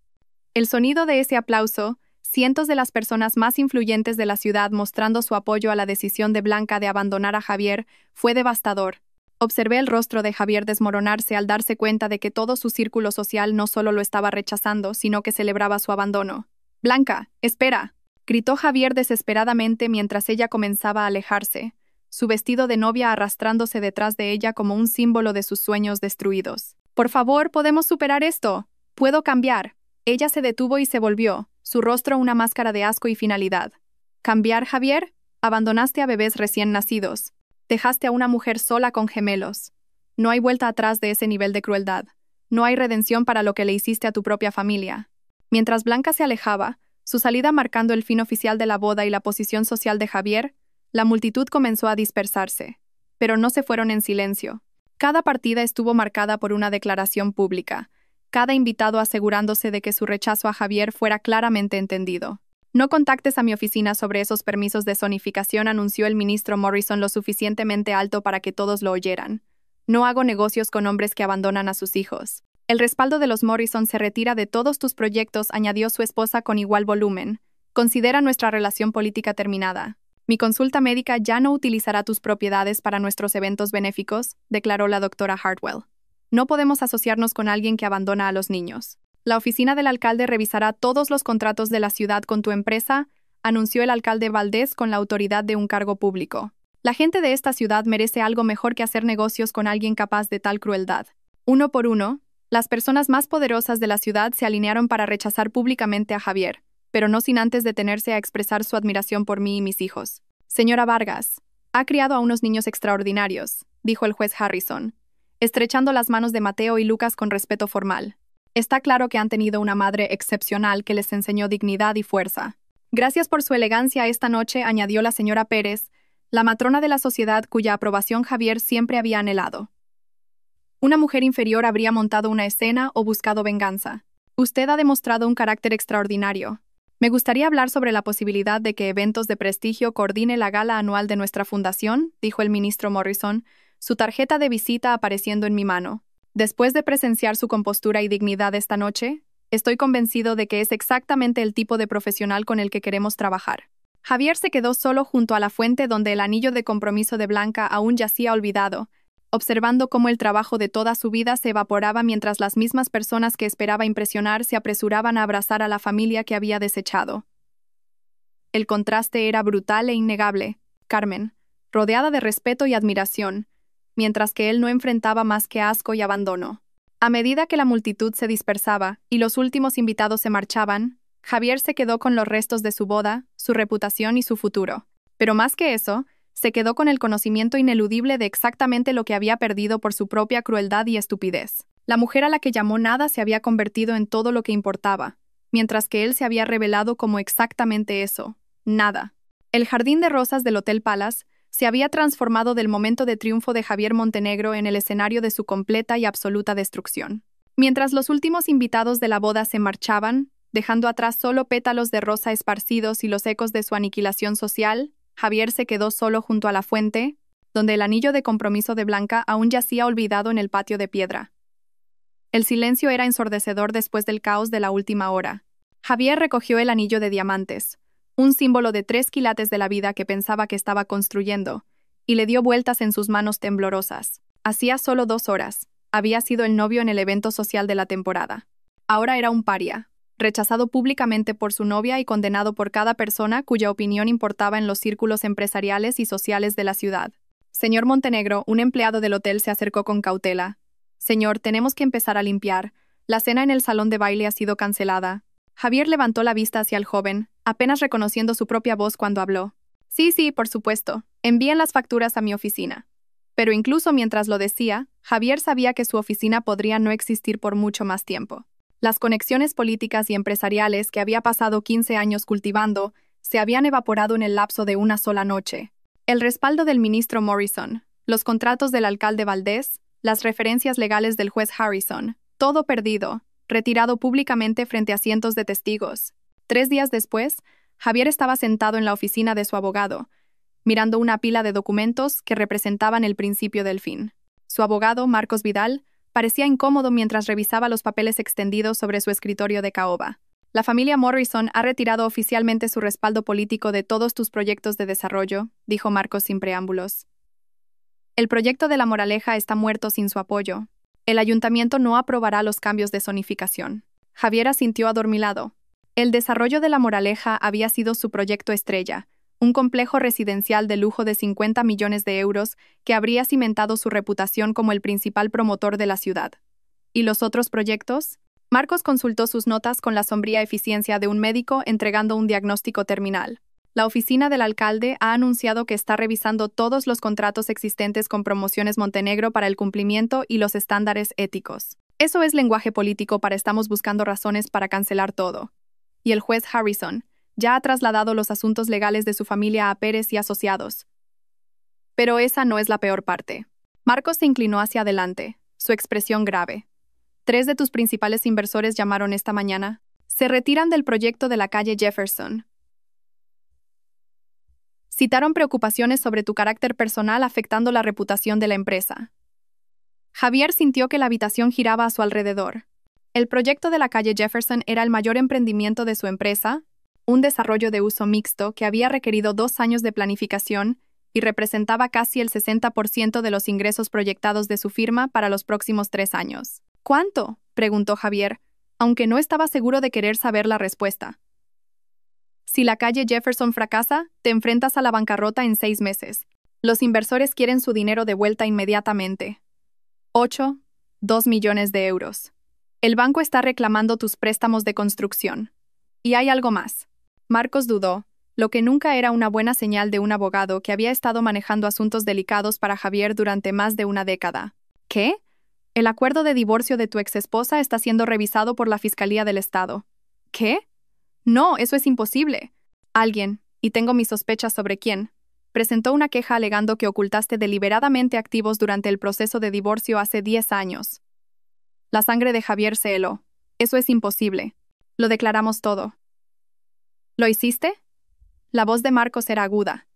El sonido de ese aplauso, cientos de las personas más influyentes de la ciudad mostrando su apoyo a la decisión de Blanca de abandonar a Javier, fue devastador. Observé el rostro de Javier desmoronarse al darse cuenta de que todo su círculo social no solo lo estaba rechazando, sino que celebraba su abandono. «Blanca, espera», gritó Javier desesperadamente mientras ella comenzaba a alejarse, su vestido de novia arrastrándose detrás de ella como un símbolo de sus sueños destruidos. «Por favor, podemos superar esto. Puedo cambiar». Ella se detuvo y se volvió, su rostro una máscara de asco y finalidad. «¿Cambiar, Javier? Abandonaste a bebés recién nacidos. Dejaste a una mujer sola con gemelos. No hay vuelta atrás de ese nivel de crueldad. No hay redención para lo que le hiciste a tu propia familia». Mientras Blanca se alejaba, su salida marcando el fin oficial de la boda y la posición social de Javier, la multitud comenzó a dispersarse. Pero no se fueron en silencio. Cada partida estuvo marcada por una declaración pública, cada invitado asegurándose de que su rechazo a Javier fuera claramente entendido. «No contactes a mi oficina sobre esos permisos de zonificación», anunció el ministro Morrison lo suficientemente alto para que todos lo oyeran. «No hago negocios con hombres que abandonan a sus hijos». «El respaldo de los Morrison se retira de todos tus proyectos», añadió su esposa con igual volumen. «Considera nuestra relación política terminada. Mi consulta médica ya no utilizará tus propiedades para nuestros eventos benéficos», declaró la doctora Hartwell. «No podemos asociarnos con alguien que abandona a los niños. La oficina del alcalde revisará todos los contratos de la ciudad con tu empresa», anunció el alcalde Valdés con la autoridad de un cargo público. «La gente de esta ciudad merece algo mejor que hacer negocios con alguien capaz de tal crueldad». Uno por uno, las personas más poderosas de la ciudad se alinearon para rechazar públicamente a Javier, pero no sin antes detenerse a expresar su admiración por mí y mis hijos. «Señora Vargas, ha criado a unos niños extraordinarios», dijo el juez Harrison, estrechando las manos de Mateo y Lucas con respeto formal. «Está claro que han tenido una madre excepcional que les enseñó dignidad y fuerza. Gracias por su elegancia esta noche», añadió la señora Pérez, la matrona de la sociedad cuya aprobación Javier siempre había anhelado. «Una mujer inferior habría montado una escena o buscado venganza. Usted ha demostrado un carácter extraordinario. Me gustaría hablar sobre la posibilidad de que Eventos de Prestigio coordine la gala anual de nuestra fundación», dijo el ministro Morrison, su tarjeta de visita apareciendo en mi mano. «Después de presenciar su compostura y dignidad esta noche, estoy convencido de que es exactamente el tipo de profesional con el que queremos trabajar». Javier se quedó solo junto a la fuente donde el anillo de compromiso de Blanca aún yacía olvidado, observando cómo el trabajo de toda su vida se evaporaba mientras las mismas personas que esperaba impresionar se apresuraban a abrazar a la familia que había desechado. El contraste era brutal e innegable. Carmen, rodeada de respeto y admiración, mientras que él no enfrentaba más que asco y abandono. A medida que la multitud se dispersaba y los últimos invitados se marchaban, Javier se quedó con los restos de su boda, su reputación y su futuro. Pero más que eso, se quedó con el conocimiento ineludible de exactamente lo que había perdido por su propia crueldad y estupidez. La mujer a la que llamó nada se había convertido en todo lo que importaba, mientras que él se había revelado como exactamente eso, nada. El jardín de rosas del Hotel Palace se había transformado del momento de triunfo de Javier Montenegro en el escenario de su completa y absoluta destrucción. Mientras los últimos invitados de la boda se marchaban, Dejando atrás solo pétalos de rosa esparcidos y los ecos de su aniquilación social, Javier se quedó solo junto a la fuente, donde el anillo de compromiso de Blanca aún yacía olvidado en el patio de piedra. El silencio era ensordecedor después del caos de la última hora. Javier recogió el anillo de diamantes, un símbolo de 3 quilates de la vida que pensaba que estaba construyendo, y le dio vueltas en sus manos temblorosas. Hacía solo 2 horas. Había sido el novio en el evento social de la temporada. Ahora era un paria, rechazado públicamente por su novia y condenado por cada persona cuya opinión importaba en los círculos empresariales y sociales de la ciudad. Señor Montenegro, un empleado del hotel se acercó con cautela. Señor, tenemos que empezar a limpiar. La cena en el salón de baile ha sido cancelada. Javier levantó la vista hacia el joven, apenas reconociendo su propia voz cuando habló. Sí, por supuesto. Envíen las facturas a mi oficina. Pero incluso mientras lo decía, Javier sabía que su oficina podría no existir por mucho más tiempo. Las conexiones políticas y empresariales que había pasado 15 años cultivando se habían evaporado en el lapso de una sola noche. El respaldo del ministro Morrison, los contratos del alcalde Valdés, las referencias legales del juez Harrison, todo perdido, retirado públicamente frente a cientos de testigos. 3 días después, Javier estaba sentado en la oficina de su abogado, mirando una pila de documentos que representaban el principio del fin. Su abogado, Marcos Vidal, parecía incómodo mientras revisaba los papeles extendidos sobre su escritorio de caoba. La familia Morrison ha retirado oficialmente su respaldo político de todos tus proyectos de desarrollo, dijo Marcos sin preámbulos. El proyecto de La Moraleja está muerto sin su apoyo. El ayuntamiento no aprobará los cambios de zonificación. Javier asintió adormilado. El desarrollo de La Moraleja había sido su proyecto estrella, un complejo residencial de lujo de 50 millones de euros que habría cimentado su reputación como el principal promotor de la ciudad. ¿Y los otros proyectos? Marcos consultó sus notas con la sombría eficiencia de un médico entregando un diagnóstico terminal. La oficina del alcalde ha anunciado que está revisando todos los contratos existentes con Promociones Montenegro para el cumplimiento y los estándares éticos. Eso es lenguaje político para estamos buscando razones para cancelar todo. Y el juez Harrison ya ha trasladado los asuntos legales de su familia a Pérez y Asociados. Pero esa no es la peor parte. Marcos se inclinó hacia adelante, su expresión grave. 3 de tus principales inversores llamaron esta mañana. Se retiran del proyecto de la calle Jefferson. Citaron preocupaciones sobre tu carácter personal afectando la reputación de la empresa. Javier sintió que la habitación giraba a su alrededor. El proyecto de la calle Jefferson era el mayor emprendimiento de su empresa, un desarrollo de uso mixto que había requerido 2 años de planificación y representaba casi el 60% de los ingresos proyectados de su firma para los próximos 3 años. ¿Cuánto?, preguntó Javier, aunque no estaba seguro de querer saber la respuesta. Si la calle Jefferson fracasa, te enfrentas a la bancarrota en 6 meses. Los inversores quieren su dinero de vuelta inmediatamente. 2 millones de euros. El banco está reclamando tus préstamos de construcción. Y hay algo más. Marcos dudó, lo que nunca era una buena señal de un abogado que había estado manejando asuntos delicados para Javier durante más de una década. ¿Qué? El acuerdo de divorcio de tu exesposa está siendo revisado por la Fiscalía del Estado. ¿Qué? No, eso es imposible. Alguien, y tengo mis sospechas sobre quién, presentó una queja alegando que ocultaste deliberadamente activos durante el proceso de divorcio hace 10 años. La sangre de Javier se heló. Eso es imposible. Lo declaramos todo. ¿Lo hiciste? La voz de Marcos era aguda.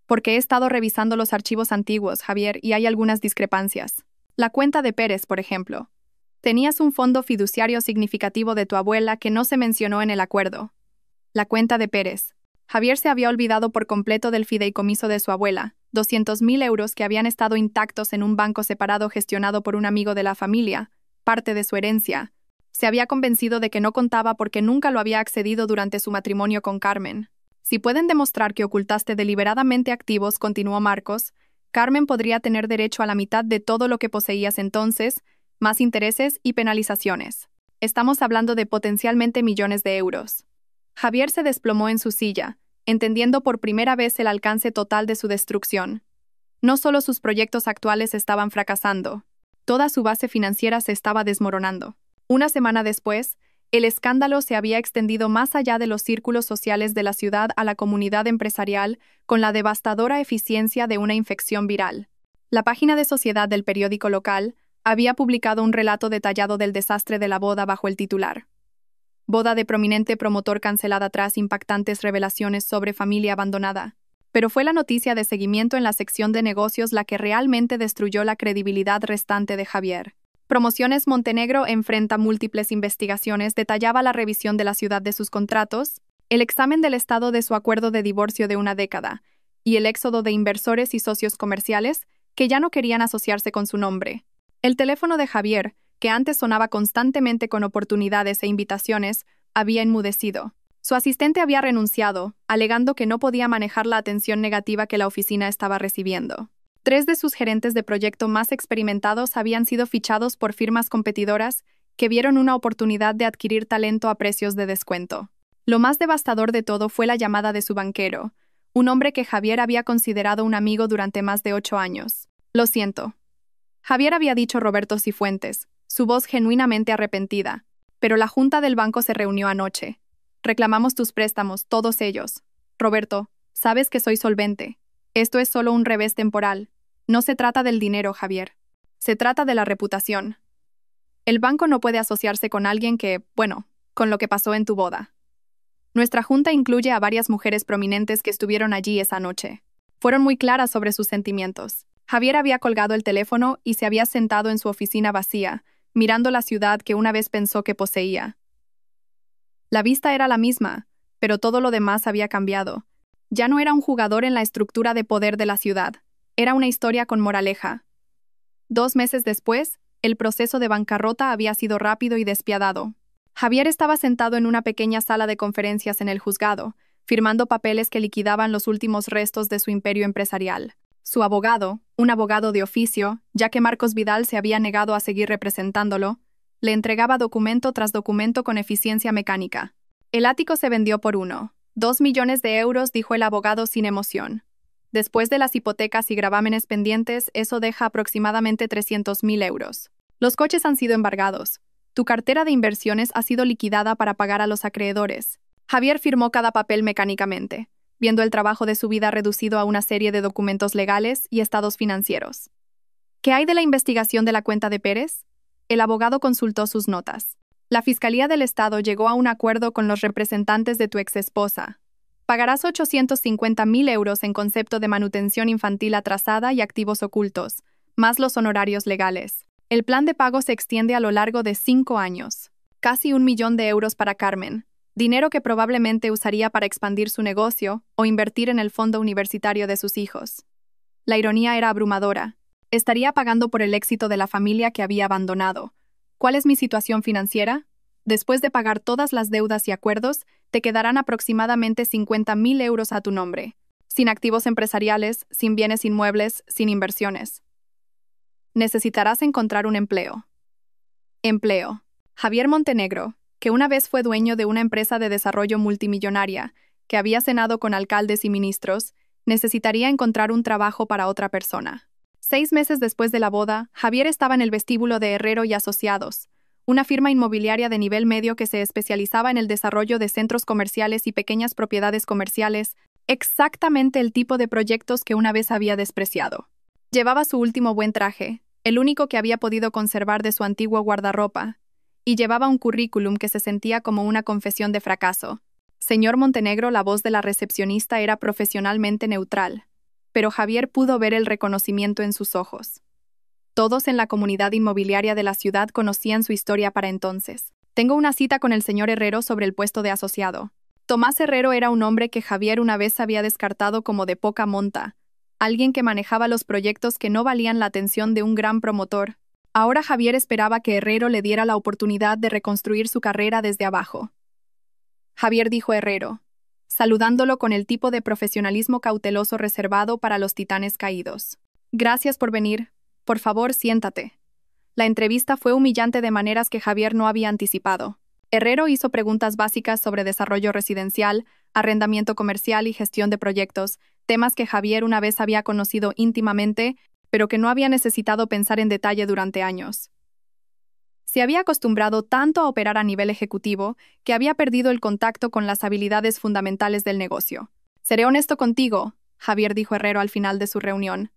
Porque he estado revisando los archivos antiguos, Javier, y hay algunas discrepancias. La cuenta de Pérez, por ejemplo. Tenías un fondo fiduciario significativo de tu abuela que no se mencionó en el acuerdo. La cuenta de Pérez. Javier se había olvidado por completo del fideicomiso de su abuela, 200.000 euros que habían estado intactos en un banco separado gestionado por un amigo de la familia, parte de su herencia. Se había convencido de que no contaba porque nunca lo había accedido durante su matrimonio con Carmen. Si pueden demostrar que ocultaste deliberadamente activos, continuó Marcos, Carmen podría tener derecho a la mitad de todo lo que poseías entonces, más intereses y penalizaciones. Estamos hablando de potencialmente millones de euros. Javier se desplomó en su silla, entendiendo por primera vez el alcance total de su destrucción. No solo sus proyectos actuales estaban fracasando, toda su base financiera se estaba desmoronando. Una semana después, el escándalo se había extendido más allá de los círculos sociales de la ciudad a la comunidad empresarial con la devastadora eficiencia de una infección viral. La página de sociedad del periódico local había publicado un relato detallado del desastre de la boda bajo el titular Boda de prominente promotor cancelada tras impactantes revelaciones sobre familia abandonada. Pero fue la noticia de seguimiento en la sección de negocios la que realmente destruyó la credibilidad restante de Javier. Promociones Montenegro enfrenta múltiples investigaciones, detallaba la revisión de la ciudad de sus contratos, el examen del estado de su acuerdo de divorcio de una década, y el éxodo de inversores y socios comerciales que ya no querían asociarse con su nombre. El teléfono de Javier, que antes sonaba constantemente con oportunidades e invitaciones, había enmudecido. Su asistente había renunciado, alegando que no podía manejar la atención negativa que la oficina estaba recibiendo. 3 de sus gerentes de proyecto más experimentados habían sido fichados por firmas competidoras que vieron una oportunidad de adquirir talento a precios de descuento. Lo más devastador de todo fue la llamada de su banquero, un hombre que Javier había considerado un amigo durante más de 8 años. Lo siento. Javier había dicho Roberto Cifuentes, su voz genuinamente arrepentida. Pero la junta del banco se reunió anoche. Reclamamos tus préstamos, todos ellos. Roberto, sabes que soy solvente. Esto es solo un revés temporal. No se trata del dinero, Javier. Se trata de la reputación. El banco no puede asociarse con alguien que, bueno, con lo que pasó en tu boda. Nuestra junta incluye a varias mujeres prominentes que estuvieron allí esa noche. Fueron muy claras sobre sus sentimientos. Javier había colgado el teléfono y se había sentado en su oficina vacía, mirando la ciudad que una vez pensó que poseía. La vista era la misma, pero todo lo demás había cambiado. Ya no era un jugador en la estructura de poder de la ciudad. Era una historia con moraleja. 2 meses después, el proceso de bancarrota había sido rápido y despiadado. Javier estaba sentado en una pequeña sala de conferencias en el juzgado, firmando papeles que liquidaban los últimos restos de su imperio empresarial. Su abogado, un abogado de oficio, ya que Marcos Vidal se había negado a seguir representándolo, le entregaba documento tras documento con eficiencia mecánica. El ático se vendió por 2 millones de euros, dijo el abogado sin emoción. Después de las hipotecas y gravámenes pendientes, eso deja aproximadamente 300.000 euros. Los coches han sido embargados. Tu cartera de inversiones ha sido liquidada para pagar a los acreedores. Javier firmó cada papel mecánicamente, viendo el trabajo de su vida reducido a una serie de documentos legales y estados financieros. ¿Qué hay de la investigación de la cuenta de Pérez? El abogado consultó sus notas. La Fiscalía del Estado llegó a un acuerdo con los representantes de tu exesposa. Pagarás 850.000 euros en concepto de manutención infantil atrasada y activos ocultos, más los honorarios legales. El plan de pago se extiende a lo largo de 5 años. Casi 1 millón de euros para Carmen, dinero que probablemente usaría para expandir su negocio o invertir en el fondo universitario de sus hijos. La ironía era abrumadora. Estaría pagando por el éxito de la familia que había abandonado. ¿Cuál es mi situación financiera? Después de pagar todas las deudas y acuerdos, te quedarán aproximadamente 50.000 euros a tu nombre, sin activos empresariales, sin bienes inmuebles, sin inversiones. Necesitarás encontrar un empleo. Empleo. Javier Montenegro, que una vez fue dueño de una empresa de desarrollo multimillonaria, que había cenado con alcaldes y ministros, necesitaría encontrar un trabajo para otra persona. 6 meses después de la boda, Javier estaba en el vestíbulo de Herrero y Asociados, una firma inmobiliaria de nivel medio que se especializaba en el desarrollo de centros comerciales y pequeñas propiedades comerciales, exactamente el tipo de proyectos que una vez había despreciado. Llevaba su último buen traje, el único que había podido conservar de su antiguo guardarropa, y llevaba un currículum que se sentía como una confesión de fracaso. Señor Montenegro, la voz de la recepcionista era profesionalmente neutral, pero Javier pudo ver el reconocimiento en sus ojos. Todos en la comunidad inmobiliaria de la ciudad conocían su historia para entonces. Tengo una cita con el señor Herrero sobre el puesto de asociado. Tomás Herrero era un hombre que Javier una vez había descartado como de poca monta, alguien que manejaba los proyectos que no valían la atención de un gran promotor. Ahora Javier esperaba que Herrero le diera la oportunidad de reconstruir su carrera desde abajo. Javier, dijo Herrero, saludándolo con el tipo de profesionalismo cauteloso reservado para los titanes caídos. Gracias por venir. Por favor, siéntate. La entrevista fue humillante de maneras que Javier no había anticipado. Herrero hizo preguntas básicas sobre desarrollo residencial, arrendamiento comercial y gestión de proyectos, temas que Javier una vez había conocido íntimamente, pero que no había necesitado pensar en detalle durante años. Se había acostumbrado tanto a operar a nivel ejecutivo que había perdido el contacto con las habilidades fundamentales del negocio. Seré honesto contigo, Javier, dijo Herrero al final de su reunión.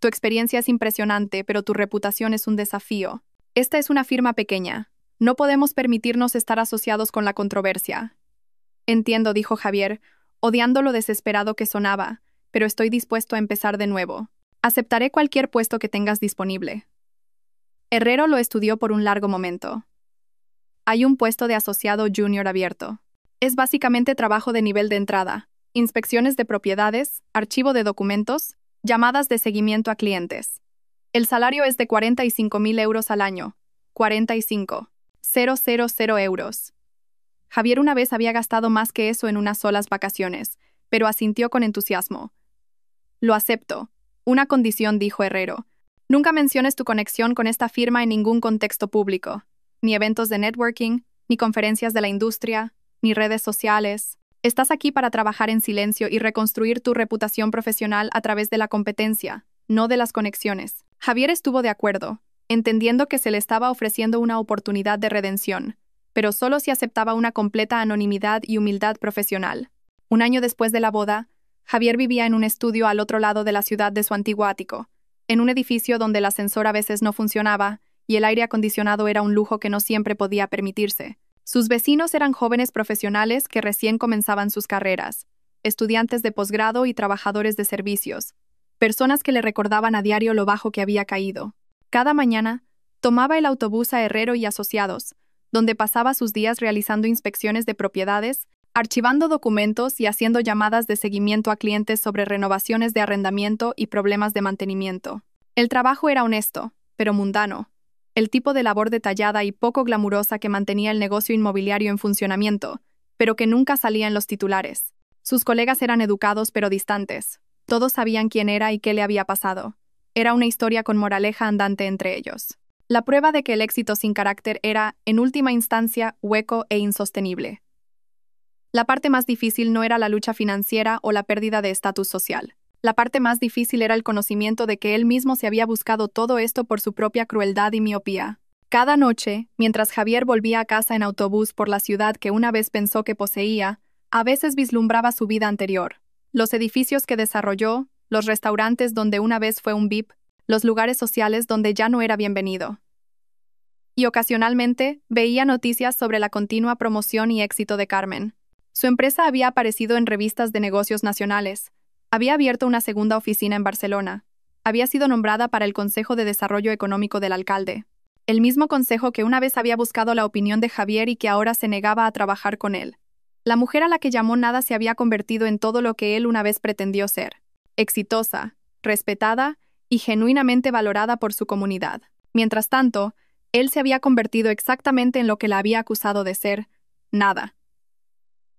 Tu experiencia es impresionante, pero tu reputación es un desafío. Esta es una firma pequeña. No podemos permitirnos estar asociados con la controversia. Entiendo, dijo Javier, odiando lo desesperado que sonaba, pero estoy dispuesto a empezar de nuevo. Aceptaré cualquier puesto que tengas disponible. Herrero lo estudió por un largo momento. Hay un puesto de asociado junior abierto. Es básicamente trabajo de nivel de entrada, inspecciones de propiedades, archivo de documentos, llamadas de seguimiento a clientes. El salario es de 45.000 euros al año. 45.000 euros. Javier una vez había gastado más que eso en unas solas vacaciones, pero asintió con entusiasmo. Lo acepto. Una condición, dijo Herrero. Nunca menciones tu conexión con esta firma en ningún contexto público, ni eventos de networking, ni conferencias de la industria, ni redes sociales. Estás aquí para trabajar en silencio y reconstruir tu reputación profesional a través de la competencia, no de las conexiones. Javier estuvo de acuerdo, entendiendo que se le estaba ofreciendo una oportunidad de redención, pero solo si aceptaba una completa anonimidad y humildad profesional. Un año después de la boda, Javier vivía en un estudio al otro lado de la ciudad de su antiguo ático, en un edificio donde el ascensor a veces no funcionaba y el aire acondicionado era un lujo que no siempre podía permitirse. Sus vecinos eran jóvenes profesionales que recién comenzaban sus carreras, estudiantes de posgrado y trabajadores de servicios, personas que le recordaban a diario lo bajo que había caído. Cada mañana, tomaba el autobús a Herrero y Asociados, donde pasaba sus días realizando inspecciones de propiedades, archivando documentos y haciendo llamadas de seguimiento a clientes sobre renovaciones de arrendamiento y problemas de mantenimiento. El trabajo era honesto, pero mundano. El tipo de labor detallada y poco glamurosa que mantenía el negocio inmobiliario en funcionamiento, pero que nunca salía en los titulares. Sus colegas eran educados pero distantes. Todos sabían quién era y qué le había pasado. Era una historia con moraleja andante entre ellos. La prueba de que el éxito sin carácter era, en última instancia, hueco e insostenible. La parte más difícil no era la lucha financiera o la pérdida de estatus social. La parte más difícil era el conocimiento de que él mismo se había buscado todo esto por su propia crueldad y miopía. Cada noche, mientras Javier volvía a casa en autobús por la ciudad que una vez pensó que poseía, a veces vislumbraba su vida anterior. Los edificios que desarrolló, los restaurantes donde una vez fue un VIP, los lugares sociales donde ya no era bienvenido. Y ocasionalmente veía noticias sobre la continua promoción y éxito de Carmen. Su empresa había aparecido en revistas de negocios nacionales. Había abierto una segunda oficina en Barcelona. Había sido nombrada para el Consejo de Desarrollo Económico del alcalde. El mismo consejo que una vez había buscado la opinión de Javier y que ahora se negaba a trabajar con él. La mujer a la que llamó nada se había convertido en todo lo que él una vez pretendió ser. Exitosa, respetada y genuinamente valorada por su comunidad. Mientras tanto, él se había convertido exactamente en lo que la había acusado de ser: nada.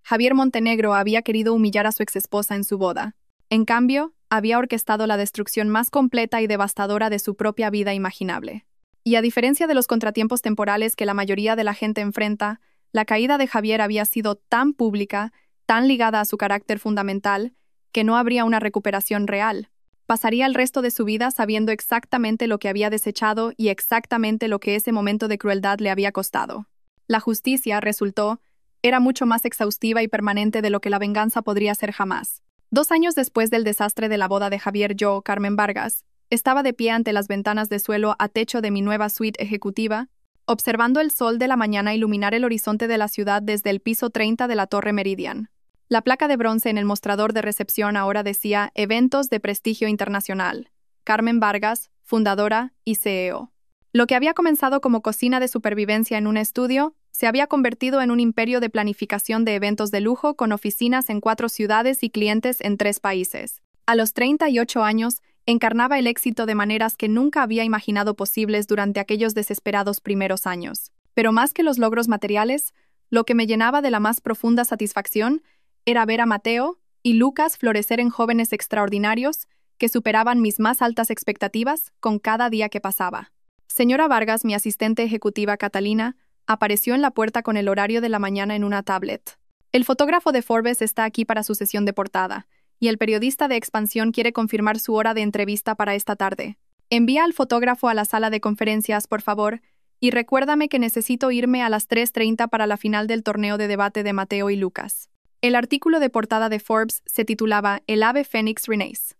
Javier Montenegro había querido humillar a su exesposa en su boda. En cambio, había orquestado la destrucción más completa y devastadora de su propia vida imaginable. Y a diferencia de los contratiempos temporales que la mayoría de la gente enfrenta, la caída de Javier había sido tan pública, tan ligada a su carácter fundamental, que no habría una recuperación real. Pasaría el resto de su vida sabiendo exactamente lo que había desechado y exactamente lo que ese momento de crueldad le había costado. La justicia, resultó, era mucho más exhaustiva y permanente de lo que la venganza podría ser jamás. 2 años después del desastre de la boda de Javier, yo, Carmen Vargas, estaba de pie ante las ventanas de suelo a techo de mi nueva suite ejecutiva, observando el sol de la mañana iluminar el horizonte de la ciudad desde el piso 30 de la Torre Meridian. La placa de bronce en el mostrador de recepción ahora decía Eventos de Prestigio Internacional. Carmen Vargas, fundadora y CEO. Lo que había comenzado como cocina de supervivencia en un estudio, se había convertido en un imperio de planificación de eventos de lujo con oficinas en 4 ciudades y clientes en 3 países. A los 38 años, encarnaba el éxito de maneras que nunca había imaginado posibles durante aquellos desesperados primeros años. Pero más que los logros materiales, lo que me llenaba de la más profunda satisfacción era ver a Mateo y Lucas florecer en jóvenes extraordinarios que superaban mis más altas expectativas con cada día que pasaba. Señora Vargas, mi asistente ejecutiva Catalina, apareció en la puerta con el horario de la mañana en una tablet. El fotógrafo de Forbes está aquí para su sesión de portada, y el periodista de Expansión quiere confirmar su hora de entrevista para esta tarde. Envía al fotógrafo a la sala de conferencias, por favor, y recuérdame que necesito irme a las 3:30 para la final del torneo de debate de Mateo y Lucas. El artículo de portada de Forbes se titulaba El ave fénix renace.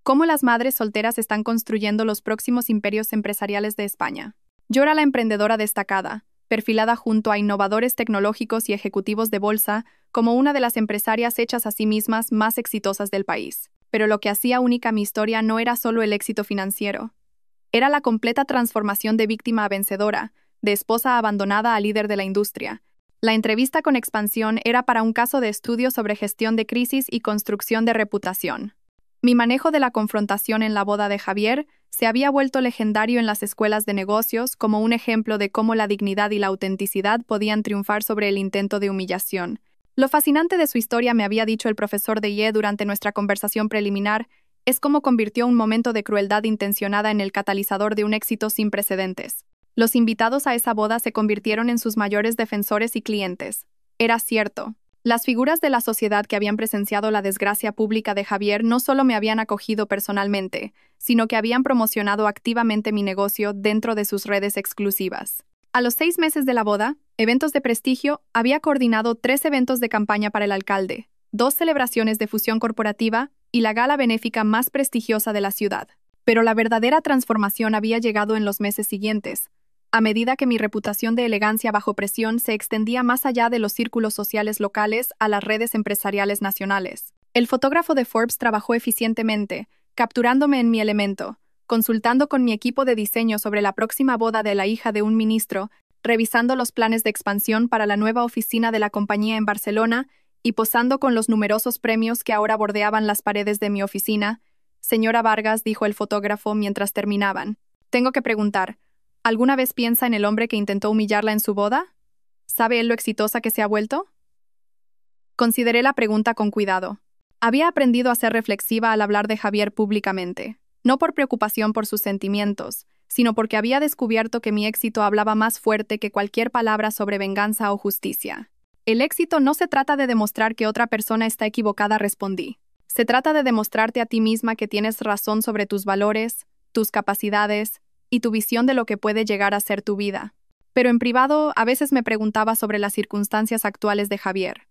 Cómo las madres solteras están construyendo los próximos imperios empresariales de España. Llora la emprendedora destacada, perfilada junto a innovadores tecnológicos y ejecutivos de bolsa como una de las empresarias hechas a sí mismas más exitosas del país. Pero lo que hacía única mi historia no era solo el éxito financiero. Era la completa transformación de víctima a vencedora, de esposa abandonada a líder de la industria. La entrevista con Expansión era para un caso de estudio sobre gestión de crisis y construcción de reputación. Mi manejo de la confrontación en la boda de Javier se había vuelto legendario en las escuelas de negocios como un ejemplo de cómo la dignidad y la autenticidad podían triunfar sobre el intento de humillación. Lo fascinante de su historia, me había dicho el profesor de IE durante nuestra conversación preliminar, es cómo convirtió un momento de crueldad intencionada en el catalizador de un éxito sin precedentes. Los invitados a esa boda se convirtieron en sus mayores defensores y clientes. Era cierto. Las figuras de la sociedad que habían presenciado la desgracia pública de Javier no solo me habían acogido personalmente, sino que habían promocionado activamente mi negocio dentro de sus redes exclusivas. A los 6 meses de la boda, Eventos de Prestigio había coordinado 3 eventos de campaña para el alcalde, 2 celebraciones de fusión corporativa y la gala benéfica más prestigiosa de la ciudad. Pero la verdadera transformación había llegado en los meses siguientes, a medida que mi reputación de elegancia bajo presión se extendía más allá de los círculos sociales locales a las redes empresariales nacionales. El fotógrafo de Forbes trabajó eficientemente, capturándome en mi elemento, consultando con mi equipo de diseño sobre la próxima boda de la hija de un ministro, revisando los planes de expansión para la nueva oficina de la compañía en Barcelona y posando con los numerosos premios que ahora bordeaban las paredes de mi oficina. Señora Vargas, dijo el fotógrafo mientras terminaban, tengo que preguntar, ¿alguna vez piensa en el hombre que intentó humillarla en su boda? ¿Sabe él lo exitosa que se ha vuelto? Consideré la pregunta con cuidado. Había aprendido a ser reflexiva al hablar de Javier públicamente, no por preocupación por sus sentimientos, sino porque había descubierto que mi éxito hablaba más fuerte que cualquier palabra sobre venganza o justicia. El éxito no se trata de demostrar que otra persona está equivocada, respondí. Se trata de demostrarte a ti misma que tienes razón sobre tus valores, tus capacidades y tu visión de lo que puede llegar a ser tu vida. Pero en privado, a veces me preguntaba sobre las circunstancias actuales de Javier.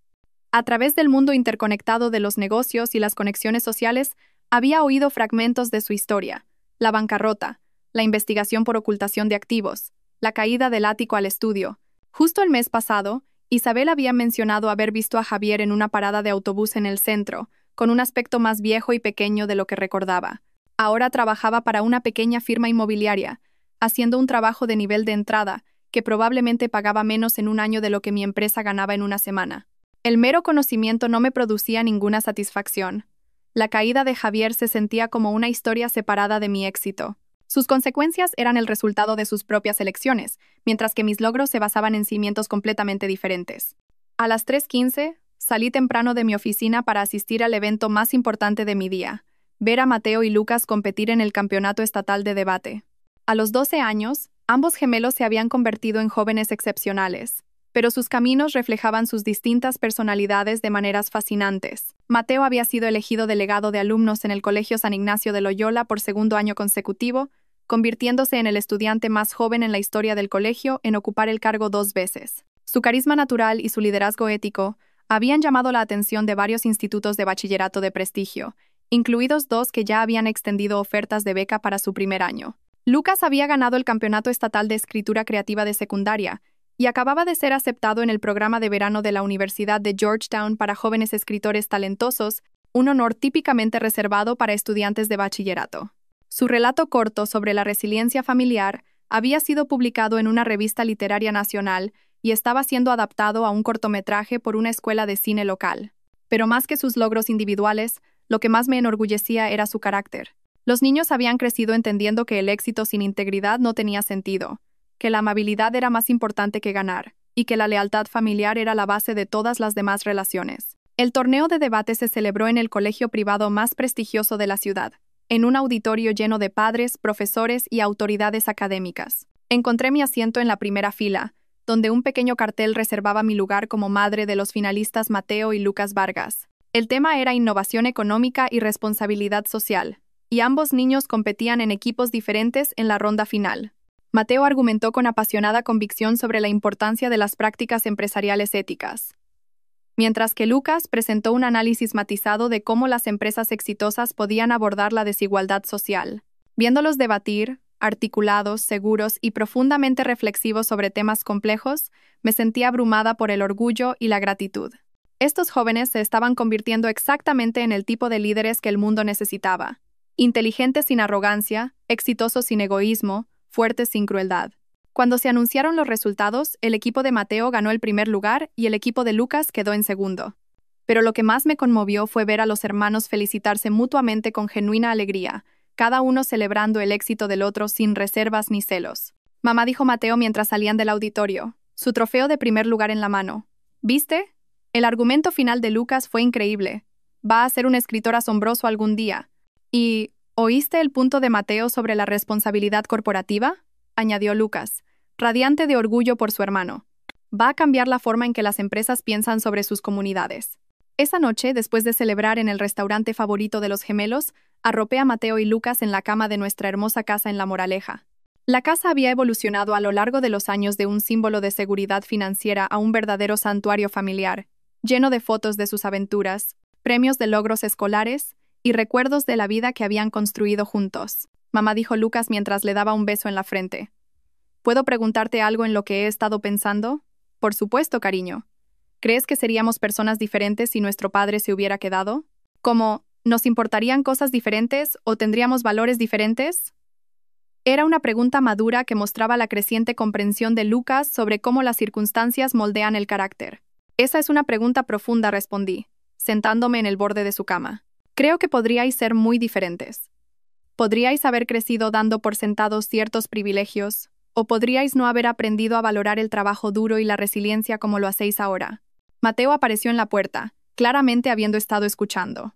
A través del mundo interconectado de los negocios y las conexiones sociales, había oído fragmentos de su historia: la bancarrota, la investigación por ocultación de activos, la caída del ático al estudio. Justo el mes pasado, Isabel había mencionado haber visto a Javier en una parada de autobús en el centro, con un aspecto más viejo y pequeño de lo que recordaba. Ahora trabajaba para una pequeña firma inmobiliaria, haciendo un trabajo de nivel de entrada, que probablemente pagaba menos en un año de lo que mi empresa ganaba en una semana. El mero conocimiento no me producía ninguna satisfacción. La caída de Javier se sentía como una historia separada de mi éxito. Sus consecuencias eran el resultado de sus propias elecciones, mientras que mis logros se basaban en cimientos completamente diferentes. A las 3:15, salí temprano de mi oficina para asistir al evento más importante de mi día: ver a Mateo y Lucas competir en el campeonato estatal de debate. A los 12 años, ambos gemelos se habían convertido en jóvenes excepcionales, pero sus caminos reflejaban sus distintas personalidades de maneras fascinantes. Mateo había sido elegido delegado de alumnos en el Colegio San Ignacio de Loyola por 2º año consecutivo, convirtiéndose en el estudiante más joven en la historia del colegio en ocupar el cargo 2 veces. Su carisma natural y su liderazgo ético habían llamado la atención de varios institutos de bachillerato de prestigio, incluidos 2 que ya habían extendido ofertas de beca para su primer año. Lucas había ganado el Campeonato Estatal de Escritura Creativa de Secundaria y acababa de ser aceptado en el programa de verano de la Universidad de Georgetown para jóvenes escritores talentosos, un honor típicamente reservado para estudiantes de bachillerato. Su relato corto sobre la resiliencia familiar había sido publicado en una revista literaria nacional y estaba siendo adaptado a un cortometraje por una escuela de cine local. Pero más que sus logros individuales, lo que más me enorgullecía era su carácter. Los niños habían crecido entendiendo que el éxito sin integridad no tenía sentido, que la amabilidad era más importante que ganar, y que la lealtad familiar era la base de todas las demás relaciones. El torneo de debate se celebró en el colegio privado más prestigioso de la ciudad, en un auditorio lleno de padres, profesores y autoridades académicas. Encontré mi asiento en la primera fila, donde un pequeño cartel reservaba mi lugar como madre de los finalistas Mateo y Lucas Vargas. El tema era innovación económica y responsabilidad social, y ambos niños competían en equipos diferentes en la ronda final. Mateo argumentó con apasionada convicción sobre la importancia de las prácticas empresariales éticas, mientras que Lucas presentó un análisis matizado de cómo las empresas exitosas podían abordar la desigualdad social. Viéndolos debatir, articulados, seguros y profundamente reflexivos sobre temas complejos, me sentía abrumada por el orgullo y la gratitud. Estos jóvenes se estaban convirtiendo exactamente en el tipo de líderes que el mundo necesitaba. Inteligentes sin arrogancia, exitosos sin egoísmo, fuertes sin crueldad. Cuando se anunciaron los resultados, el equipo de Mateo ganó el primer lugar y el equipo de Lucas quedó en segundo. Pero lo que más me conmovió fue ver a los hermanos felicitarse mutuamente con genuina alegría, cada uno celebrando el éxito del otro sin reservas ni celos. Mamá, dijo Mateo mientras salían del auditorio, su trofeo de primer lugar en la mano. ¿Viste? El argumento final de Lucas fue increíble. Va a ser un escritor asombroso algún día. ¿Y oíste el punto de Mateo sobre la responsabilidad corporativa?, añadió Lucas, radiante de orgullo por su hermano. Va a cambiar la forma en que las empresas piensan sobre sus comunidades. Esa noche, después de celebrar en el restaurante favorito de los gemelos, arropé a Mateo y Lucas en la cama de nuestra hermosa casa en La Moraleja. La casa había evolucionado a lo largo de los años de un símbolo de seguridad financiera a un verdadero santuario familiar, lleno de fotos de sus aventuras, premios de logros escolares y recuerdos de la vida que habían construido juntos. Mamá, dijo Lucas mientras le daba un beso en la frente. ¿Puedo preguntarte algo en lo que he estado pensando? Por supuesto, cariño. ¿Crees que seríamos personas diferentes si nuestro padre se hubiera quedado? ¿Cómo, nos importarían cosas diferentes o tendríamos valores diferentes? Era una pregunta madura que mostraba la creciente comprensión de Lucas sobre cómo las circunstancias moldean el carácter. Esa es una pregunta profunda, respondí, sentándome en el borde de su cama. Creo que podríais ser muy diferentes. Podríais haber crecido dando por sentados ciertos privilegios, o podríais no haber aprendido a valorar el trabajo duro y la resiliencia como lo hacéis ahora. Mateo apareció en la puerta, claramente habiendo estado escuchando.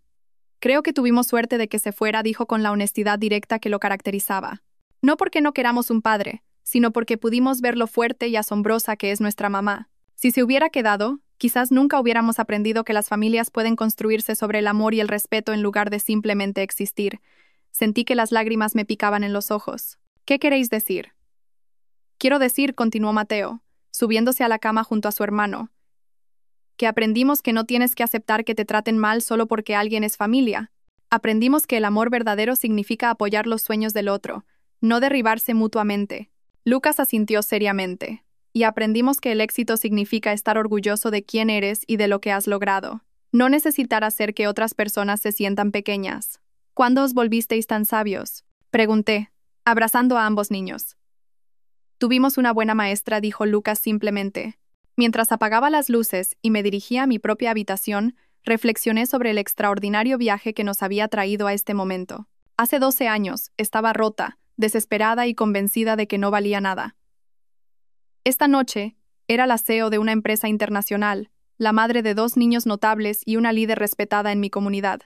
Creo que tuvimos suerte de que se fuera, dijo con la honestidad directa que lo caracterizaba. No porque no queramos un padre, sino porque pudimos ver lo fuerte y asombrosa que es nuestra mamá. Si se hubiera quedado, quizás nunca hubiéramos aprendido que las familias pueden construirse sobre el amor y el respeto en lugar de simplemente existir. Sentí que las lágrimas me picaban en los ojos. ¿Qué queréis decir? Quiero decir, continuó Mateo, subiéndose a la cama junto a su hermano, que aprendimos que no tienes que aceptar que te traten mal solo porque alguien es familia. Aprendimos que el amor verdadero significa apoyar los sueños del otro, no derribarse mutuamente. Lucas asintió seriamente. Y aprendimos que el éxito significa estar orgulloso de quién eres y de lo que has logrado. No necesitar hacer que otras personas se sientan pequeñas. ¿Cuándo os volvisteis tan sabios?, pregunté, abrazando a ambos niños. Tuvimos una buena maestra, dijo Lucas simplemente. Mientras apagaba las luces y me dirigía a mi propia habitación, reflexioné sobre el extraordinario viaje que nos había traído a este momento. Hace 12 años, estaba rota, desesperada y convencida de que no valía nada. Esta noche, era la CEO de una empresa internacional, la madre de 2 niños notables y una líder respetada en mi comunidad.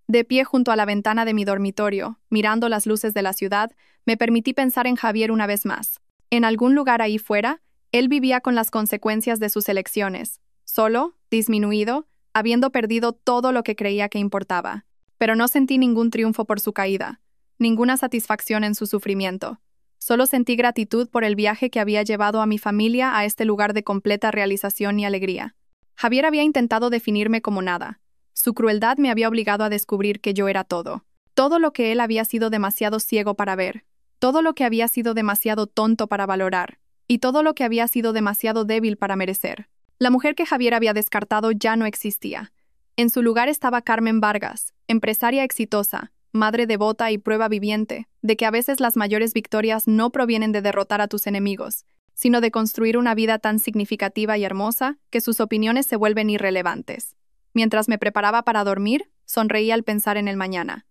De pie junto a la ventana de mi dormitorio, mirando las luces de la ciudad, me permití pensar en Javier una vez más. En algún lugar ahí fuera, él vivía con las consecuencias de sus elecciones, solo, disminuido, habiendo perdido todo lo que creía que importaba. Pero no sentí ningún triunfo por su caída, ninguna satisfacción en su sufrimiento. Solo sentí gratitud por el viaje que había llevado a mi familia a este lugar de completa realización y alegría. Javier había intentado definirme como nada. Su crueldad me había obligado a descubrir que yo era todo. Todo lo que él había sido demasiado ciego para ver. Todo lo que había sido demasiado tonto para valorar. Y todo lo que había sido demasiado débil para merecer. La mujer que Javier había descartado ya no existía. En su lugar estaba Carmen Vargas, empresaria exitosa, madre devota y prueba viviente, de que a veces las mayores victorias no provienen de derrotar a tus enemigos, sino de construir una vida tan significativa y hermosa que sus opiniones se vuelven irrelevantes. Mientras me preparaba para dormir, sonreí al pensar en el mañana.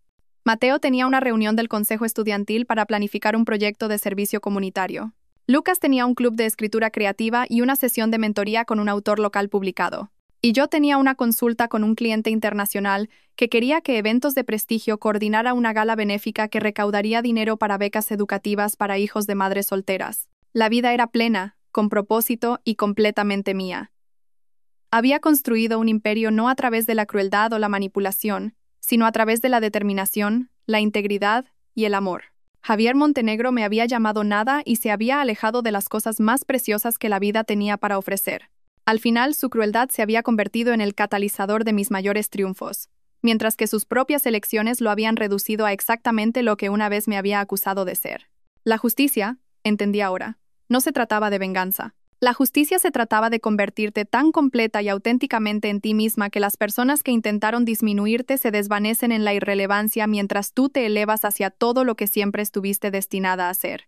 Mateo tenía una reunión del consejo estudiantil para planificar un proyecto de servicio comunitario. Lucas tenía un club de escritura creativa y una sesión de mentoría con un autor local publicado. Y yo tenía una consulta con un cliente internacional que quería que Eventos de Prestigio coordinara una gala benéfica que recaudaría dinero para becas educativas para hijos de madres solteras. La vida era plena, con propósito y completamente mía. Había construido un imperio no a través de la crueldad o la manipulación, sino a través de la determinación, la integridad y el amor. Javier Montenegro me había llamado nada y se había alejado de las cosas más preciosas que la vida tenía para ofrecer. Al final, su crueldad se había convertido en el catalizador de mis mayores triunfos, mientras que sus propias elecciones lo habían reducido a exactamente lo que una vez me había acusado de ser. La justicia, entendí ahora, no se trataba de venganza. La justicia se trataba de convertirte tan completa y auténticamente en ti misma que las personas que intentaron disminuirte se desvanecen en la irrelevancia mientras tú te elevas hacia todo lo que siempre estuviste destinada a ser.